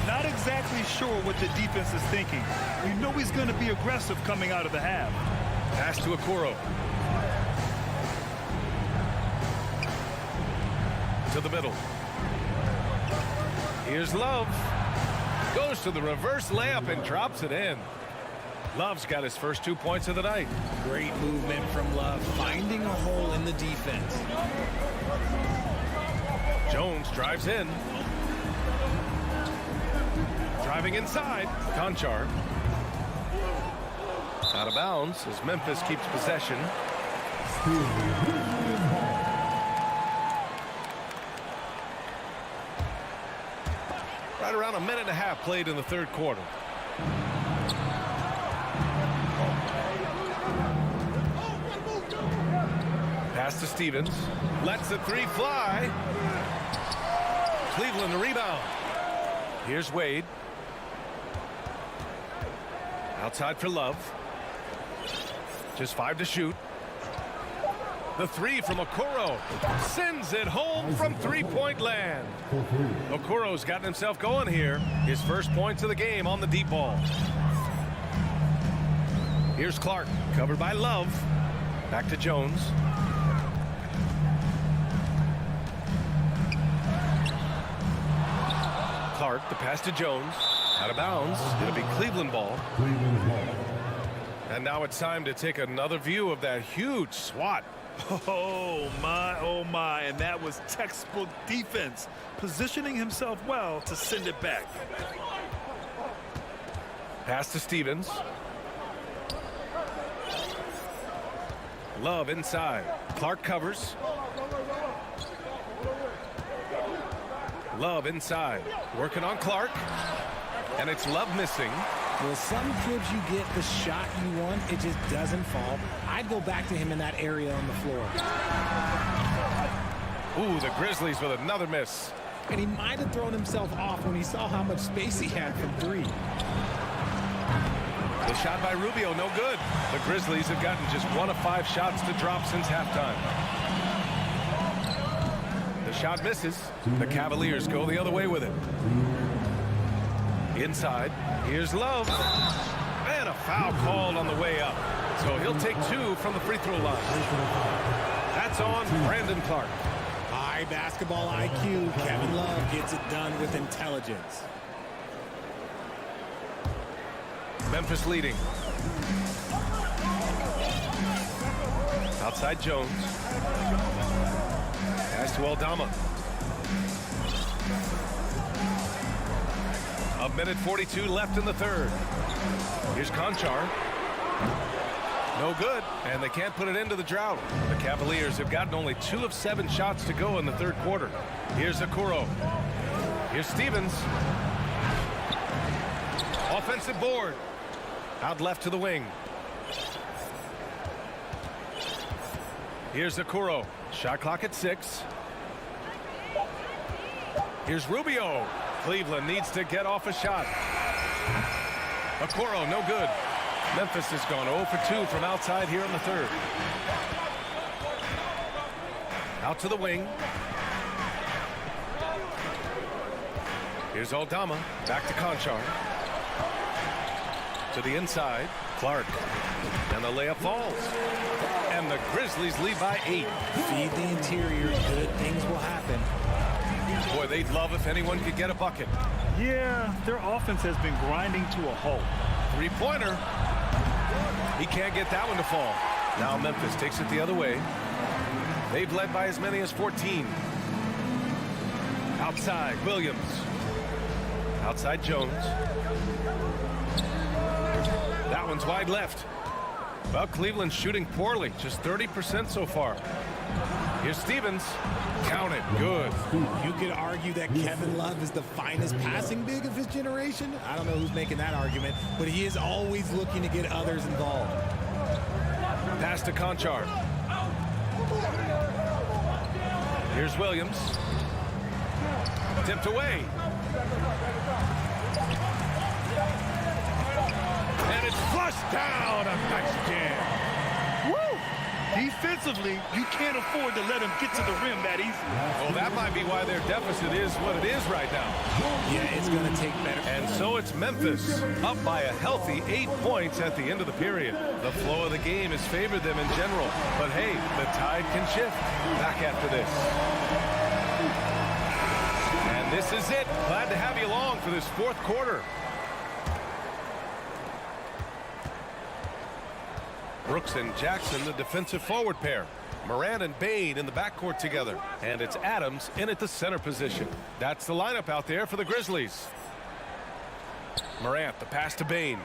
Not exactly sure what the defense is thinking. You know he's going to be aggressive coming out of the half. Pass to Okoro. To the middle. Here's Love. Goes to the reverse layup and drops it in. Love's got his first 2 points of the night. Great movement from Love, finding a hole in the defense. Jones drives in. Driving inside. Conchar. Out of bounds as Memphis keeps possession. Right around a minute and a half played in the third quarter. Pass to Stevens. Lets the 3 fly. Cleveland the rebound. Here's Wade. Outside for Love. Just 5 to shoot. The 3 from Okoro. Sends it home from three-point land. Okoro's gotten himself going here. His first points of the game on the deep ball. Here's Clark, covered by Love. Back to Jones. Clark, the pass to Jones. Out of bounds. It'll be Cleveland ball. And now it's time to take another view of that huge swat. Oh my, and that was textbook defense, positioning himself well to send it back. Pass to Stevens. Love inside. Clark covers. Love inside. Working on Clark. And it's Love missing. Well, some kids you get the shot you want, it just doesn't fall. I'd go back to him in that area on the floor. Ooh, the Grizzlies with another miss. And he might have thrown himself off when he saw how much space he had from 3. The shot by Rubio, no good. The Grizzlies have gotten just 1 of 5 shots to drop since halftime. The shot misses. The Cavaliers go the other way with it. Inside, here's Love. And a foul called on the way up. So he'll take 2 from the free throw line. That's on Brandon Clark. High basketball IQ. Kevin Love gets it done with intelligence. Memphis leading. Outside Jones. Pass to Aldama. 1:42 left in the third. Here's Conchar. No good, and they can't put it into the drought. The Cavaliers have gotten only 2 of 7 shots to go in the third quarter. Here's Okoro. Here's Stevens. Offensive board. Out left to the wing. Here's Okoro. Shot clock at 6. Here's Rubio. Cleveland needs to get off a shot. Okoro, no good. Memphis has gone 0 for 2 from outside here in the third. Out to the wing. Here's Aldama. Back to Conchar. To the inside. Clark. And the layup falls. And the Grizzlies lead by 8. Feed the interior. Good things will happen. Boy, they'd love if anyone could get a bucket. Yeah, their offense has been grinding to a halt. Three-pointer. He can't get that one to fall. Now Memphis takes it the other way. They've led by as many as 14. Outside, Williams. Outside, Jones. That one's wide left. Well, Cleveland's shooting poorly. Just 30% so far. Here's Stevens. Count it. Good. You could argue that Kevin Love is the finest passing big of his generation. I don't know who's making that argument, but he is always looking to get others involved. Pass to Conchar. Here's Williams. Tipped away. And it's flushed down. A nice jam. Woo! Defensively, you can't afford to let him get to the rim that easily. Well, that might be why their deficit is what it is right now. Yeah, it's going to take better. And so it's Memphis up by a healthy 8 points at the end of the period. The flow of the game has favored them in general. But hey, the tide can shift. Back after this. And this is it. Glad to have you along for this fourth quarter. Brooks and Jackson, the defensive forward pair. Moran and Bain in the backcourt together. And it's Adams in at the center position. That's the lineup out there for the Grizzlies. Morant, the pass to Bain.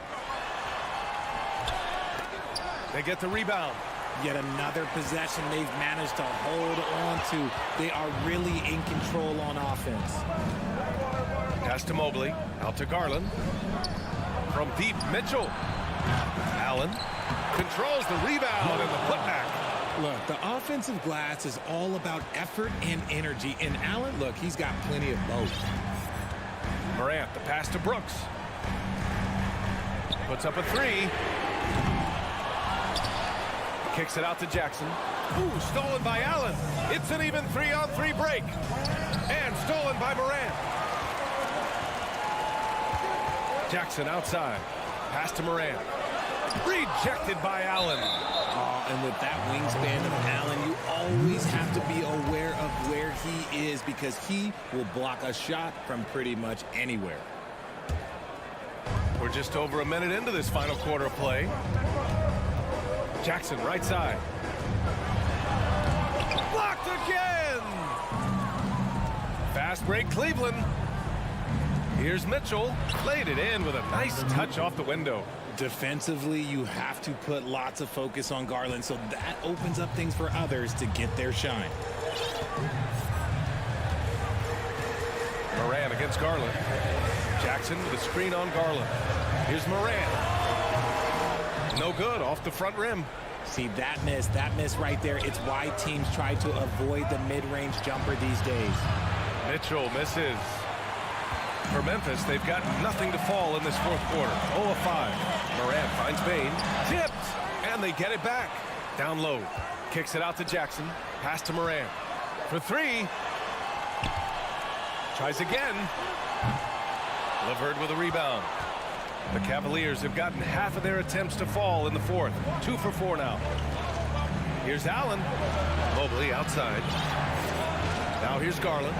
They get the rebound. Yet another possession they've managed to hold on to. They are really in control on offense. Pass to Mobley. Out to Garland. From deep, Mitchell. Allen controls the rebound and the putback. Look, the offensive glass is all about effort and energy. And Allen, look, he's got plenty of both. Morant, the pass to Brooks. Puts up a three. Kicks it out to Jackson. Ooh, stolen by Allen. It's an even 3-on-3 break. And stolen by Morant. Jackson outside. Pass to Morant. Rejected by Allen. And with that wingspan of Allen, you always have to be aware of where he is because he will block a shot from pretty much anywhere. We're just over a minute into this final quarter of play. Jackson, right side. Blocked again! Fast break, Cleveland. Here's Mitchell. Laid it in with a nice touch off the window. Defensively, you have to put lots of focus on Garland, so that opens up things for others to get their shine. Morant against Garland. Jackson with a screen on Garland. Here's Morant. No good, off the front rim. See, that miss right there, it's why teams try to avoid the mid-range jumper these days. Mitchell misses. For Memphis, they've got nothing to fall in this fourth quarter. 0 of 5. Morant finds Bain. Tipped. And they get it back. Down low. Kicks it out to Jackson. Pass to Morant. For three. Tries again. LeVert with a rebound. The Cavaliers have gotten half of their attempts to fall in the fourth. 2 for 4 now. Here's Allen. Mobley outside. Now here's Garland.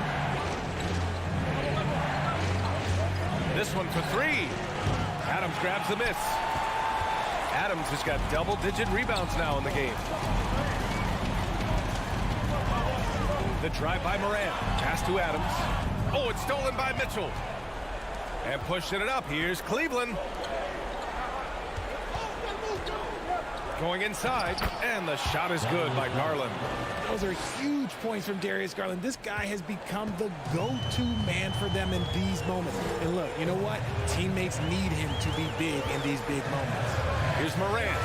This one for three. Adams grabs the miss. Adams has got double-digit rebounds now in the game. The drive by Morant. Pass to Adams. Oh, it's stolen by Mitchell. And pushing it up. Here's Cleveland. Going inside. And the shot is good by Garland. Those are huge points from Darius Garland. This guy has become the go-to man for them in these moments. And look, you know what? Teammates need him to be big in these big moments. Here's Morant.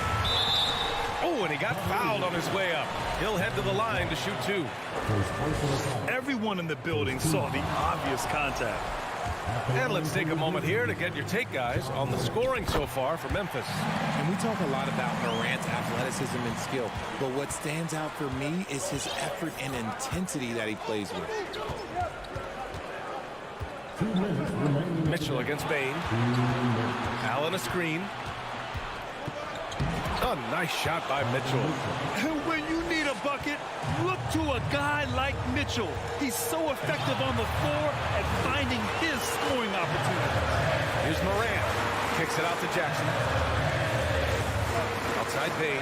Oh, and he got fouled on his way up. He'll head to the line to shoot 2. Everyone in the building saw the obvious contact. And let's take a moment here to get your take, guys, on the scoring so far for Memphis. And we talk a lot about Morant's athleticism and skill, but what stands out for me is his effort and intensity that he plays with. Mitchell against Bain. Allen a screen. A nice shot by Mitchell. When you need a bucket, look to a guy like Mitchell. He's so effective on the floor at finding his scoring opportunities. Here's Morant. Kicks it out to Jackson. Outside Bain.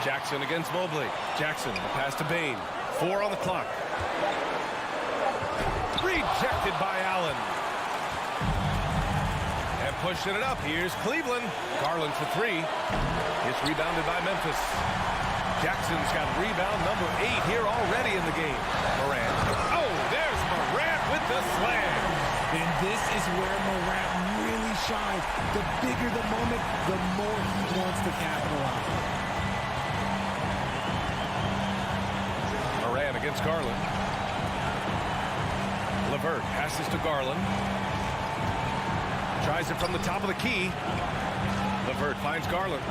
Jackson against Mobley. Jackson, the pass to Bain. 4 on the clock. Rejected by Allen. And pushing it up. Here's Cleveland. Garland for 3. It's rebounded by Memphis. Jackson's got rebound number 8 here already in the game. Morant. Oh, there's Morant with the slam. And this is where Morant really shines. The bigger the moment, the more he wants to capitalize. Morant against Garland. LeVert passes to Garland. Tries it from the top of the key. LeVert finds Garland.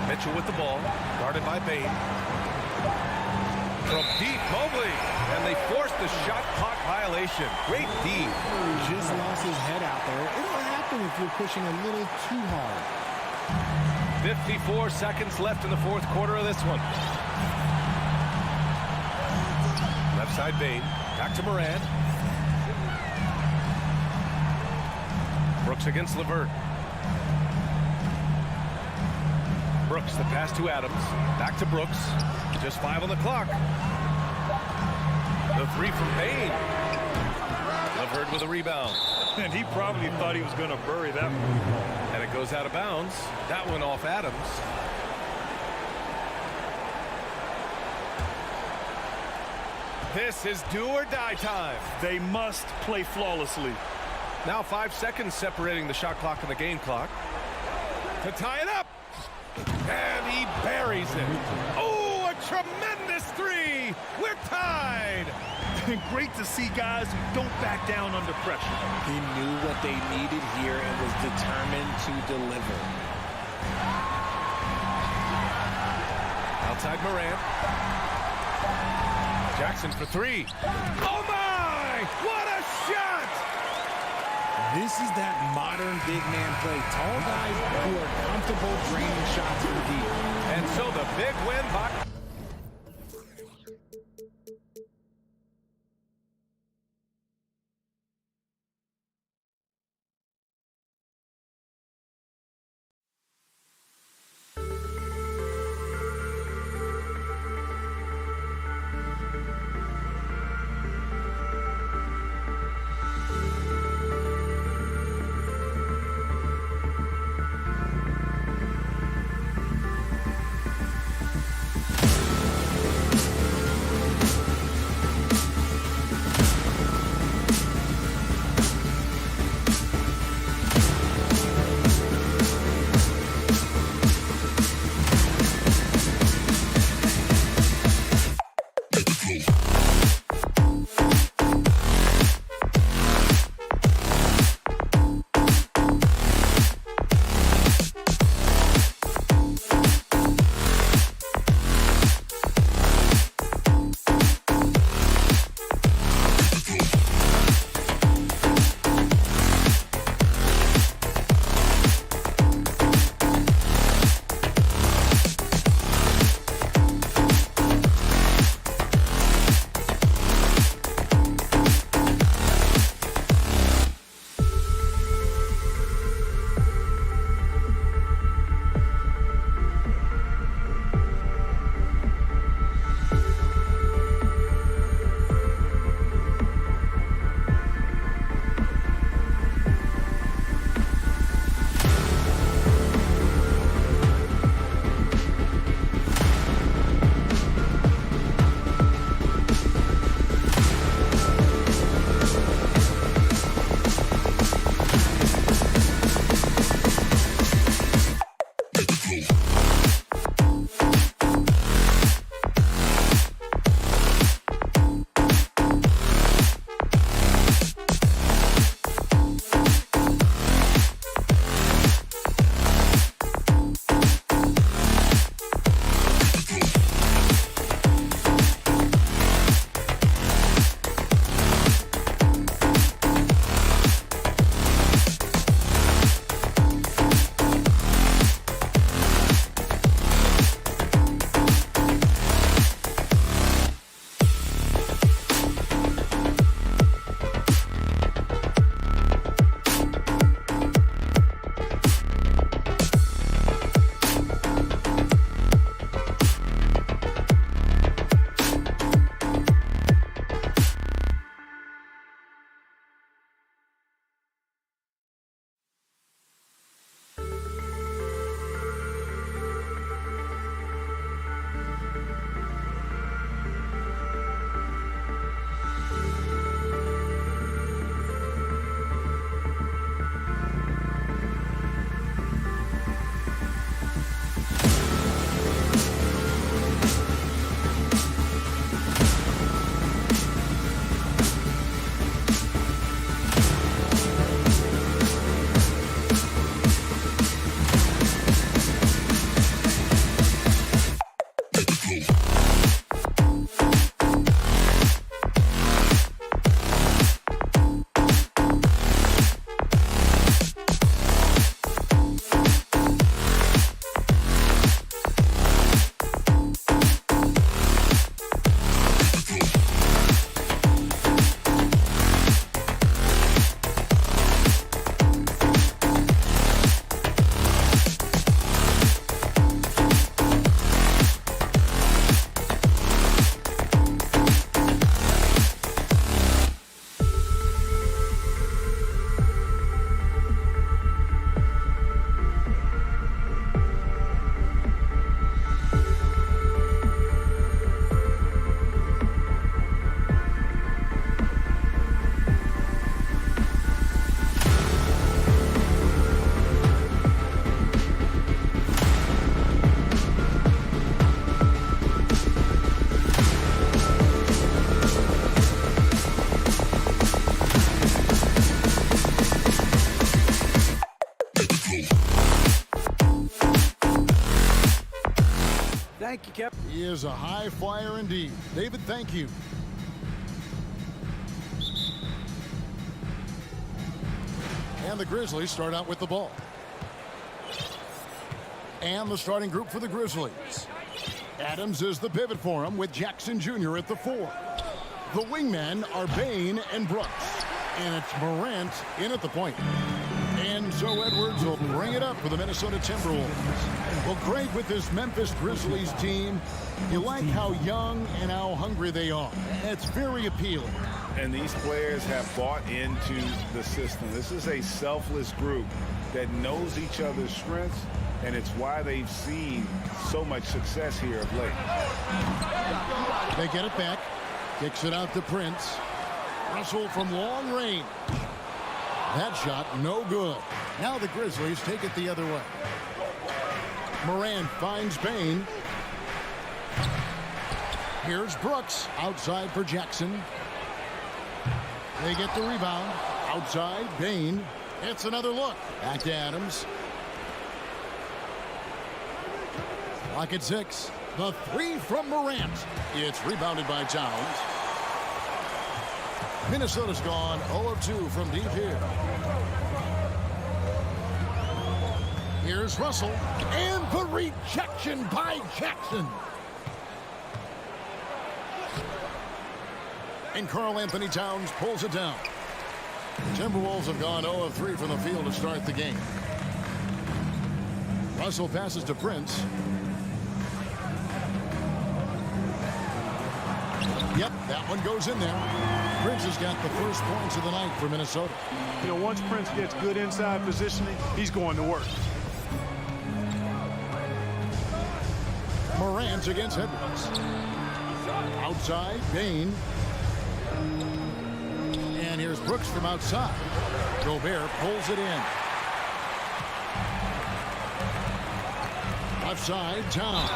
Mitchell with the ball. Guarded by Bain. From deep, Mobley. And they forced the shot clock violation. Great D. Just lost his head out there. It'll happen if you're pushing a little too hard. 54 seconds left in the fourth quarter of this one. Left side Bain. Back to Morant. Brooks against LeVert. Brooks, the pass to Adams. Back to Brooks. Just 5 on the clock. The 3 from Bain. LeVert with a rebound. And he probably thought he was going to bury that one. And it goes out of bounds. That one off Adams. This is do or die time. They must play flawlessly. Now 5 seconds separating the shot clock and the game clock. To tie it up. And he buries it. Oh, a tremendous 3. three. We're tied. Great to see guys who don't back down under pressure. He knew what they needed here and was determined to deliver. Outside Morant. Jackson for three. Oh my! What a shot! This is that modern big man play. Tall guys who are comfortable draining shots from deep. And so the big win by... is a high flyer indeed. David, thank you. And the Grizzlies start out with the ball. And the starting group for the Grizzlies. Adams is the pivot for him with Jackson Jr. at the 4. The wingmen are Bain and Brooks. And it's Morant in at the point. And so Edwards will bring it up for the Minnesota Timberwolves. Well, great with this Memphis Grizzlies team. You like how young and how hungry they are. It's very appealing. And these players have bought into the system. This is a selfless group that knows each other's strengths, and it's why they've seen so much success here of late. They get it back. Kicks it out to Prince. Russell from long range. That shot no good. Now the Grizzlies take it the other way. Morant finds Bain. Here's Brooks outside for Jackson. They get the rebound. Outside, Bain. It's another look. Back to Adams. Clock at 6. The 3 from Morant. It's rebounded by Towns. Minnesota's gone 0 of 2 from deep here. Here's Russell. And the rejection by Jackson. And Karl Anthony Towns pulls it down. Timberwolves have gone 0 of 3 from the field to start the game. Russell passes to Prince. Yep, that one goes in there. Prince has got the first points of the night for Minnesota. You know, once Prince gets good inside positioning, he's going to work. Morant against Edwards. Outside, Bain. And here's Brooks from outside. Gobert pulls it in. Left side, Towns.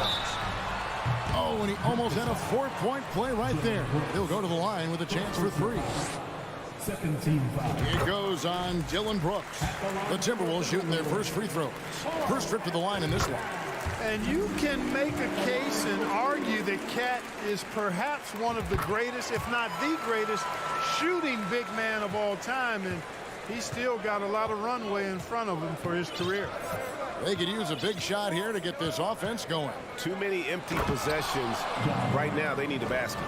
Oh, and he almost had a 4-point play right there. He'll go to the line with a chance for 3. Second team foul. It goes on Dylan Brooks. The Timberwolves shooting their first free throws. First trip to the line in this one. And you can make a case and argue that Cat is perhaps one of the greatest, if not the greatest, shooting big man of all time. And he's still got a lot of runway in front of him for his career. They could use a big shot here to get this offense going. Too many empty possessions. Right now, they need a basket.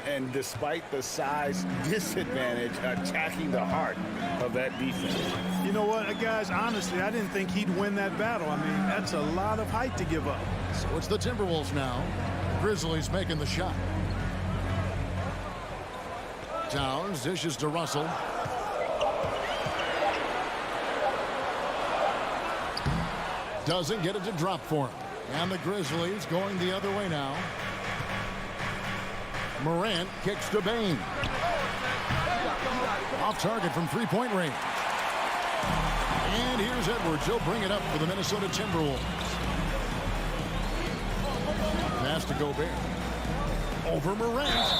And despite the size disadvantage, attacking the heart of that defense. You know what, guys, honestly, I didn't think he'd win that battle. I mean, that's a lot of height to give up. So it's the Timberwolves now. Grizzlies making the shot. Towns dishes to Russell. Doesn't get it to drop for him. And the Grizzlies going the other way now. Morant kicks to Bain. Off target from three-point range. And here's Edwards. He'll bring it up for the Minnesota Timberwolves. Pass to Gobert. Over Morant.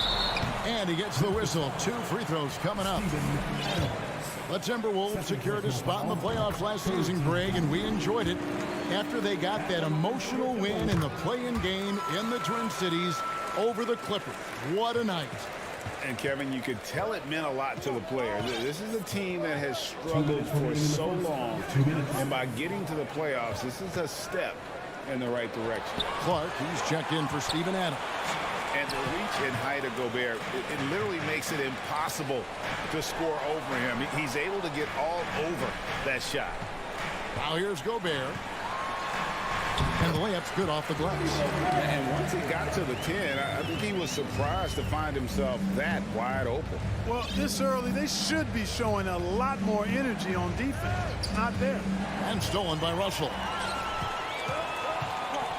And he gets the whistle. 2 free throws coming up. The Timberwolves secured a spot in the playoffs last season, Greg, and we enjoyed it after they got that emotional win in the play-in game in the Twin Cities over the Clippers. What a night. And, Kevin, you could tell it meant a lot to the players. This is a team that has struggled for so long. And by getting to the playoffs, this is a step in the right direction. Clark, he's checked in for Steven Adams. And the reach and height of Gobert, it literally makes it impossible to score over him. He's able to get all over that shot. Now here's Gobert. And the layup's good off the glass. And once he got to the 10, I think he was surprised to find himself that wide open. Well, this early, they should be showing a lot more energy on defense. It's not there. And stolen by Russell.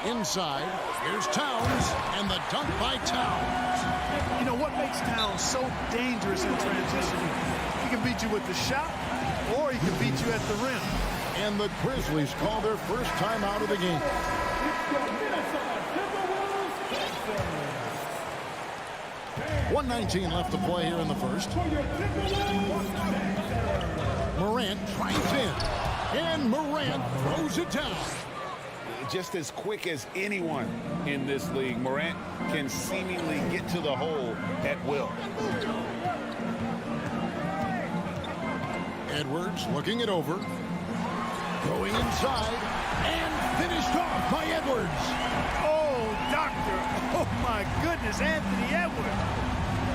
Inside, here's Towns, and the dunk by Towns. You know what makes Towns so dangerous in transition? He can beat you with the shot, or he can beat you at the rim. And the Grizzlies call their first time out of the game. 1:19 left to play here in the first. Morant drives in, and Morant throws it down. just as quick as anyone in this league. Morant can seemingly get to the hole at will. Edwards looking it over. Going inside. And finished off by Edwards. Oh, doctor. Oh, my goodness. Anthony Edwards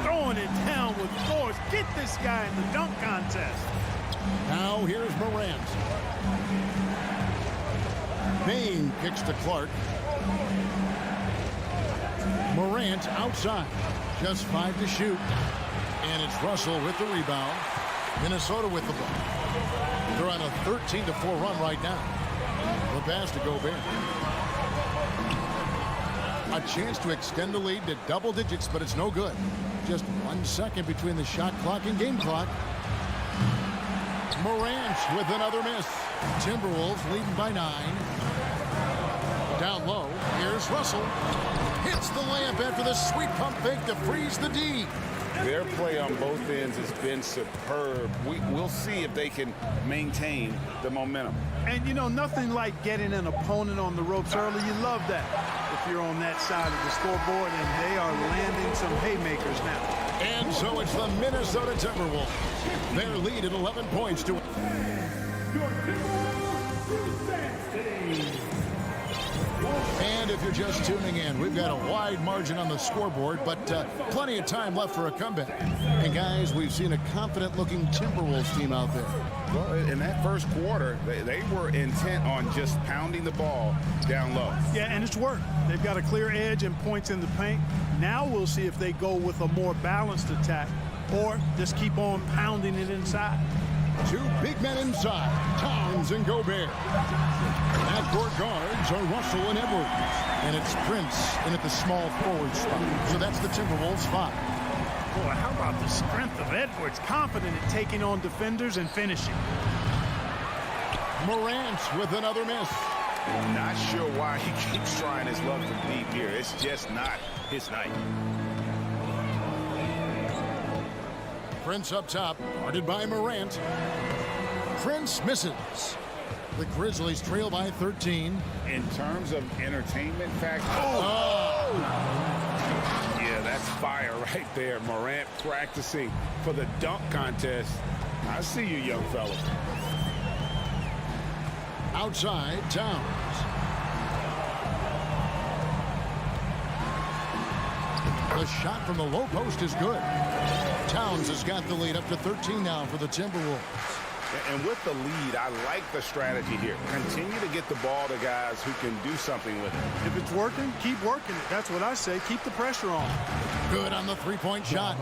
throwing it down with force. Get this guy in the dunk contest. Now here's Morant. Bane kicks to Clark. Morant outside. Just 5 to shoot. And it's Russell with the rebound. Minnesota with the ball. They're on a 13-4 run right now. The pass to Gobert. A chance to extend the lead to double digits, but it's no good. Just 1 second between the shot clock and game clock. Morant with another miss. Timberwolves leading by 9. Down low, here's Russell. Hits the layup after the sweet pump fake to freeze the D. Their play on both ends has been superb. We'll see if they can maintain the momentum. And, you know, nothing like getting an opponent on the ropes early. You love that if you're on that side of the scoreboard, and they are landing some haymakers now. And so it's the Minnesota Timberwolves. Their lead at 11 points to... And if you're just tuning in, we've got a wide margin on the scoreboard, but plenty of time left for a comeback. And guys, we've seen a confident-looking Timberwolves team out there. Well, in that first quarter, they were intent on just pounding the ball down low. Yeah, and it's worked. They've got a clear edge and points in the paint. Now we'll see if they go with a more balanced attack or just keep on pounding it inside. 2 big men inside, Towns and Gobert. Backcourt guards are Russell and Edwards. And it's Prince in at the small forward spot. So that's the Timberwolves 5. Boy, how about the strength of Edwards? Confident at taking on defenders and finishing. Morant with another miss. Not sure why he keeps trying his luck from deep here. It's just not his night. Prince up top, guarded by Morant. Prince misses. The Grizzlies trail by 13. In terms of entertainment factor, yeah, that's fire right there. Morant practicing for the dunk contest. I see you, young fella. Outside, Towns. The shot from the low post is good. Towns has got the lead up to 13 now for the Timberwolves. And with the lead, I like the strategy here. Continue to get the ball to guys who can do something with it. If it's working, keep working it. That's what I say. Keep the pressure on. Good on the three-point shot.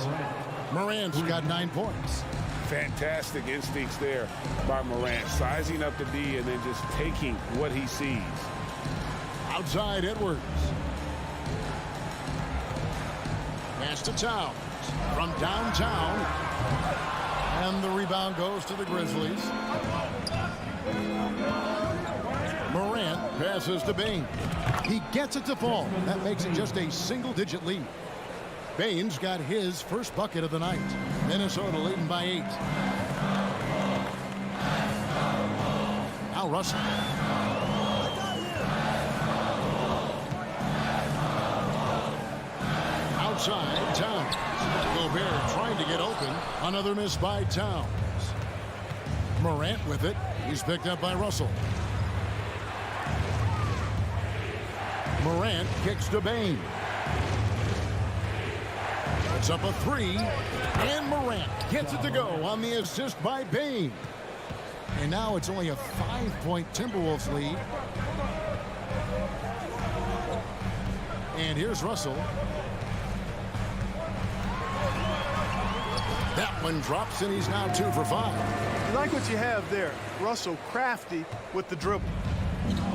Morant's got 9 points. Fantastic instincts there by Morant. Sizing up the D and then just taking what he sees. Outside, Edwards. Pass to Towns from downtown. And the rebound goes to the Grizzlies. Morant passes to Bane. He gets it to fall. That makes it just a single-digit lead. Bane's got his first bucket of the night. Minnesota leading by 8. Now Russell. Outside, Towns. Gobert trying to get open. Another miss by Towns. Morant with it. He's picked up by Russell. Morant kicks to Bane. It's up a 3. And Morant gets it to go on the assist by Bane. And now it's only a 5-point Timberwolves lead. And here's Russell. That one drops, and he's now 2 for 5. You like what you have there. Russell crafty with the dribble.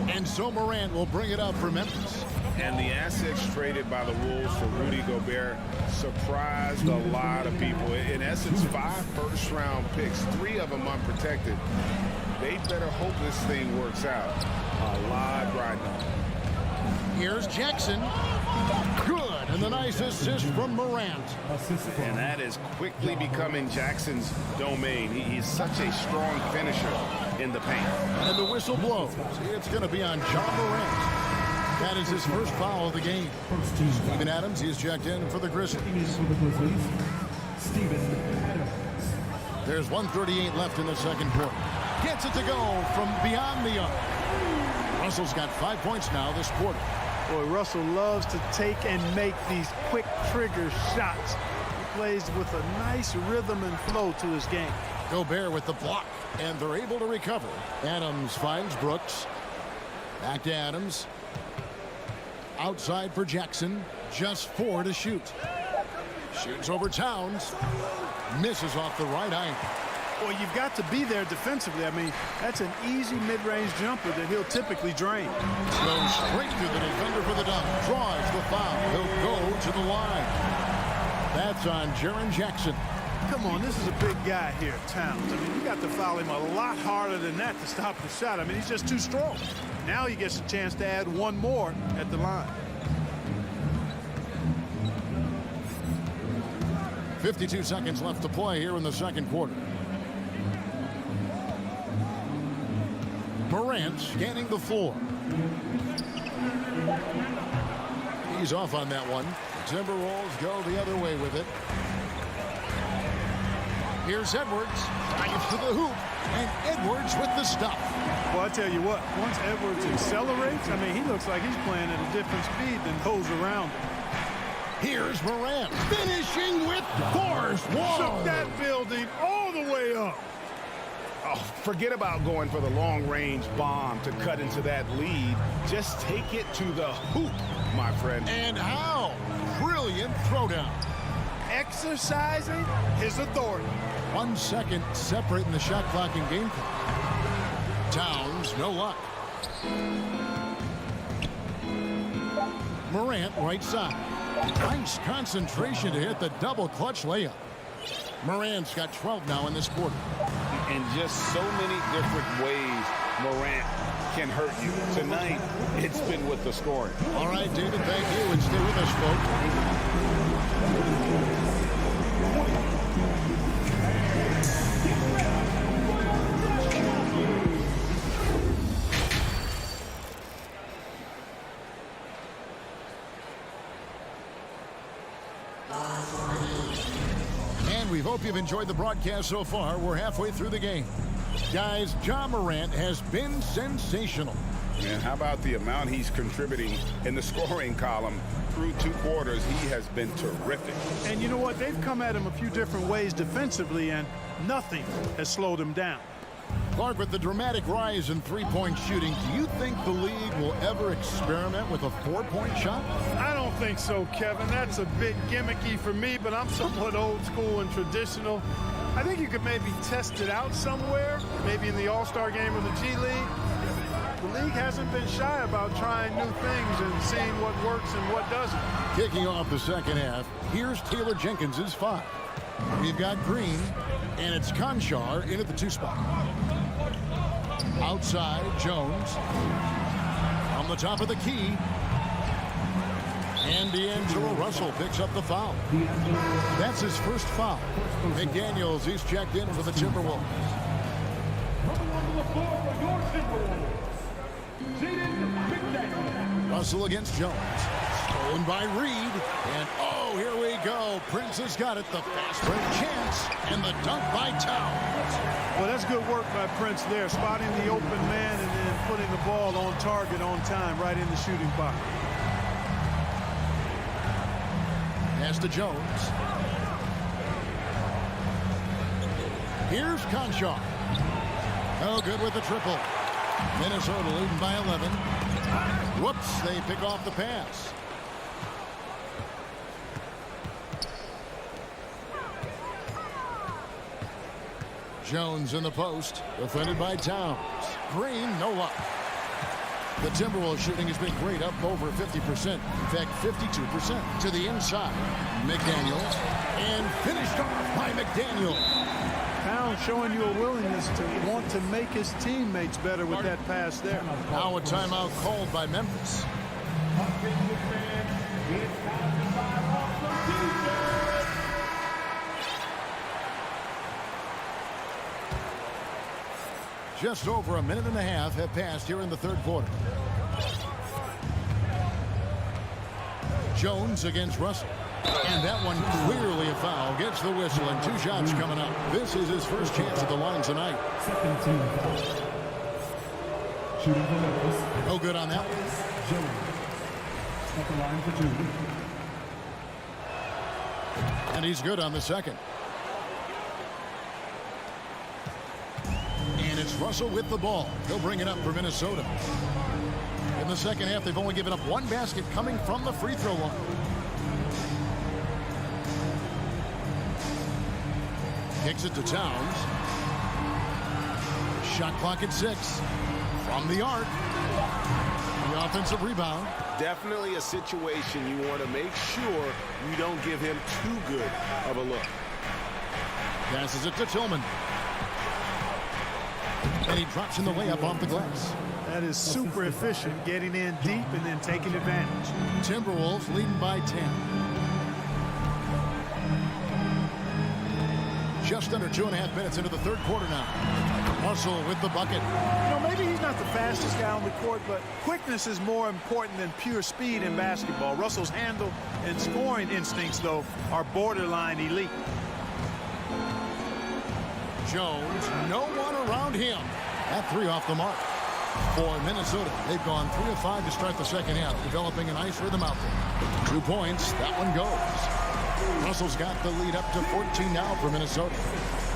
And so Morant will bring it up for Memphis. And the assets traded by the Wolves for Rudy Gobert surprised a lot of people. In essence, 5 first-round picks, 3 of them unprotected. They better hope this thing works out. A lot riding on. Here's Jackson. Good And the nice assist from Morant. And that is quickly becoming Jackson's domain. He's such a strong finisher in the paint. And the whistle blows. It's going to be on John Morant. That is his first foul of the game. Steven Adams, he's checked in for the Grizzlies. There's 1:38 left in the second quarter. Gets it to go from beyond the arc. Russell's got 5 points now this quarter. Boy, Russell loves to take and make these quick trigger shots. He plays with a nice rhythm and flow to his game. Gobert with the block, and they're able to recover. Adams finds Brooks. Back to Adams. Outside for Jackson. Just 4 to shoot. Shoots over Towns. Misses off the right angle. Well, you've got to be there defensively. I mean, that's an easy mid-range jumper that he'll typically drain. Goes straight to the defender for the dunk. Draws the foul. He'll go to the line. That's on Jaren Jackson. Come on, this is a big guy here, Towns. I mean, you got to foul him a lot harder than that to stop the shot. I mean, he's just too strong. Now he gets a chance to add one more at the line. 52 seconds left to play here in the second quarter. Morant scanning the floor. He's off on that one. The Timberwolves go the other way with it. Here's Edwards. Drives to the hoop. And Edwards with the stuff. Well, I tell you what, once Edwards accelerates, I mean, he looks like he's playing at a different speed than those around him. Here's Morant finishing with force. Shook that building all the way up. Oh, forget about going for the long-range bomb to cut into that lead. Just take it to the hoop, my friend. And how? Brilliant throwdown. Exercising his authority. 1 second separating the shot clock and game clock. Towns, no luck. Morant, right side. Nice concentration to hit the double clutch layup. Morant's got 12 now in this quarter. In just so many different ways, Morant can hurt you. Tonight, it's been with the scoring. All right, David, thank you, and stay with us, folks. We hope you've enjoyed the broadcast so far. We're halfway through the game. Guys, John Morant has been sensational. And how about the amount he's contributing in the scoring column through 2 quarters? He has been terrific. And you know what? They've come at him a few different ways defensively, and nothing has slowed him down. Clark, with the dramatic rise in three-point shooting, do you think the league will ever experiment with a 4-point shot? I don't think so, Kevin. That's a bit gimmicky for me, but I'm somewhat old school and traditional. I think you could maybe test it out somewhere, maybe in the All-Star game or the G League. The league hasn't been shy about trying new things and seeing what works and what doesn't. Kicking off the second half, here's Taylor Jenkins' 5. We've got Green, and it's Conchar in at the 2 spot. Outside, Jones. On the top of the key. And D'Angelo Russell picks up the foul. That's his first foul. McDaniels, he's checked in for the Timberwolves. Russell against Jones. Stolen by Reed. And oh, here we go. Prince has got it. The fast break chance. And the dunk by Towns. Well, that's good work by Prince there. Spotting the open man and then putting the ball on target on time right in the shooting box. Pass to Jones. Here's Conchar. Oh, good with the triple. Minnesota leading by 11. Whoops, they pick off the pass. Jones in the post, defended by Towns. Green, no luck. The Timberwolves shooting has been great, up over 50%. In fact, 52% to the inside. McDaniels, and finished off by McDaniels. Towns showing you a willingness to want to make his teammates better with that pass there. Now a timeout called by Memphis. Just over a minute and a half have passed here in the third quarter. Jones against Russell. And that one clearly a foul. Gets the whistle and 2 shots coming up. This is his first chance at the line tonight. Second team foul. Shooting for Memphis. No good on that one. Jones at the line for 2. And he's good on the second. And it's Russell with the ball. He'll bring it up for Minnesota. In the second half, they've only given up 1 basket coming from the free throw line. Kicks it to Towns. Shot clock at 6. From the arc. The offensive rebound. Definitely a situation you want to make sure you don't give him too good of a look. Passes it to Tillman. And he drops in the layup off the glass. That is super efficient, getting in deep and then taking advantage. Timberwolves leading by 10. Just under 2.5 minutes into the third quarter now. Russell with the bucket. You know, maybe he's not the fastest guy on the court, but quickness is more important than pure speed in basketball. Russell's handle and scoring instincts, though, are borderline elite. Jones, no one around him. That 3 off the mark. For Minnesota, they've gone 3 of 5 to start the second half, developing a nice rhythm out there. 2 points, that one goes. Russell's got the lead up to 14 now for Minnesota.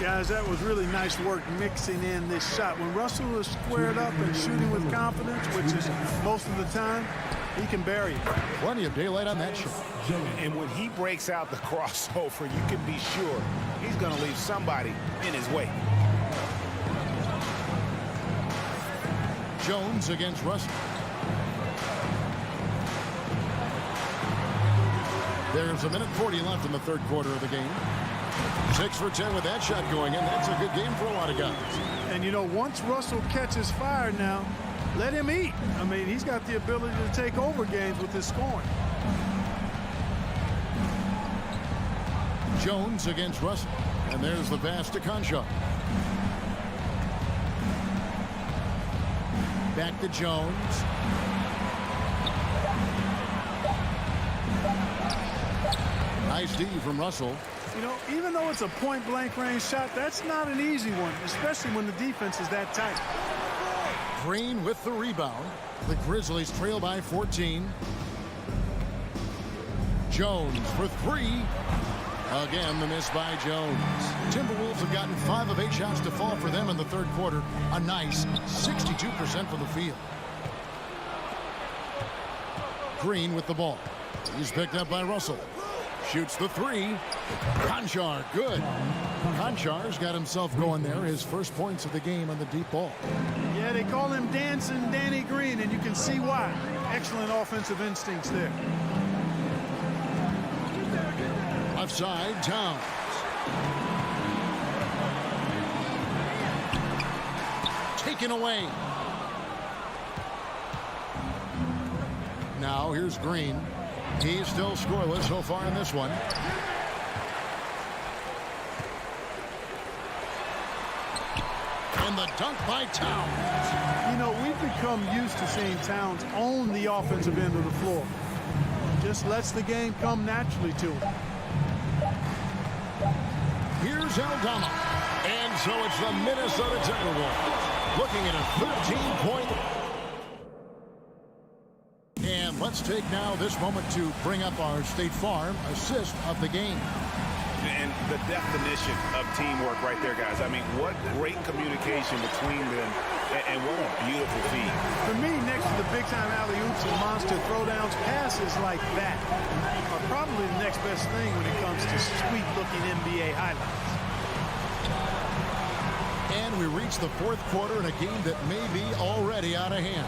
Guys, that was really nice work mixing in this shot. When Russell is squared up and shooting with confidence, which is most of the time, he can bury it. Plenty of daylight on that shot. And when he breaks out the crossover, you can be sure he's going to leave somebody in his way. Jones against Russell. There's a minute 40 left in the third quarter of the game. 6 for 10 with that shot going in. That's a good game for a lot of guys. And, you know, once Russell catches fire now, let him eat. I mean, he's got the ability to take over games with his scoring. Jones against Russell. And there's the pass to Conchar. Back to Jones. Nice D from Russell. You know, even though it's a point-blank range shot, that's not an easy one, especially when the defense is that tight. Green with the rebound. The Grizzlies trail by 14. Jones for 3. Again, the miss by Jones. Timberwolves have gotten 5 of 8 shots to fall for them in the third quarter. A nice 62% from the field. Green with the ball. He's picked up by Russell. Shoots the 3. Conchar, good. Conchar's got himself going there. His first points of the game on the deep ball. Yeah, they call him Dancing Danny Green, and you can see why. Excellent offensive instincts there. Left side, Towns. Taken away. Now here's Green. He's still scoreless so far in this one. And the dunk by Towns. You know, we've become used to seeing Towns own the offensive end of the floor. Just lets the game come naturally to him. Here's Aldama. And so it's the Minnesota Timberwolves looking at a 13-point. And let's take now this moment to bring up our State Farm assist of the game. And the definition of teamwork right there, guys. I mean, what great communication between them, and what a beautiful feed. For me, next to the big-time alley-oops and monster throwdowns, passes like that are probably the next best thing when it comes to sweet-looking NBA highlights. And we reach the fourth quarter in a game that may be already out of hand.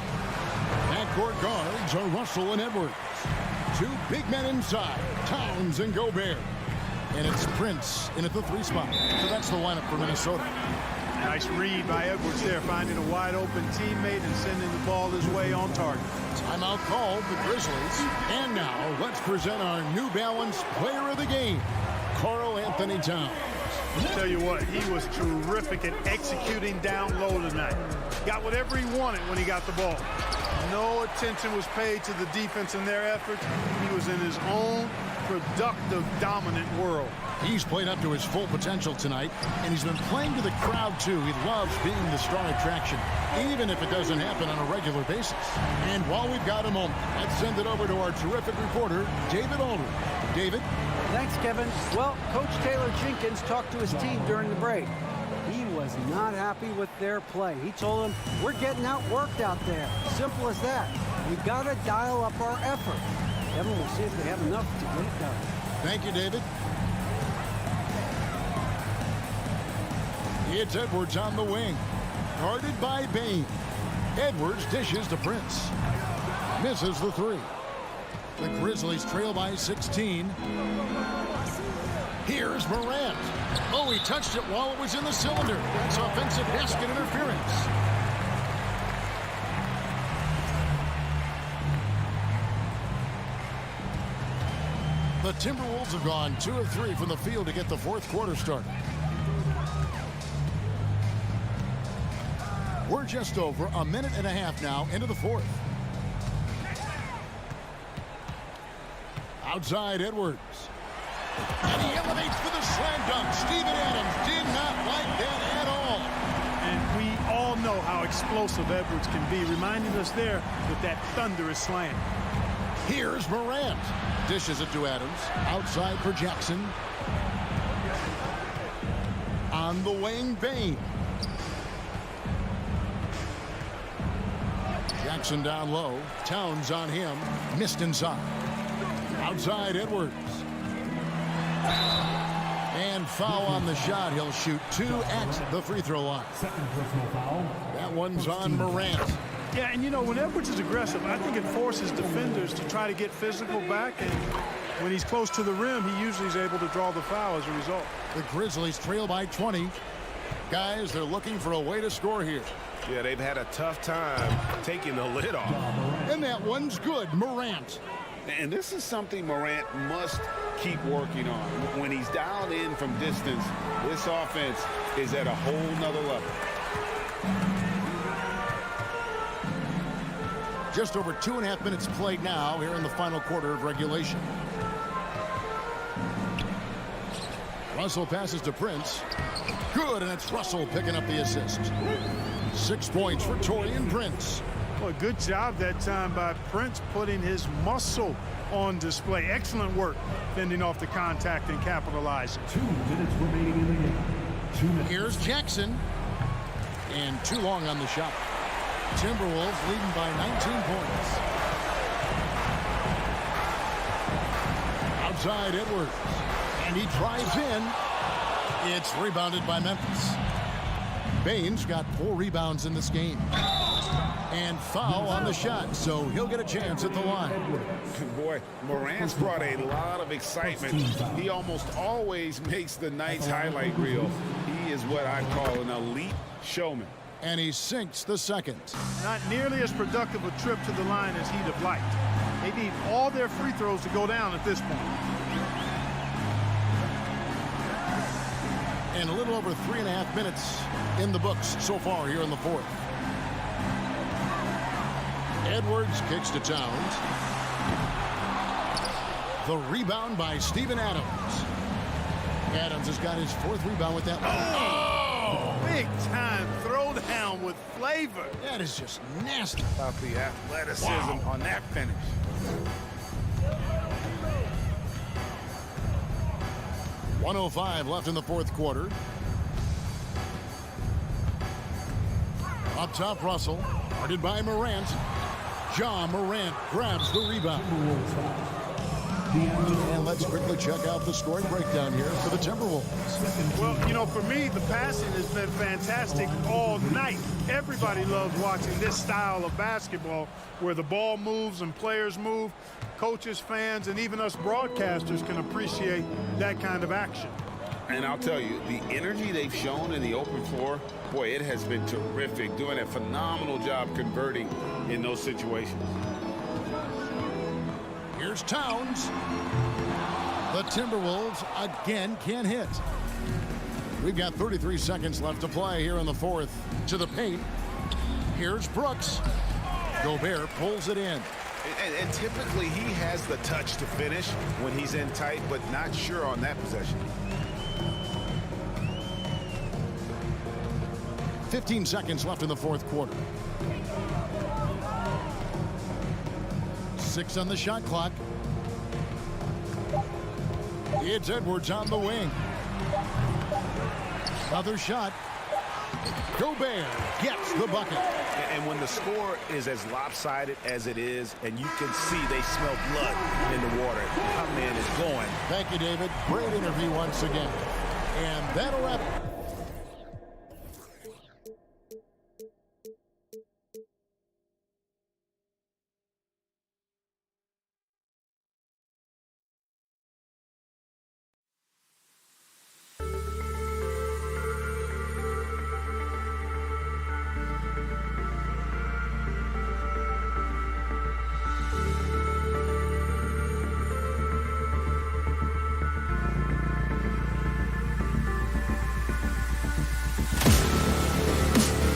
Backcourt guards are Russell and Edwards. 2 big men inside, Towns and Gobert. And it's Prince in at the 3 spot. So that's the lineup for Minnesota. Nice read by Edwards there, finding a wide-open teammate and sending the ball his way on target. Timeout called, the Grizzlies. And now let's present our New Balance Player of the Game, Karl Anthony Towns. Tell you what, he was terrific at executing down low tonight. Got whatever he wanted when he got the ball. No attention was paid to the defense in their efforts. He was in his own productive, dominant world. He's played up to his full potential tonight, and he's been playing to the crowd, too. He loves being the star attraction, even if it doesn't happen on a regular basis. And while we've got a moment, let's send it over to our terrific reporter, David Aldridge. David? Thanks, Kevin. Well, Coach Taylor Jenkins talked to his team during the break. He was not happy with their play. He told them, we're getting outworked out there. Simple as that. We've got to dial up our effort. Kevin, we'll see if they have enough to get it done. Thank you, David. It's Edwards on the wing. Guarded by Bain. Edwards dishes to Prince. Misses the three. The Grizzlies trail by 16. Here's Morant. Oh, he touched it while it was in the cylinder. That's offensive basket interference. The Timberwolves have gone 2 of 3 from the field to get the fourth quarter started. We're just over a minute and a half now into the fourth. Outside Edwards. And he elevates for the slam dunk. Steven Adams did not like that at all. And we all know how explosive Edwards can be, reminding us there with that thunderous slam. Here's Morant. Dishes it to Adams. Outside for Jackson. On the wing, Bain. Jackson down low. Towns on him. Missed inside. Outside Edwards. And foul on the shot. He'll shoot 2 at the free throw line. Second personal foul. That one's on Morant. Yeah, and you know, when Edwards is aggressive, I think it forces defenders to try to get physical back, and when he's close to the rim, he usually is able to draw the foul as a result. The Grizzlies trail by 20. Guys, they're looking for a way to score here. Yeah, they've had a tough time taking the lid off. And that one's good, Morant. And this is something Morant must keep working on. When he's dialed in from distance, this offense is at a whole nother level. Just over 2.5 minutes played now here in the final quarter of regulation. Russell passes to Prince. Good, and it's Russell picking up the assist. 6 points for Taurean Prince. Well, good job that time by Prince putting his muscle on display. Excellent work fending off the contact and capitalizing. 2 minutes remaining in the game. 2 minutes. Here's Jackson. And too long on the shot. Timberwolves leading by 19 points. Outside Edwards. And he drives in. It's rebounded by Memphis. Bain's got 4 rebounds in this game. And foul on the shot, so he'll get a chance at the line. Boy, Morant's brought a lot of excitement. He almost always makes the night's highlight reel. He is what I call an elite showman. And he sinks the second. Not nearly as productive a trip to the line as he'd have liked. They need all their free throws to go down at this point. And a little over 3.5 minutes in the books so far here in the fourth. Edwards kicks to Towns. The rebound by Steven Adams. Adams has got his 4th rebound with that. Oh! Big time throwdown with flavor. That is just nasty. About the athleticism on that finish. .105 left in the fourth quarter. Up top, Russell. Guarded by Morant. John Morant grabs the rebound. And let's quickly check out the scoring breakdown here for the Timberwolves. Well, you know, for me, the passing has been fantastic all night. Everybody loves watching this style of basketball where the ball moves and players move. Coaches, fans, and even us broadcasters can appreciate that kind of action. And I'll tell you, the energy they've shown in the open floor, boy, it has been terrific. Doing a phenomenal job converting in those situations. Here's Towns. The Timberwolves again can't hit. We've got 33 seconds left to play here in the fourth. To the paint. Here's Brooks. Gobert pulls it in. And typically he has the touch to finish when he's in tight, but not sure on that possession. 15 seconds left in the fourth quarter. 6 on the shot clock. It's Edwards on the wing. Another shot. Gobert gets the bucket. And when the score is as lopsided as it is, and you can see they smell blood in the water, our man is going. Thank you, David. Great interview once again. And that'll wrap